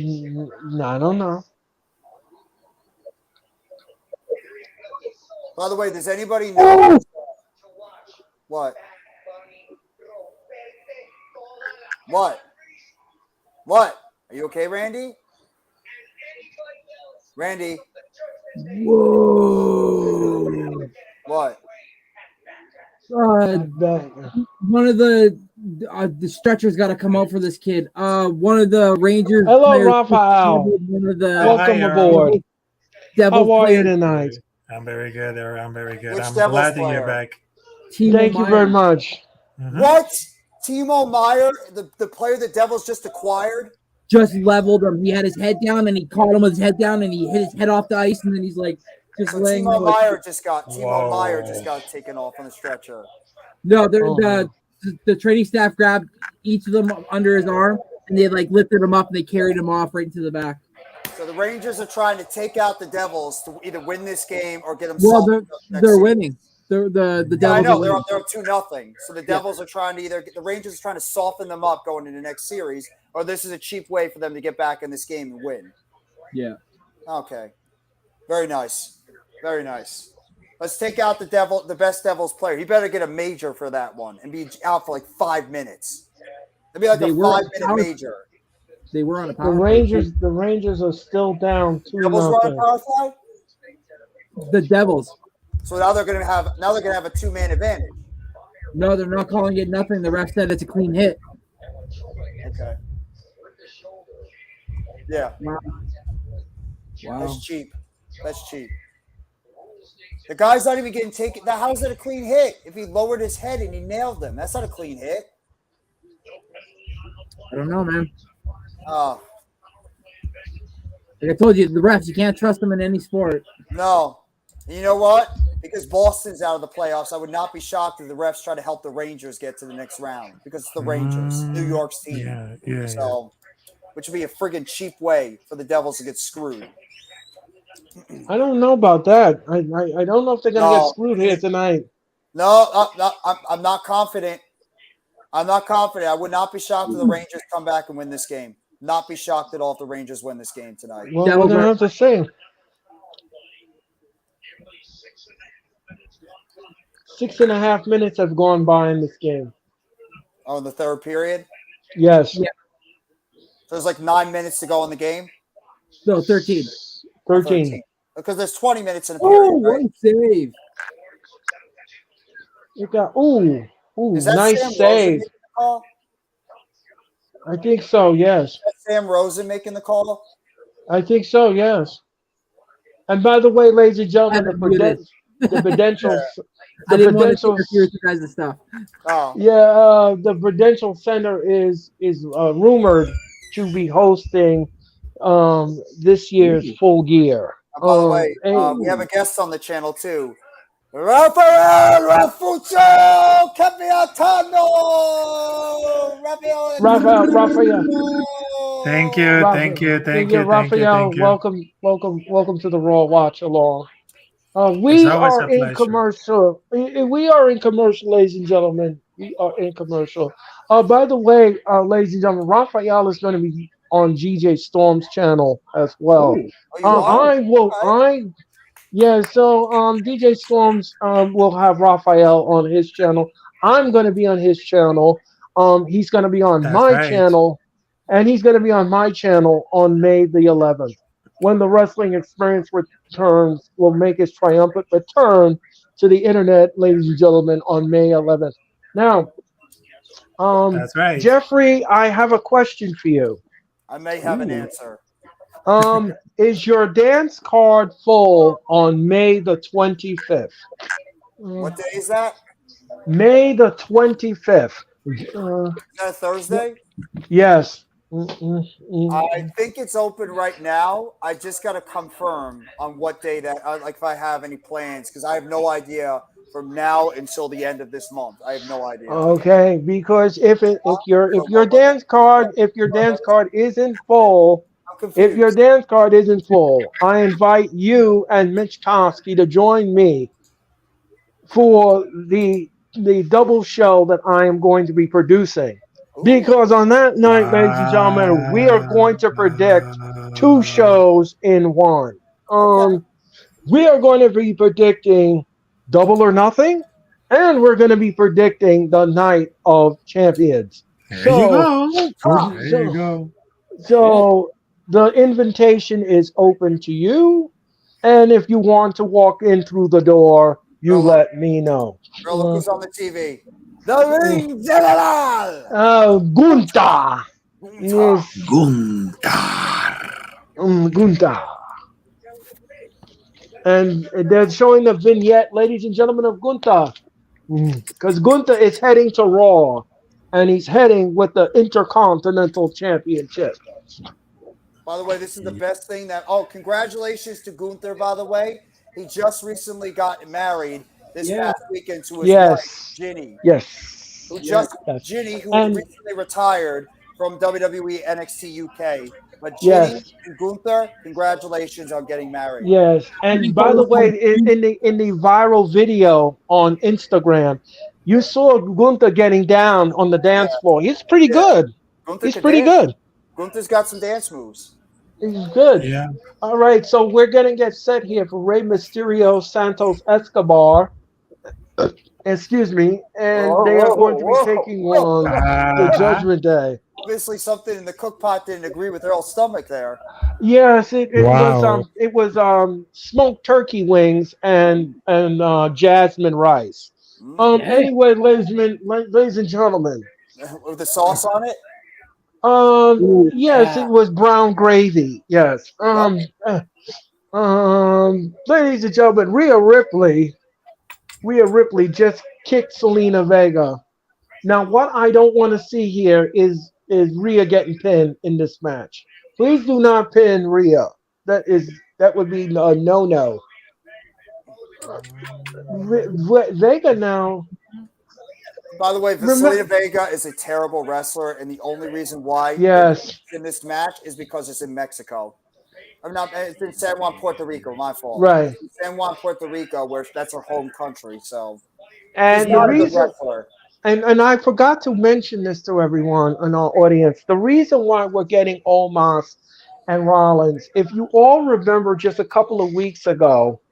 don't know. By the way, does anybody know what? What? What? Are you okay, Randy? Randy? Whoa! What? One of the stretchers got to come out for this kid. One of the Rangers. Hello, Rafael. Welcome aboard. How are you tonight? I'm very good. I'm very good. Which I'm Devils glad that player? you're back. Thank you very much. What? Timo Meyer, the player the Devils just acquired? Just leveled him. He had his head down, and he caught him with his head down, and he hit his head off the ice, and then he's like just laying. Timo Meyer just got taken off on the stretcher. No, the training staff grabbed each of them under his arm, and they like lifted him up, and they carried him off right into the back. So the Rangers are trying to take out the Devils to either win this game or get them. Well, they're winning. The Devils. I know they're up 2-0. So the Devils are trying to either get the Rangers are trying to soften them up going into the next series, or this is a cheap way for them to get back in this game and win. Yeah. Okay. Very nice. Very nice. Let's take out the best Devils player. He better get a major for that one and be out for like 5 minutes. It'd be like a 5-minute major. They were on a power The Rangers are still down 2-0. Devils were on a power play? The Devils. So now they're gonna have a 2-man advantage. No, they're not calling it nothing. The ref said it's a clean hit. Okay. Yeah. Wow. That's cheap. The guy's not even getting taken. How's that a clean hit? If he lowered his head and he nailed them, that's not a clean hit. I don't know, man. Oh. Like I told you, the refs, you can't trust them in any sport. No. And you know what? Because Boston's out of the playoffs, I would not be shocked if the refs try to help the Rangers get to the next round because it's the Rangers, New York's team. Which would be a friggin' cheap way for the Devils to get screwed. I don't know about that. I don't know if they're gonna get screwed here tonight. No, I'm not confident. I would not be shocked if the Rangers come back and win this game. Not be shocked at all if the Rangers win this game tonight. Well, we're gonna have to see. 6.5 minutes have gone by in this game. Oh, in the third period? Yes. Yeah. So there's like 9 minutes to go in the game? No, 13. 13. Because there's 20 minutes in a period. Oh, right? One save. You got nice Sam save. I think so, yes. Is that Sam Rosen making the call? I think so, yes. And by the way, ladies and gentlemen, the I didn't want to Prudential. interfere with you guys' stuff. Oh, Yeah, the Prudential Center is rumored to be hosting this year's full gear. and by the way, And we have a guest on the channel too. Rafael Rafuccio Capiatano! Raphael, Thank you, thank you, thank you, thank you, Raphael, thank you. welcome to the Raw Watch Along. It's We always are a in pleasure. commercial. We are in commercial, ladies and gentlemen. We are in commercial. By the way, ladies and gentlemen, Raphael is going to be on GJ Storm's channel as well. Oh, you are? I will. Yeah. So DJ Storms will have Raphael on his channel. I'm going to be on his channel. He's going to be on That's my right. channel, and he's going to be on my channel on May the 11th, when the Wrestling Experience returns. Will make its triumphant return to the internet, ladies and gentlemen, on May 11th. Now, That's right. Jeffrey, I have a question for you. I may have an answer. Is your dance card full on May the 25th? What day is that? May the 25th. Is that a Thursday? Yes. I think it's open right now. I just got to confirm on what day that, like, if I have any plans, because I have no idea from now until the end of this month. I have no idea. Okay, because if your dance card isn't full, I'm confused. if your dance card isn't full, I invite you and Mitch Kosky to join me for the double show that I am going to be producing. Because on that night, ladies and gentlemen, we are going to predict two shows in one. We are going to be predicting Double or Nothing, and we're going to be predicting the Night of Champions. There you go. There you go. So the invitation is open to you, and if you want to walk in through the door, you let me know. Girl, look who's on the TV. The Ring General! Gunther. Yes. Gunther. And they're showing the vignette, ladies and gentlemen, of Gunther. Because Gunther is heading to Raw, and he's heading with the Intercontinental Championship. By the way, this is the best thing that. Oh, congratulations to Gunther, by the way. He just recently got married this past weekend to his wife, Ginny. Yes. Ginny, who recently retired from WWE NXT UK. But Ginny and Gunther, congratulations on getting married. Yes. And by the way, in the viral video on Instagram, you saw Gunther getting down on the dance floor. He's pretty good. He's pretty good. Gunther's got some dance moves. He's good. Yeah. All right, so we're gonna get set here for Rey Mysterio, Santos Escobar. Excuse me, and they are going to be taking on the Judgment Day. Obviously, something in the cook pot didn't agree with Earl's stomach there. Yes, it was smoked turkey wings and jasmine rice. Anyway, ladies and gentlemen, with the sauce on it. Yes, it was brown gravy. Yes. Ladies and gentlemen, Rhea Ripley just kicked Selena Vega. Now, what I don't want to see here is Rhea getting pinned in this match. Please do not pin Rhea. That would be a no. Vega now. By the way, Selena Vega is a terrible wrestler, and the only reason why it's in this match is because it's in Mexico. It's in San Juan, Puerto Rico. My fault. Right. It's in San Juan, Puerto Rico, where that's her home country. So, and the reason, and I forgot to mention this to everyone in our audience. The reason why we're getting Omos and Rollins, if you all remember, just a couple of weeks ago,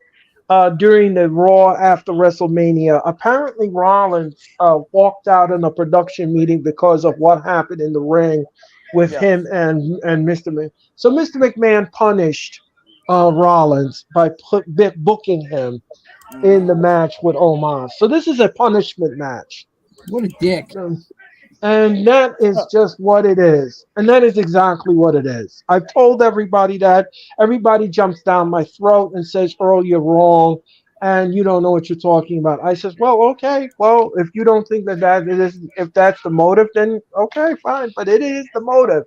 during the Raw after WrestleMania, apparently Rollins walked out in a production meeting because of what happened in the ring with him and Mr. McMahon. So Mr. McMahon punished Rollins by booking him in the match with Omos. So this is a punishment match. What a dick. And that is just what it is. And that is exactly what it is. I've told everybody that. Everybody jumps down my throat and says, Earl, you're wrong. and you don't know what you're talking about. I says, well, okay, well, if you don't think that it is, if that's the motive, then okay, fine. But it is the motive.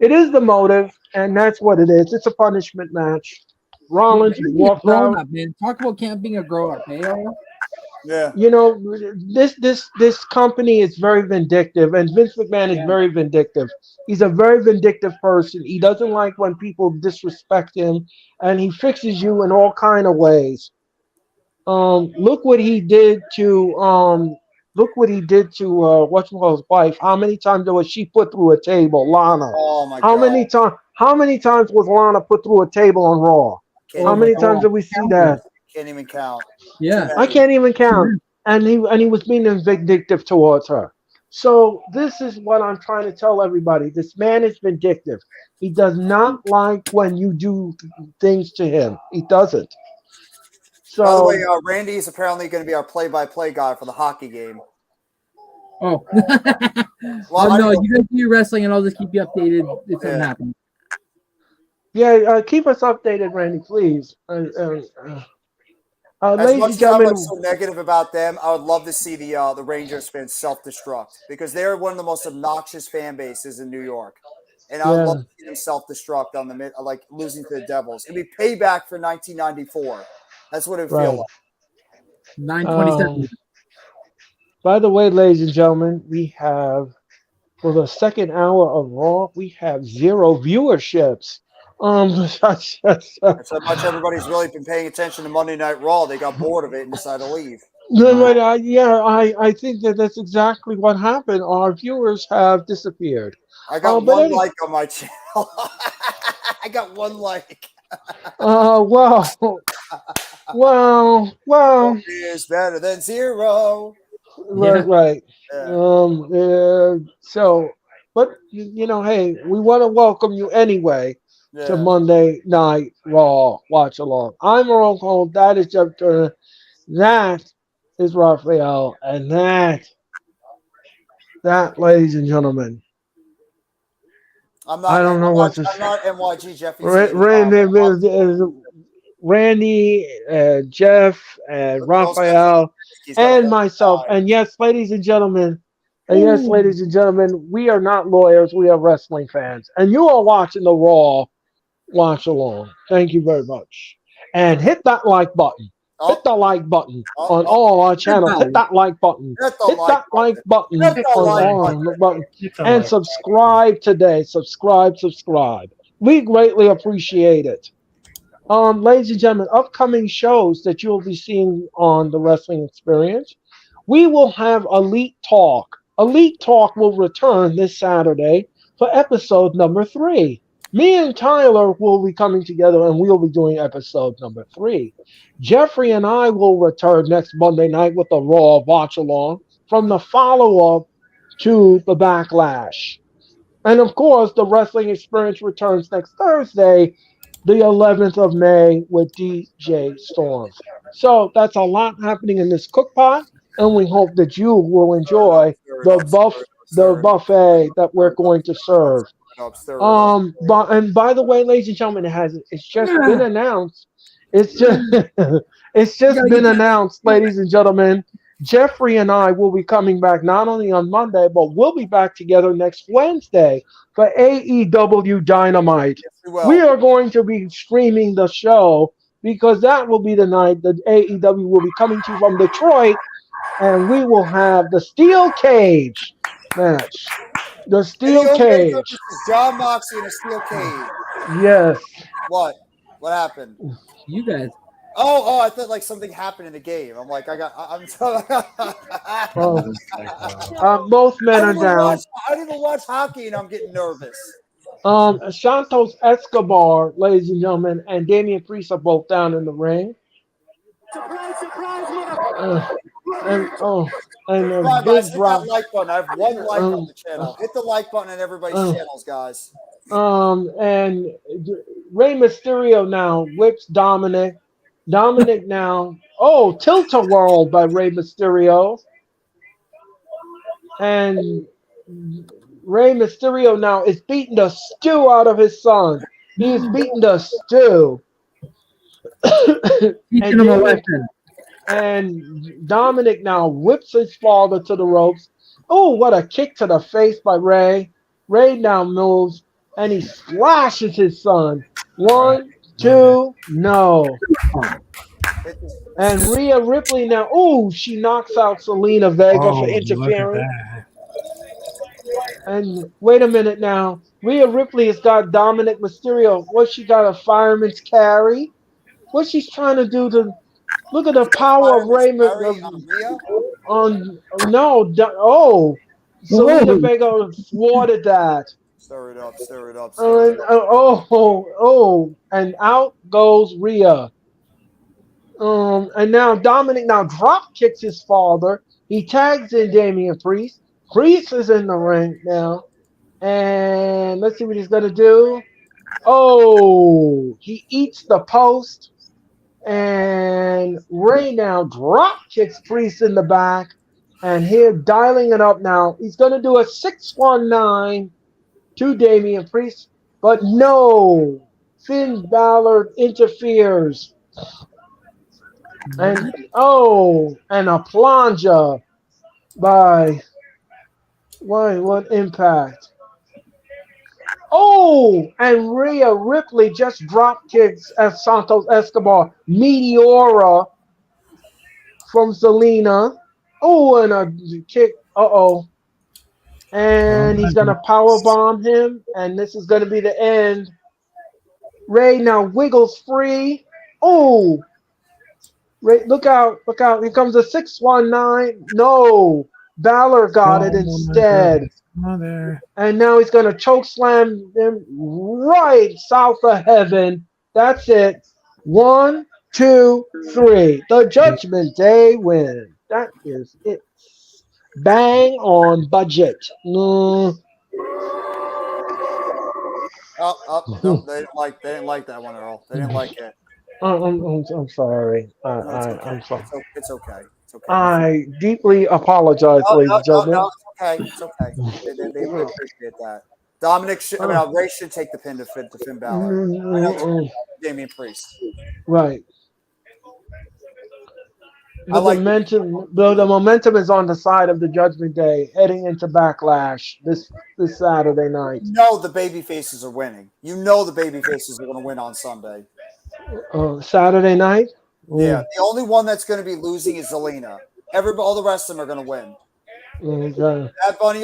It is the motive, and that's what it is. It's a punishment match. Rollins Being a walked grown out. up, man. Talk about can't being a grown up, man. Yeah. You know, this company is very vindictive, and Vince McMahon is very vindictive. He's a very vindictive person. He doesn't like when people disrespect him, and he fixes you in all kind of ways. Look what he did to his wife. How many times was she put through a table, Lana? Oh my How God. many times? How many times was Lana put through a table on Raw? Can't How even many count. times did we see that? Can't even count. Yeah. I can't even count. And he was being vindictive towards her. So this is what I'm trying to tell everybody. This man is vindictive. He does not like when you do things to him. He doesn't. By the So way, Randy is apparently going to be our play-by-play guy for the hockey game. Oh. Well, Oh no, you guys do your wrestling, and I'll just keep you updated if something happens. yeah, keep us updated, Randy, please. As Ladies much and as I'm gentlemen, so negative about them, I would love to see the Rangers fans self-destruct because they're one of the most obnoxious fan bases in New York, and I would love to see them self-destruct on the like losing to the Devils. It'd be payback for 1994. That's what it would feel like. 927. By the way, ladies and gentlemen, we have for the second hour of Raw, we have 0 viewerships. That's how much everybody's really been paying attention to Monday Night Raw. They got bored of it and decided to leave. I think that's exactly what happened. Our viewers have disappeared. I got one like on my channel. I got 1 like. Well. Is better than 0. Right. So, but you know, hey, we want to welcome you anyway to Monday Night Raw Watch Along. I'm Earl Cole. That is Jeff Turner. That is Raphael, and that, ladies and gentlemen. I'm not. I don't know what to I'm not NYG Jeffy. Randy, Jeff, and Raphael, and myself. And yes, ladies and gentlemen, we are not lawyers. We are wrestling fans. And you are watching the Raw Watch Along. Thank you very much. And hit that like button. Hit the like button on all our channels. Hit that like button. Hit that like button on the button. And subscribe today. Subscribe. We greatly appreciate it. Ladies and gentlemen, upcoming shows that you'll be seeing on the Wrestling Experience. We will have Elite Talk. Elite Talk will return this Saturday for episode number 3. Me and Tyler will be coming together and we'll be doing episode number 3. Jeffrey and I will return next Monday night with a Raw Watch Along from the follow-up to the Backlash. And of course, the Wrestling Experience returns next Thursday, the 11th of May, with DJ Storm. So that's a lot happening in this cookpot, and we hope that you will enjoy the buffet that we're going to serve. And by the way, ladies and gentlemen, it's just been announced. It's just been announced, ladies and gentlemen. Jeffrey and I will be coming back not only on Monday, but we'll be back together next Wednesday for AEW Dynamite. Yes, we are going to be streaming the show because that will be the night that AEW will be coming to you from Detroit, and we will have the Steel Cage match. The Steel Cage. John Moxley in a steel cage. Yes. What? What happened? You guys. Oh! I thought like something happened in the game. I'm like, I'm so. Both men are down. I didn't even watch hockey, and I'm getting nervous. Santos Escobar, ladies and gentlemen, and Damian Priest are both down in the ring. Surprise, And big drop. That like button. I have 1 like on the channel. Hit the like button on everybody's channels, guys. And Rey Mysterio now whips Dominic. Dominic now. Oh, Tilt-A-Whirl by Rey Mysterio. And Rey Mysterio now is beating the stew out of his son. He is beating the stew. Teaching him a lesson. And Dominic now whips his father to the ropes. Oh, what a kick to the face by Ray. Ray now moves and he slashes his son. One, two, no. And Rhea Ripley now, oh, she knocks out Selena Vega for Oh, look at interfering. that. And wait a minute now. Rhea Ripley has got Dominic Mysterio. What, she got a fireman's carry? What she's trying to do to look at the power of Raymond Rhea? on oh, Selena Vega thwarted that. Stir it up, stir it up, stir And it up. and out goes Rhea. And now Dominic now drop kicks his father. He tags in Damian Priest. Priest is in the ring now. And let's see what he's gonna do. Oh, he eats the post. And Ray now drop kicks Priest in the back. And here dialing it up now. He's gonna do a 619 to Damian Priest. But no. Finn Balor interferes. And and a plunger by what Impact. Oh, and Rhea Ripley just drop kicks at Santos Escobar. Meteora from Selena. Oh, and a kick. And he's gonna power bomb him, and this is gonna be the end. Ray now wiggles free. Oh, Ray, look out, look out. Here comes a 619. No, Balor got it instead. Mother. And now he's going to choke slam him right south of heaven. That's it. 1, 2, 3. The Judgment Day win. That is it. Bang on budget. No, they didn't like that one at all. They didn't like it. I'm sorry. I'm sorry. It's okay. It's okay. I deeply apologize, ladies and gentlemen. No, it's okay. They appreciate that. Dominic Ray should take the pin to Finn Balor. Damian Priest. Right. The momentum is on the side of the Judgment Day, heading into Backlash this Saturday night. You know the baby faces are winning. You know the baby faces are going to win on Sunday. Saturday night? Yeah, the only one that's going to be losing is Zelina. All the rest of them are going to win. Okay. Bad Bunny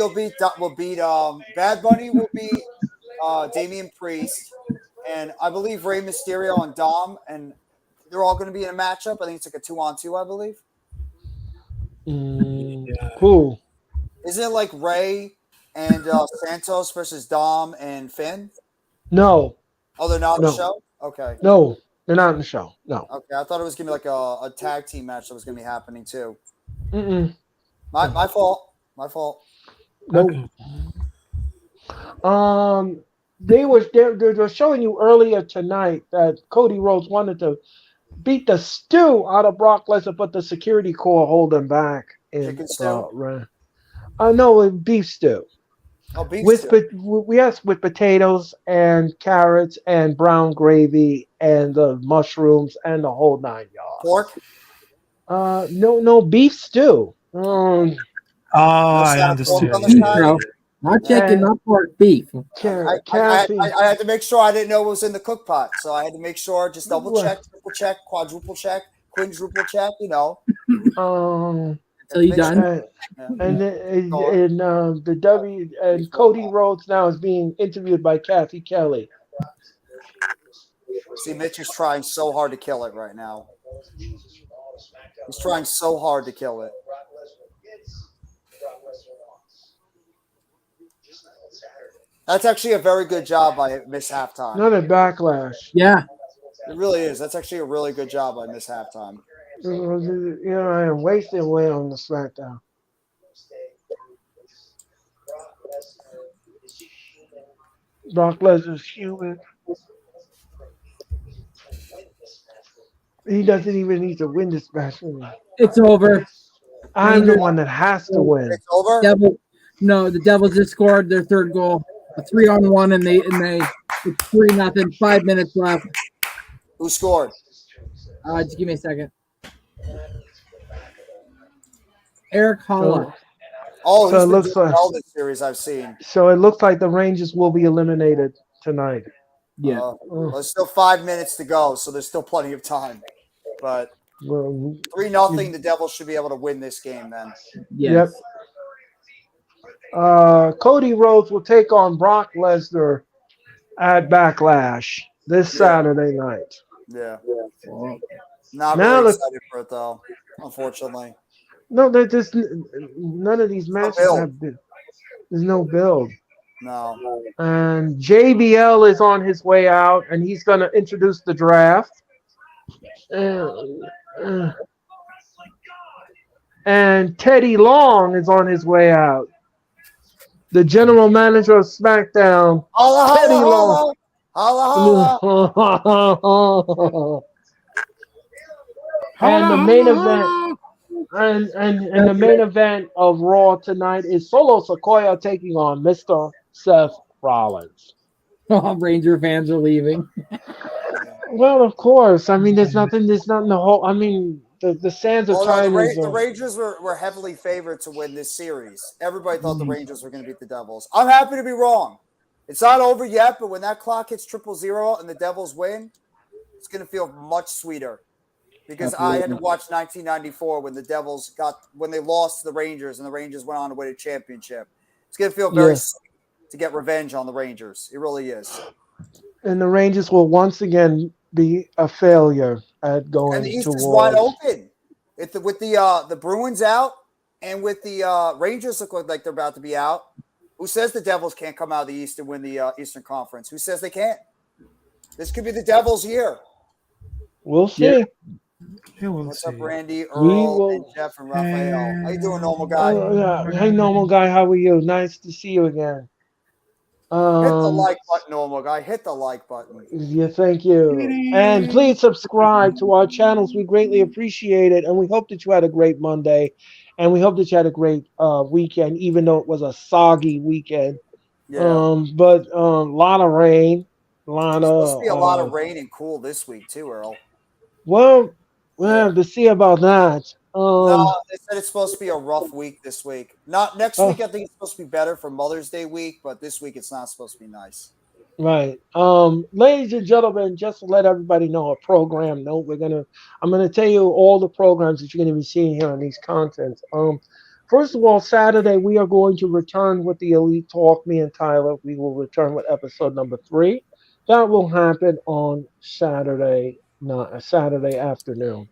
will beat Damian Priest, and I believe Rey Mysterio and Dom, and they're all going to be in a matchup. I think it's like a 2-on-2, I believe. Cool. Isn't it like Rey and Santos versus Dom and Finn? No. Oh, they're not on the show? Okay. No, they're not in the show. No. Okay, I thought it was going to be like a tag team match that was going to be happening too. My fault. My fault. Nope. They were showing you earlier tonight that Cody Rhodes wanted to beat the stew out of Brock Lesnar, but the security corps hold him back. Chicken stew? No, beef stew. Oh, beef stew. Yes, with potatoes and carrots and brown gravy and the mushrooms and the whole 9 yards. Pork? No, beef stew. I understood. Not chicken, not pork, beef. I had to make sure I didn't know what was in the cook pot, so I had to make sure, just double check, triple check, quadruple check, quadruple check. You know. So you done? And Cody Rhodes now is being interviewed by Kathy Kelly. See, Mitch is trying so hard to kill it right now. He's trying so hard to kill it. That's actually a very good job by Miss Halftime. Not a Backlash. Yeah. It really is. That's actually a really good job by Miss Halftime. I am wasting away on the SmackDown. Brock Lesnar's human. He doesn't even need to win this match. It's over. I'm the one that has to win. It's over? The Devils just scored their third goal. A 3-on-1, and it's 3-0. 5 minutes left. Who scored? Just give me a second. Eric Holland. Oh, So he's it been looks doing like well this series I've seen. so it looks like the Rangers will be eliminated tonight. Yeah. Well, there's still 5 minutes to go, so there's still plenty of time. But Well, 3-0, the Devils should be able to win this game then. Yes. Yep. Cody Rhodes will take on Brock Lesnar at Backlash this Saturday night. Yeah. Not Now really the- excited for it though, unfortunately. No, there's none of these matches have been. There's no build. No. And JBL is on his way out, and he's going to introduce the draft. And Teddy Long is on his way out. The general manager of SmackDown, Holla, Teddy holla, Long. holla, holla. And the main event, and the main event of Raw tonight is Solo Sequoia taking on Mr. Seth Rollins. All Ranger fans are leaving. Well, of course. I mean, there's nothing the whole. I mean, the sands of time is. The Rangers were heavily favored to win this series. Everybody thought the Rangers were going to beat the Devils. I'm happy to be wrong. It's not over yet, but when that clock hits 000 and the Devils win, it's going to feel much sweeter. Because I had to watch 1994 when the Devils when they lost to the Rangers and the Rangers went on to win a championship. It's going to feel very sweet to get revenge on the Rangers. It really is. And the Rangers will once again be a failure at going. And the East is wide open. With the Bruins out and with the Rangers look like they're about to be out. Who says the Devils can't come out of the East and win the Eastern Conference? Who says they can't? This could be the Devils' year. We'll see. What's up, Randy, Earl, and Jeff, and Raphael? How you doing, normal guy? Hey, normal guy, how are you? Nice to see you again. Hit the like button, normal guy. Hit the like button. Yeah, thank you. And please subscribe to our channels. We greatly appreciate it. And we hope that you had a great Monday. And we hope that you had a great weekend, even though it was a soggy weekend. Yeah. But a lot of rain. There's supposed to be a lot of rain and cool this week, too, Earl. Well, we'll have to see about that. No, they said it's supposed to be a rough week this week. Not next week. I think it's supposed to be better for Mother's Day week, but this week it's not supposed to be nice. Right. Ladies and gentlemen, just to let everybody know a program note, I'm gonna tell you all the programs that you're gonna be seeing here on these contents. First of all, Saturday we are going to return with the Elite Talk. Me and Tyler, we will return with episode number 3. That will happen on Saturday afternoon.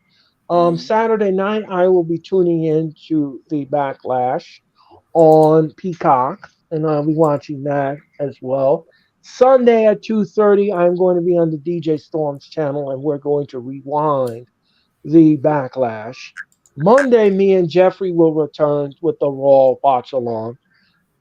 Saturday night, I will be tuning in to the Backlash on Peacock, and I'll be watching that as well. Sunday at 2:30, I'm going to be on the DJ Storm's channel, and we're going to rewind the Backlash. Monday, me and Jeffrey will return with the Raw Watch Along.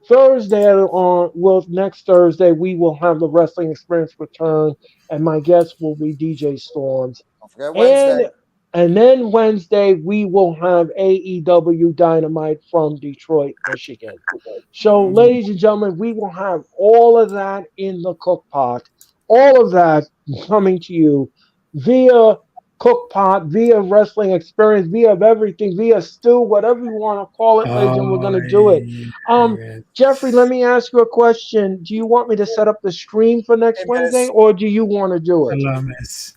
Next Thursday, we will have the Wrestling Experience return, and my guest will be DJ Storms. Don't forget Wednesday. And then Wednesday, we will have AEW Dynamite from Detroit, Michigan. So, ladies and gentlemen, we will have all of that in the cookpot. All of that coming to you via cookpot, via Wrestling Experience, via everything, via stew, whatever you want to call it, ladies, and we're going to do it. Jeffrey, let me ask you a question. Do you want me to set up the stream for next Wednesday, or do you want to do it? Hello, miss.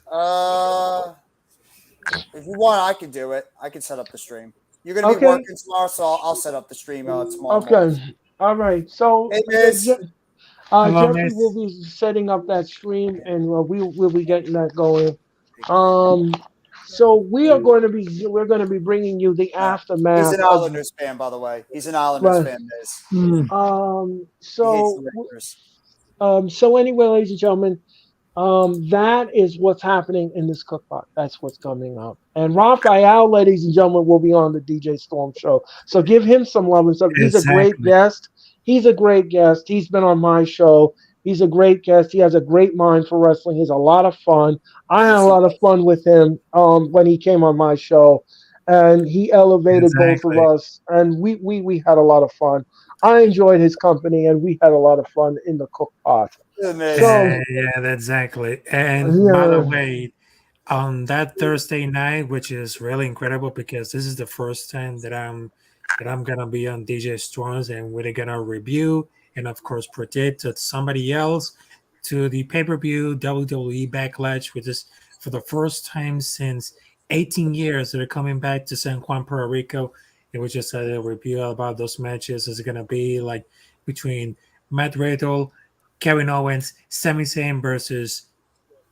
If you want, I can do it. I can set up the stream. You're going to be working tomorrow, so I'll set up the stream tomorrow. Okay. Morning. All right. So, hey, Miss. Jeffrey will be setting up that stream, and we'll be getting that going. So we're going to be bringing you the aftermath. He's an Islanders fan, by the way. He's an Islanders fan, Miz. So anyway, ladies and gentlemen, that is what's happening in this cookbook. That's what's coming up. And Raphael, ladies and gentlemen, will be on the DJ Storm show. So give him some love and stuff. He's a great guest. He's been on my show. He's a great guest. He has a great mind for wrestling. He's a lot of fun. I had a lot of fun with him when he came on my show. And he elevated both of us. And we had a lot of fun. I enjoyed his company, and we had a lot of fun in the cookpot. Exactly. And by the way, on that Thursday night, which is really incredible because this is the first time that I'm that I'm gonna be on DJ Storms, and we're gonna review and of course predict to somebody else to the pay-per-view WWE Backlash, which is for the first time since 18 years they're coming back to San Juan, Puerto Rico. It was just a review about those matches. Is it gonna be like between Matt Riddle, Kevin Owens, Sami Zayn versus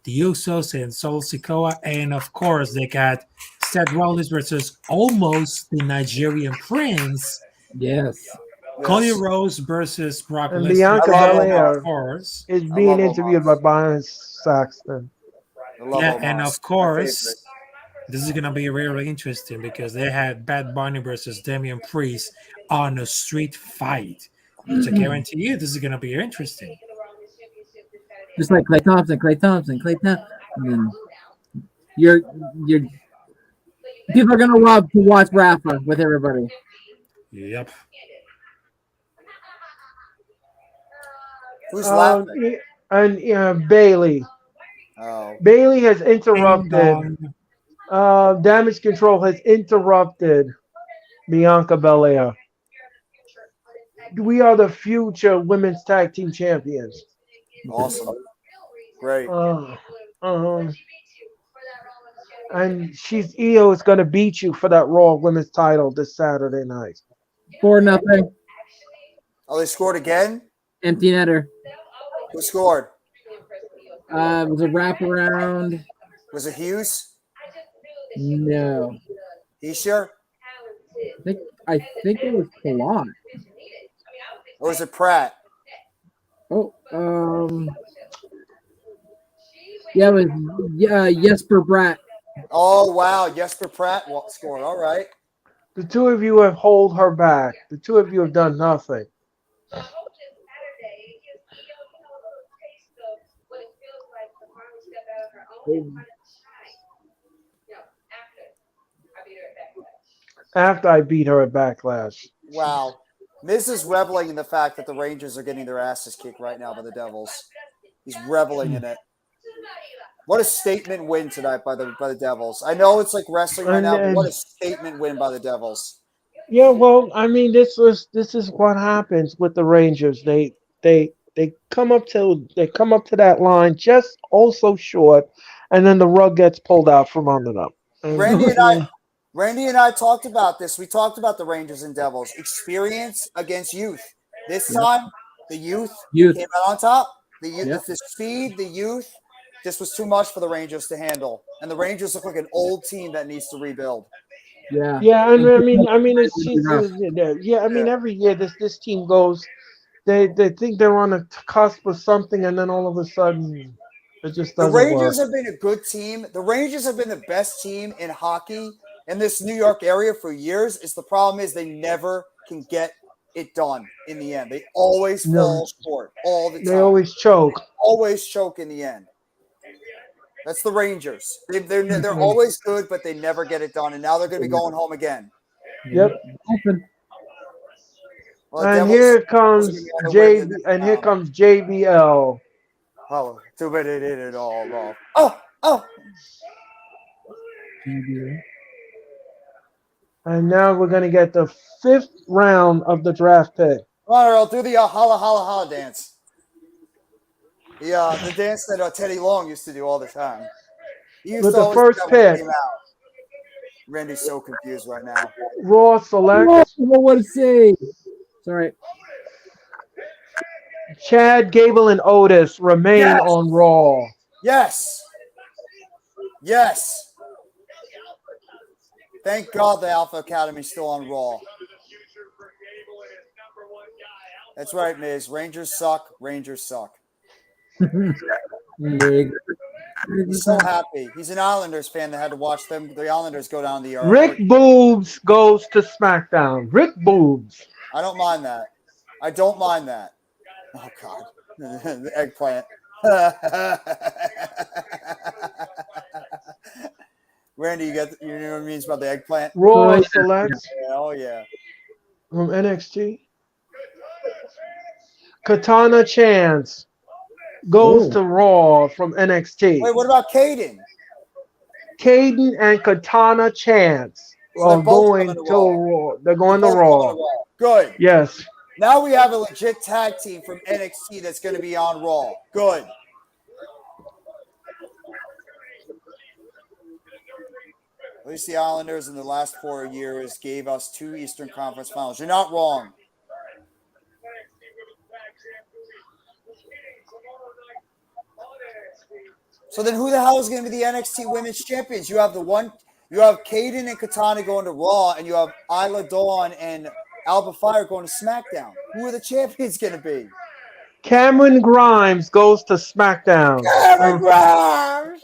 the Usos and Sol Sikoa, and of course they got Seth Rollins versus almost the Nigerian Prince. Yes. Cody Rhodes versus Brock And Lesnar. Bianca Belair of course. is being interviewed by Byron Saxton. Yeah, and of course, this is gonna be really interesting because they had Bad Bunny versus Damian Priest on a street fight, which I guarantee you this is gonna be interesting. Just like Clay Thompson. And you're people are gonna love to watch Rafa with everybody. Yep. Who's laughing? And Bailey. Oh. Bailey has interrupted. Damage Control has interrupted Bianca Belair. We are the future women's tag team champions. Awesome. Great. And Io is going to beat you for that Raw Women's title this Saturday night. 4-0. Oh, they scored again? Empty netter. Who scored? It was a wraparound. Was it Hughes? No. You sure? I think it was Palat. Or was it Pratt? Oh, yeah, it was Jesper Bratt. Oh wow, Jesper Pratt scored. All right. The two of you have held her back. The two of you have done nothing. After I beat her at Backlash. Wow. Miz is reveling in the fact that the Rangers are getting their asses kicked right now by the Devils. He's reveling in it. What a statement win tonight by the Devils. I know it's like wrestling right now, but what a statement win by the Devils. Yeah, well, I mean, this is what happens with the Rangers. They come up to that line just also short, and then the rug gets pulled out from under them. Randy and I talked about this. We talked about the Rangers and Devils. Experience against youth. This time, the youth came out on top. The youth, the speed, the youth. This was too much for the Rangers to handle. And the Rangers look like an old team that needs to rebuild. Yeah. Yeah, and every year this team goes, they think they're on the cusp of something, and then all of a sudden it just doesn't work. The Rangers have been a good team. The Rangers have been the best team in hockey in this New York area for years. The problem is they never can get it done in the end. They always fall short all the time. They always choke. They always choke in the end. That's the Rangers. They're always good, but they never get it done. And now they're going to be going home again. Yep. Well, and here comes JBL. Oh, too bad they did it all wrong. Oh. And now we're going to get the 5th round of the draft pick. Come on, Earl, do the holla, holla, holla dance. The dance that Teddy Long used to do all the time. With the first pick. Randy's so confused right now. Raw select. What to say? Sorry. Chad Gable and Otis remain on Raw. Yes. Thank God the Alpha Academy is still on Raw. That's right, Miz. Rangers suck. He's so happy. He's an Islanders fan that had to watch the Islanders go down the yard. Rick Boobs goes to SmackDown. Rick Boobs. I don't mind that. Oh, God. The eggplant. Randy, you know what it means about the eggplant? Raw selects. Oh, yeah. From NXT. Katana Chance goes to Raw from NXT. Wait, what about Caden? Caden and Katana Chance. So they're both going to to Raw. Raw. They're going to Both Raw. Good. Yes. Now we have a legit tag team from NXT that's going to be on Raw. Good. At least the Islanders in the last 4 years gave us 2 Eastern Conference Finals. You're not wrong. So then who the hell is going to be the NXT Women's Champions? You have Kaden and Katana going to Raw, and you have Isla Dawn and Alba Fire going to SmackDown. Who are the champions going to be? Cameron Grimes goes to SmackDown. Cameron Grimes!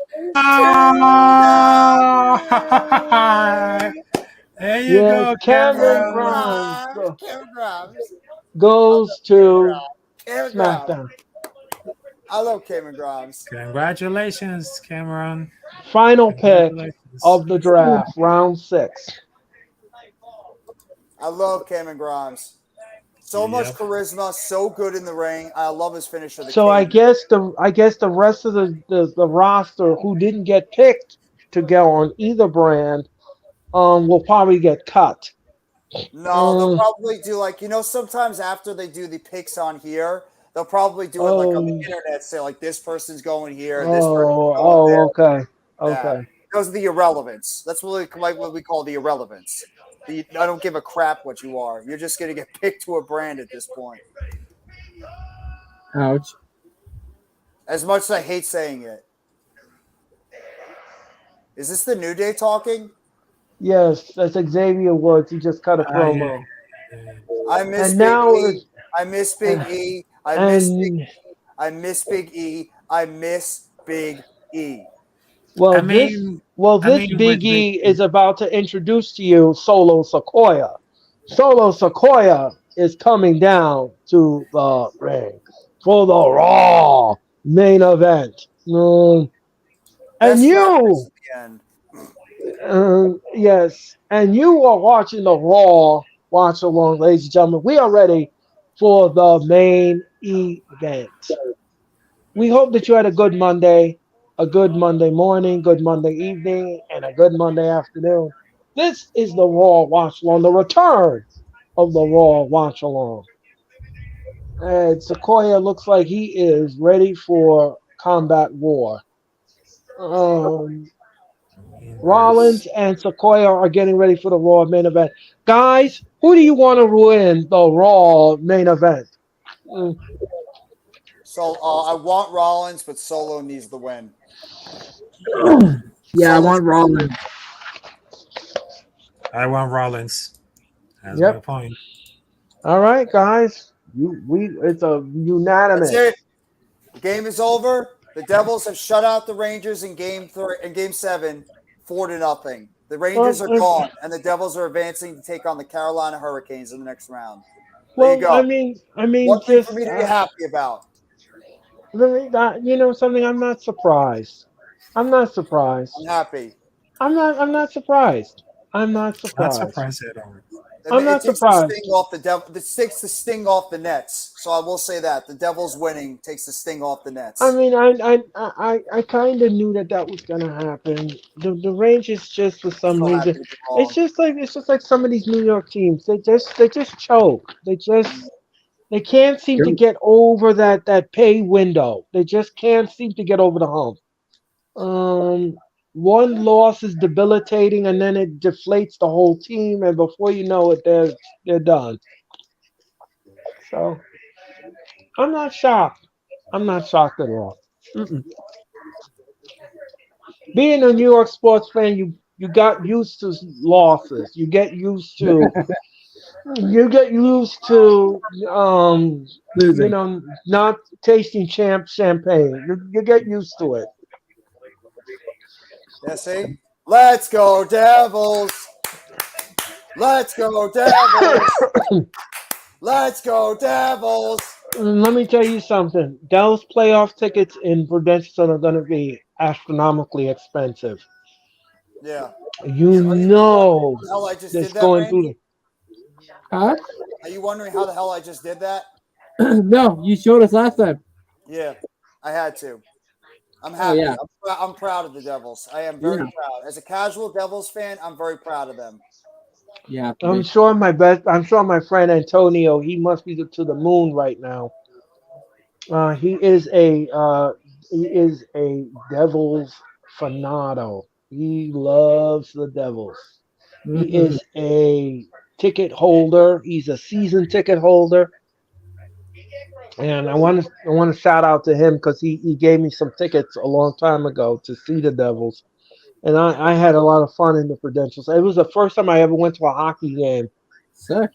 There you go, Cameron Cameron. Grimes Cameron Grimes goes to Cameron SmackDown. Grimes. I love Cameron Grimes. Congratulations, Cameron. Final pick of the draft, round 6. I love Cameron Grimes. So much charisma, so good in the ring. I love his finisher. So I guess the rest of the roster who didn't get picked to go on either brand will probably get cut. No, they'll probably do sometimes after they do the picks on here, they'll probably do it like on the internet, say like this person's going here, this person's going there. Okay. Those are the irrelevance. That's what we call the irrelevance. I don't give a crap what you are. You're just going to get picked to a brand at this point. Ouch. As much as I hate saying it. Is this the New Day talking? Yes, that's Xavier Woods. He just cut a promo. I miss And Big now E. I miss Big E. I miss Big E. I miss Big E. I miss Big E. Well, this Big E is about to introduce to you Solo Sequoia. Solo Sequoia is coming down to the ring for the Raw main event. And you, yes, and you are watching the Raw watch along, ladies and gentlemen. We are ready for the main event. We hope that you had a good Monday morning, good Monday evening, and a good Monday afternoon. This is the Raw Watch Along, the return of the Raw Watch Along. And Sequoia looks like he is ready for combat war. Rollins and Sequoia are getting ready for the Raw main event. Guys, who do you want to win the Raw main event? So I want Rollins, but Solo needs the win. Yeah, I want Rollins. I want Rollins. That's my point. All right, guys. It's a unanimous. That's it. The game is over. The Devils have shut out the Rangers in game 7, 4-0. The Rangers are gone, and the Devils are advancing to take on the Carolina Hurricanes in the next round. There you go. I mean, one thing for me to be happy about. You know something? I'm not surprised. I'm happy. I'm not surprised. Not surprised at all. I'm not surprised. This takes the sting off the Nets. So I will say that the Devils winning takes the sting off the Nets. I mean, I kind of knew that was gonna happen. The Rangers just for some reason, it's just like some of these New York teams. They just choke. They can't seem to get over that pay window. They just can't seem to get over the hump. One loss is debilitating, and then it deflates the whole team, and before you know it, they're done. So I'm not shocked. I'm not shocked at all. Being a New York sports fan, you got used to losses. You get used to losing. Not tasting champagne. You get used to it. Yeah, see? Let's go, Devils! Let's go, Devils! Let's go, Devils! Let me tell you something. Dallas playoff tickets in Prudential are going to be astronomically expensive. Yeah. You know how the hell I just that's did that, going Randy? through. Huh? Are you wondering how the hell I just did that? No, you showed us last time. Yeah, I had to. I'm happy. Oh, yeah. I'm proud of the Devils. I am very proud. As a casual Devils fan, I'm very proud of them. Yeah. I'm sure my friend Antonio, he must be to the moon right now. He is a Devils fanado. He loves the Devils. He Mhm. is a ticket holder. He's a season ticket holder, and I want to shout out to him because he gave me some tickets a long time ago to see the Devils, and I had a lot of fun in the credentials. It was the first time I ever went to a hockey game, Sick.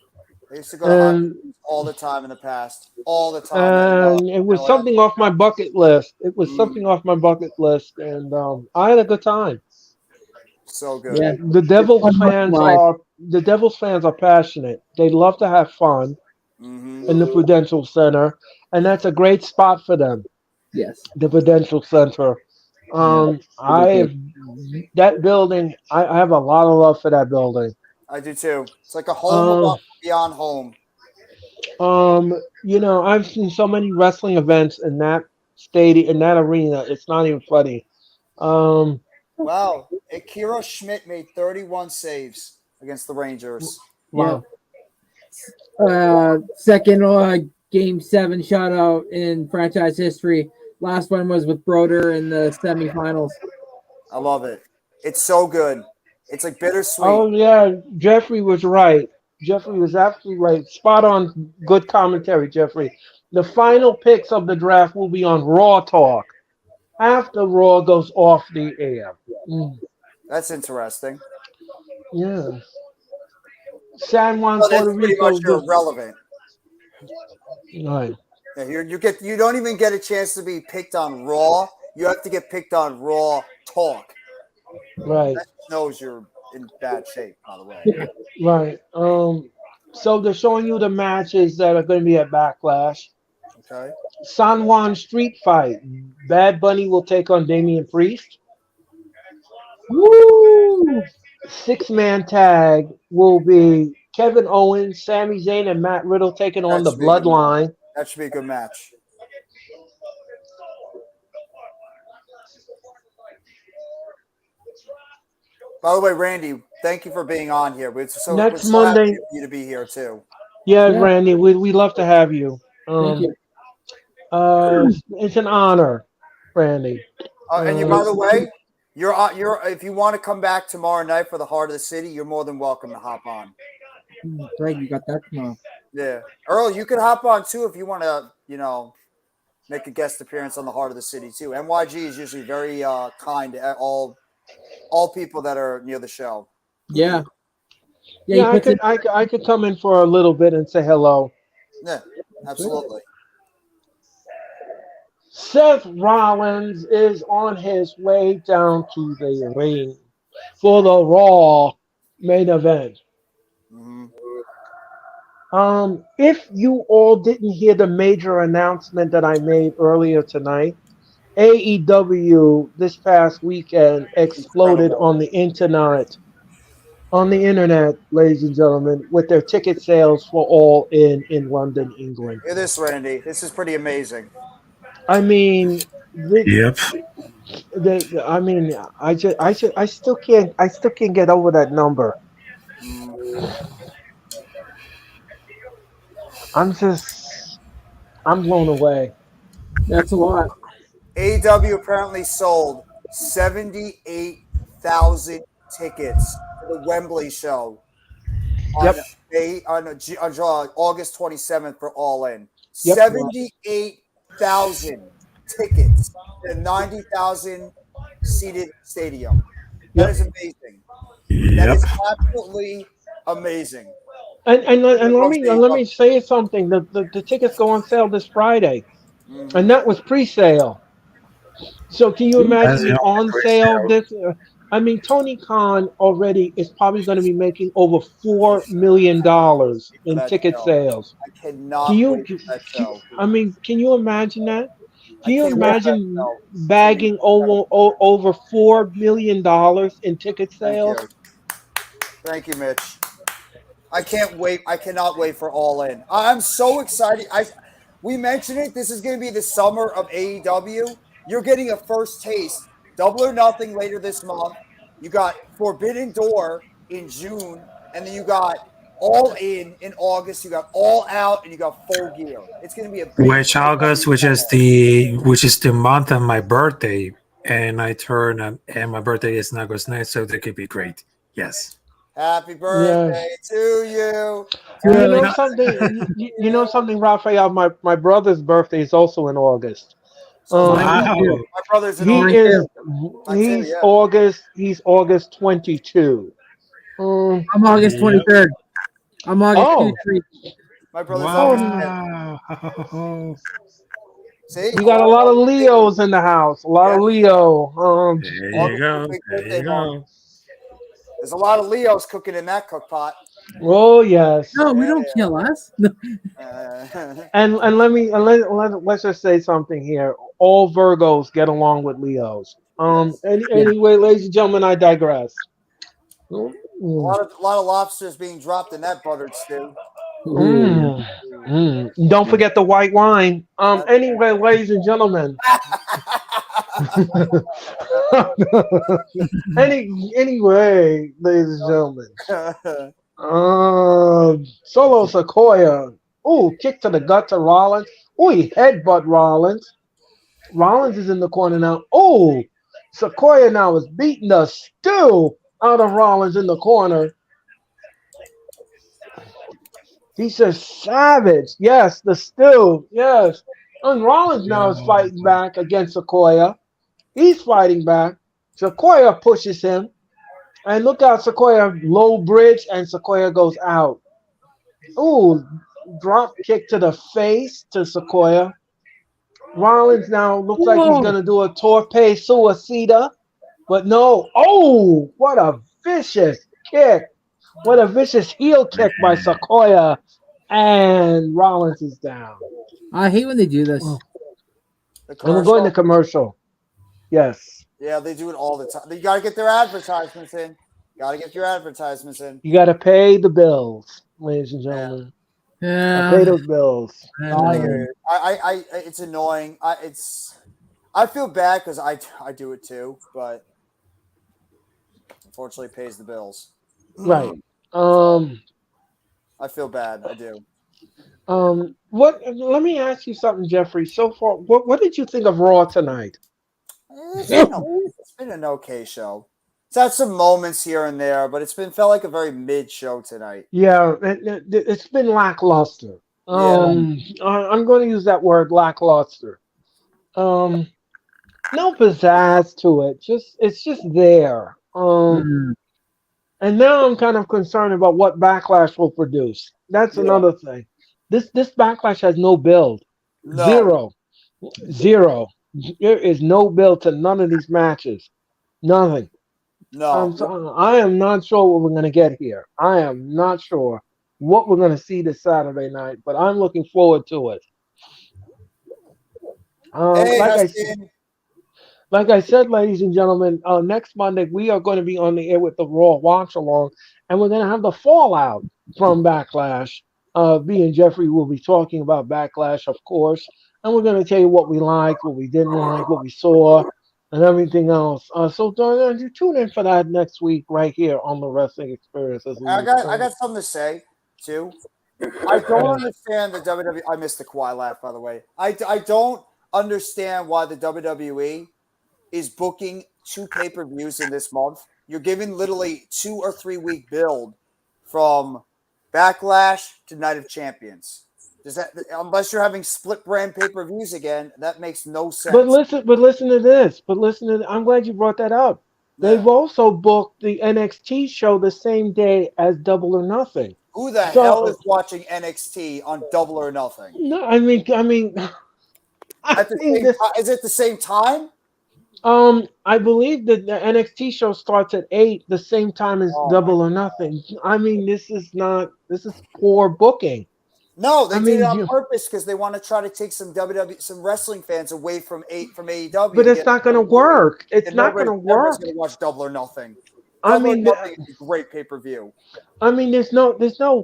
I used to go to hockey and all the time in the past, all the time. and it was something off my bucket list. It was something off my bucket list, and I had a good time. So good. Yeah. The It's Devils fun watching fans live. are the Devils fans are passionate. They love to have fun Mm-hmm. in the Prudential Center, and that's a great spot for them. Yes. The Prudential Center. Yeah. I have that building. I have a lot of love for that building. I do too. It's like a home Um, beyond home. I've seen so many wrestling events in that stadium, in that arena. It's not even funny. Um, Wow. Akira Schmidt made 31 saves against the Rangers. Yeah. wow. Second game 7 shutout in franchise history. Last one was with Broder in the semifinals. I love it. It's so good. It's like bittersweet. Oh yeah, Jeffrey was right. Jeffrey was absolutely right. Spot on. Good commentary, Jeffrey. The final picks of the draft will be on Raw Talk after Raw goes off the air. That's interesting. Yeah. San Juan, So that's Puerto pretty much Rico. irrelevant. Right. Yeah, you don't even get a chance to be picked on Raw. You have to get picked on Raw Talk. Right. That knows you're in bad shape, by the way. Right. So they're showing you the matches that are going to be at Backlash. Okay. San Juan Street Fight. Bad Bunny will take on Damian Priest. Woo! 6-man tag will be Kevin Owens, Sami Zayn, and Matt Riddle taking on the That should be a good match. Bloodline. That should be a good match. By the way, Randy, thank you for being on here. We're so Next happy Monday. for you to be here too. Yeah, Yeah. Randy, we love to have you. Thank you. It's an honor, Randy. And you, by the way, you're if you want to come back tomorrow night for the Heart of the City, you're more than welcome to hop on. Great, you got that tomorrow. Yeah, Earl, you can hop on too if you want to. Make a guest appearance on the Heart of the City too. NYG is usually very kind to all people that are near the show. Yeah. Yeah, I could come in for a little bit and say hello. Yeah, absolutely. Seth Rollins is on his way down to the ring for the Raw main event. Mm-hmm. If you all didn't hear the major announcement that I made earlier tonight, AEW this past weekend exploded on the internet. On the internet, ladies and gentlemen, with their ticket sales for All In London, England. Hear this, Randy. This is pretty amazing. I mean, Yep. I still can't get over that number. I'm blown away. That's a lot. AEW apparently sold 78,000 tickets for the Wembley show on August 27th for All In. Yep. 78,000 tickets in a 90,000 seated stadium. That is amazing. That is absolutely amazing. And let me say something. The tickets go on sale this Friday, and that was pre-sale. So can you imagine the on sale? Tony Khan already is probably going to be making over $4 million in ticket sales. I cannot wait for that show. Can you imagine that? Can you imagine bagging over $4 million in ticket sales? Thank you, Mitch. I can't wait. I cannot wait for All In. I'm so excited. We mentioned it. This is going to be the summer of AEW. You're getting a first taste. Double or Nothing later this month. You got Forbidden Door in June. and then you got All In August. You got All Out, and you got Full Gear. It's going to be a big Which August, which is the month of my birthday, and I turn and my birthday is in August 9th, so that could be great. Yes. Happy Yeah. birthday to you. You know No. something? You know something, Raphael? My brother's birthday is also in August. So Mine Wow. too. my brother's in He Mine August. too. he's yeah. August. He's August 22. Um, I'm August Yep. 23rd. I'm August Oh. 23rd. My brother's August 10th. Wow. See, we got a lot of Leos in the house. A lot of Leo. There you August is go. a big There birthday you month. go. There's a lot of Leos cooking in that cook pot. Oh yes. No, we don't kill us. No. And let's just say something here. All Virgos get along with Leos. Anyway, ladies and gentlemen, I digress. A lot of lobsters being dropped in that buttered stew. Don't forget the white wine. Anyway, ladies and gentlemen. Anyway, ladies and gentlemen. Solo Sequoia. Ooh, kick to the gut to Rollins. Ooh, he headbutt Rollins. Rollins is in the corner now. Ooh, Sequoia now is beating the stew out of Rollins in the corner. He says savage. Yes, the stew. Yes. And Rollins now is fighting back against Sequoia. He's fighting back. Sequoia pushes him. And look out, Sequoia low bridge, and Sequoia goes out. Ooh, drop kick to the face to Sequoia. Rollins now looks like he's going to do a torpe suicida. But no. Oh, what a vicious kick. What a vicious heel kick by Sequoia. And Rollins is down. I hate when they do this. And we're going to commercial. Yes. Yeah, they do it all the time. You got to get their advertisements in. Got to get your advertisements in. You got to pay the bills, ladies and gentlemen. Yeah. Pay those bills. It's annoying. I feel bad because I do it too, but unfortunately, it pays the bills. Right. I feel bad. I do. What? Let me ask you something, Jeffrey. So far, what did you think of Raw tonight? It's been an okay show. It's had some moments here and there, but felt like a very mid show tonight. Yeah, it's been lackluster. I'm going to use that word, lackluster. No pizzazz to it. It's just there. And now I'm kind of concerned about what Backlash will produce. That's another thing. This Backlash has no build. No. Zero. There is no build to none of these matches. Nothing. No. I am not sure what we're going to get here. I am not sure what we're going to see this Saturday night, but I'm looking forward to it. Like I said, ladies and gentlemen, next Monday we are going to be on the air with the Raw Watch Along, and we're going to have the fallout from Backlash. Me and Jeffrey will be talking about Backlash, of course, and we're going to tell you what we liked, what we didn't like, what we saw, and everything else. So don't tune in for that next week right here on the Wrestling Experience. I got something to say too. I don't understand the WWE. I missed the Kawhi laugh, by the way. I don't understand why the WWE is booking 2 pay-per-views in this month. You're giving literally 2 or 3 week build from Backlash to Night of Champions. Does that, unless you're having split brand pay-per-views again, that makes no sense. But listen to this. I'm glad you brought that up. Yeah. They've also booked the NXT show the same day as Double or Nothing. Who the hell is watching NXT on Double or Nothing? No, I mean, is it the same time? I believe that the NXT show starts at 8, the same time as Double or Nothing. I mean, this is poor booking. No, they did it on purpose because they want to try to take some wrestling fans away from AEW. But it's not going to work. It's not going to work. Nobody's going to watch Double or Nothing. Double or Nothing is a great pay-per-view. I mean, there's no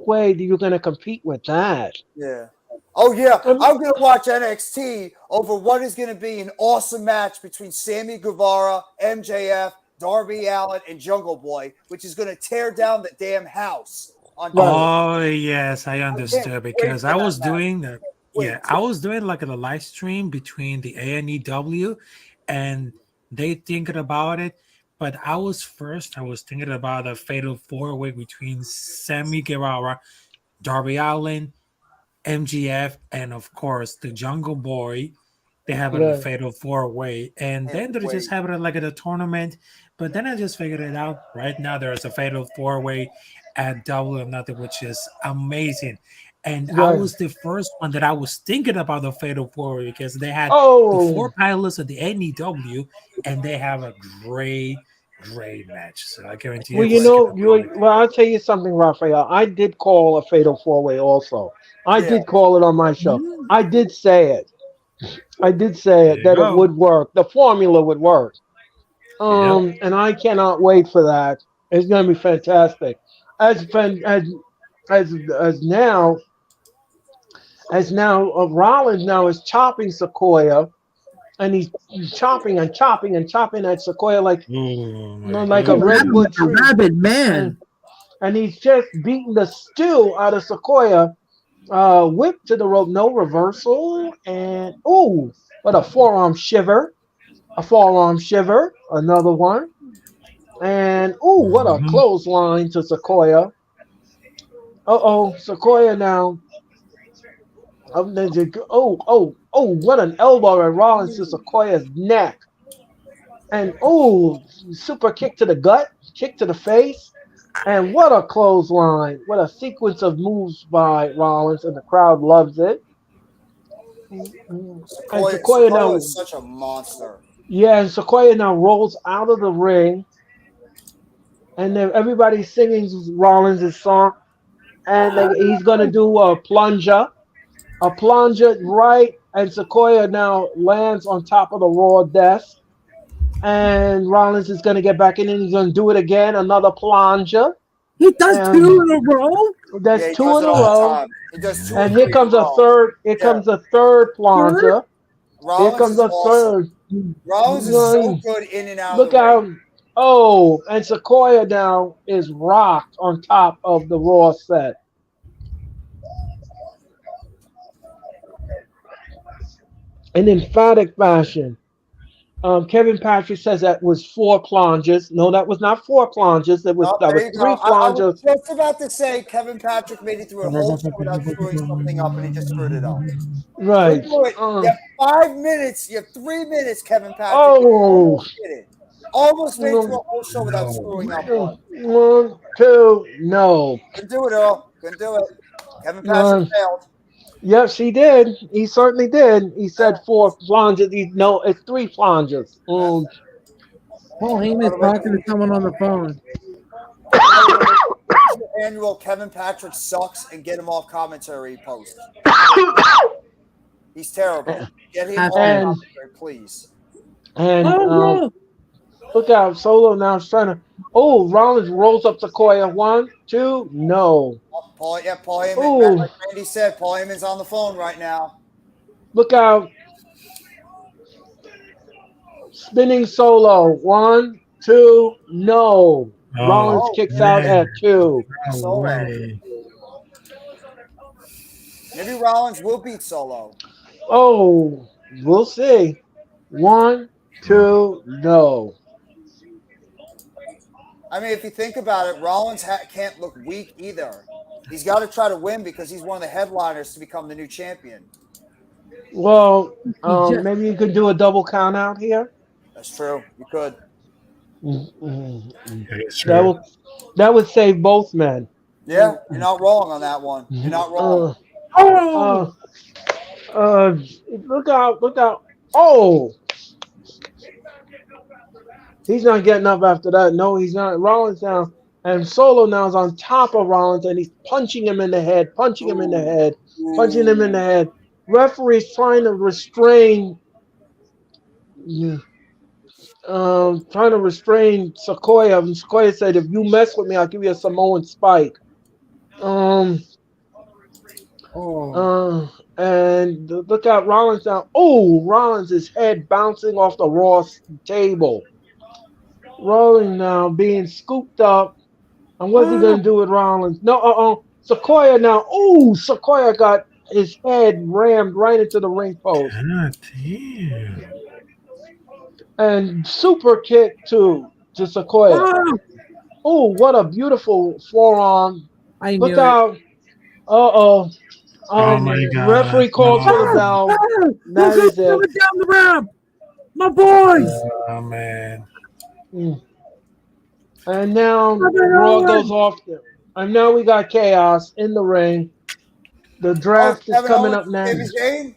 way that you're going to compete with that. Yeah. Oh, yeah. I'm going to watch NXT over what is going to be an awesome match between Sammy Guevara, MJF, Darby Allin, and Jungle Boy, which is going to tear down the damn house on Oh yes, I can't understood wait because for I that was match. doing Wait. I was doing like a live stream between the ANEW and they thinking about it, but I was thinking about a fatal four-way between Sammy Guevara, Darby Allin, MGF, and of course the Jungle Boy. They have it a Right. fatal four-way, and then they just have it like at a tournament. But then I just figured it out. Right now, there's a fatal four-way at Double or Nothing, which is amazing. And I Right. was the first one that I was thinking about the fatal four-way because they had the Oh, four pilots of the NEW, and they have a great match. So I guarantee you, well, this is gonna be like well, I'll tell you something, Raphael. I did call a fatal four-way also. I Yeah. did call it on my show. I did say it. I did say there it you that it go. would work. The formula would work. Yep. And I cannot wait for that. It's going to be fantastic. As fan- as now Rollins now is chopping Sequoia, and he's chopping and chopping and chopping at Sequoia Oh my like a god. redwood A tree, rabid man. and he's just beating the stew out of Sequoia. Whip to the rope, no reversal, and ooh, what a forearm shiver! A forearm shiver, another one. And what a Mhm. clothesline to Sequoia. Sequoia now. What an elbow at Rollins to Sequoia's neck. And super kick to the gut, kick to the face. And what a clothesline. What a sequence of moves by Rollins, and the crowd loves it. And Sequoia Sequoia now, is such a monster. yeah, and Sequoia now rolls out of the ring. And then everybody's singing Rollins' song. And he's going to do a plunger right, and Sequoia now lands on top of the Raw desk, and Rollins is going to get back in, and he's going to do it again, another plunger, He does and two in a row. that's Yeah, he two does in it a all the row, time. He does two or and three here comes in a row. third. Here Yeah. comes a third plunger. Here Rollins comes is a awesome. third. Rollins is so good in and out of Look the ring. out! And Sequoia now is rocked on top of the Raw set. In emphatic fashion. Kevin Patrick says that was 4 plunges. No, that was not 4 plunges. That was Oh, there you go. 3 I was plunges. just about to say Kevin Patrick made it through a whole show without screwing something up, and he just screwed it up. Right. Couldn't do it. You have 5 minutes. You have 3 minutes, Kevin Patrick. You Oh. almost did it. Almost made it through No. a whole show without screwing up one. 1, 2, no. Couldn't do it, Earl. Couldn't do it. Kevin Patrick failed. Yes, he did. He certainly did. He said 4 plunges. No, it's 3 plunges. Paul Heyman's talking to someone on the phone. Annual Kevin Patrick sucks and get him off commentary post. He's terrible. Get him off commentary, please. And look out, Solo now is trying to. Rollins rolls up Sequoia. 1, 2, no. Paul Heyman. Like Randy said, Paul Heyman's on the phone right now. Look out. Spinning Solo. 1, 2, no. Rollins kicks out at 2. Maybe Rollins will beat Solo. We'll see. 1, 2, no. I mean, if you think about it, Rollins can't look weak either. He's got to try to win because he's one of the headliners to become the new champion. Well, maybe you could do a double count out here. That's true. You could. That would save both men. Yeah, you're not wrong on that one. You're not wrong. Look out. Oh! He's not getting up after that. No, he's not. Rollins now. And Solo now is on top of Rollins, and he's punching him in the head. Referee's trying to restrain Sequoia. And Sequoia said, if you mess with me, I'll give you a Samoan spike. And look at Rollins now. Rollins' head bouncing off the Raw table. Rolling now, being scooped up. And what's he gonna do with Rollins? No, Sequoia now. Ooh, Sequoia got his head rammed right into the ring post. God damn. And super kick to Sequoia. Oh, Oh, what a beautiful forearm. I knew Look it. out. Uh-oh. Oh my God. Referee calls for the No. bell. Ah, That look is who's coming it. down the ramp. My boys. Oh man. Mm. And now Come on, Raw Owen. goes off. And now we got chaos in the ring. The Oh, draft is Kevin coming Owens, up next. Sami Zayn.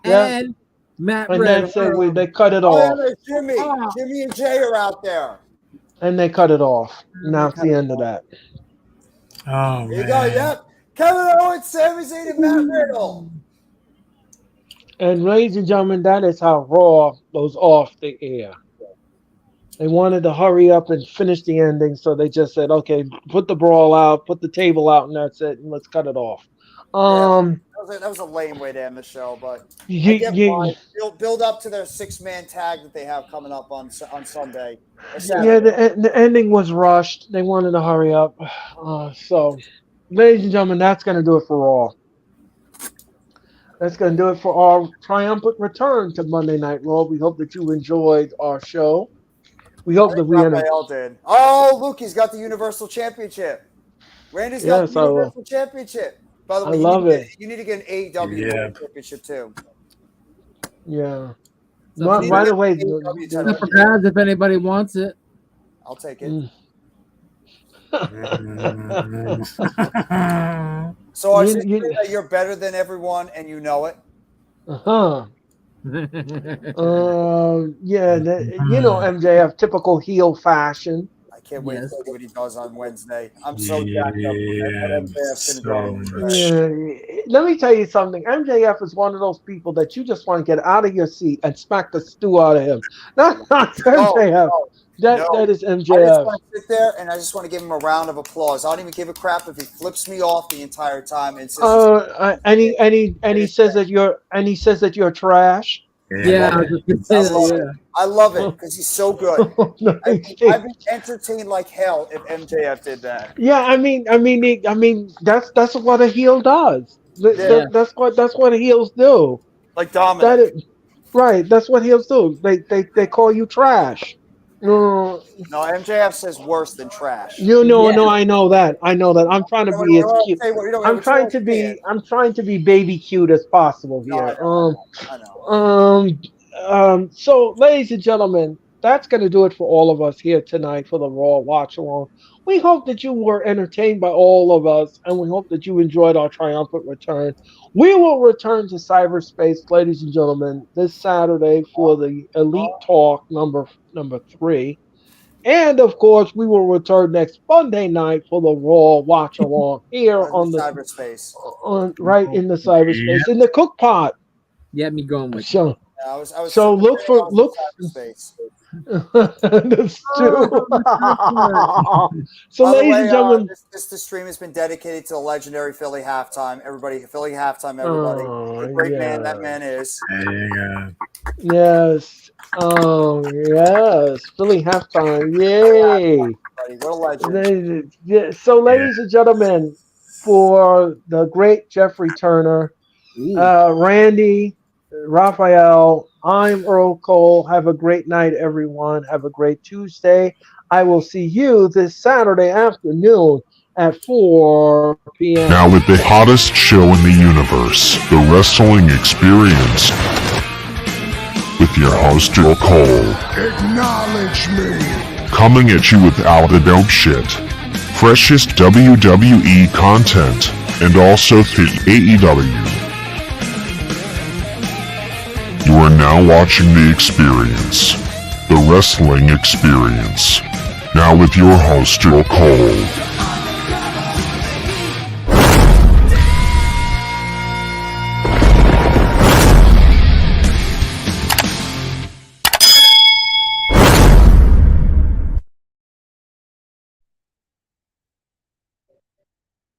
Yeah. And Matt And Riddle. that's it. They cut it Oh, yeah, off. there's Jimmy. Oh. Jimmy and Jay are out there. And they cut it off. Now it's the end of that. Oh There you go. man. Yep. Kevin Owens, Sami Zayn, and Matt Riddle. And ladies and gentlemen, that is how Raw goes off the air. They wanted to hurry up and finish the ending, so they just said, okay, put the brawl out, put the table out, and that's it, and let's cut it off. That was a lame way to end the show, but I get why. Build up to their 6-man tag that they have coming up on Sunday. Yeah, the ending was rushed. They wanted to hurry up. So, ladies and gentlemen, that's going to do it for Raw. That's going to do it for our triumphant return to Monday Night Raw. We hope that you enjoyed our show. We hope that we Raphael did. Oh, look, he's got the Universal Championship. Randy's got the Universal Championship. By the way, you need to get an AEW Championship too. Yeah. So by the way, up for grabs if anybody wants it. I'll take it. So are you saying that you're better than everyone and you know it? Yeah, MJF, typical heel fashion. I can't wait to see what he does on Wednesday. I'm so jacked up. Let me tell you something. MJF is one of those people that you just want to get out of your seat and smack the stew out of him. Not MJF. That is MJF. I just want to sit there and I just want to give him a round of applause. I don't even give a crap if he flips me off the entire time and says and he says that you're trash. Yeah, I love it because he's so good. I'd be entertained like hell if MJF did that. Yeah, I mean, that's what a heel does. That's what heels do. Like Dominic. Right, that's what heels do. They call you trash. No, MJF says worse than trash. No, I know that. I'm trying to be as cute. I'm trying to be baby cute as possible here. I know. So, ladies and gentlemen, that's going to do it for all of us here tonight for the Raw Watch Along. We hope that you were entertained by all of us, and we hope that you enjoyed our triumphant return. We will return to cyberspace, ladies and gentlemen, this Saturday for the Elite Talk number 3. And, of course, we will return next Monday night for the Raw Watch Along here on the cyberspace. Right in the cyberspace, in the cook pot. Yeah, me going with you. I was so look for cyberspace. That's true. So, ladies and gentlemen, this stream has been dedicated to the legendary Philly halftime. Philly halftime, everybody. The great man that man is. Yes. Oh, yes. Philly halftime. Yay. What a legend. So, ladies and gentlemen, for the great Jeffrey Turner, Randy, Raphael, I'm Earl Cole. Have a great night, everyone. Have a great Tuesday. I will see you this Saturday afternoon at 4 p.m. Now with the hottest show in the universe, The Wrestling Experience, with your host, Earl Cole. Acknowledge me. Coming at you with all the dope shit, freshest WWE content, and also the AEW. You are now watching The Experience, The Wrestling Experience. Now with your host, Earl Cole.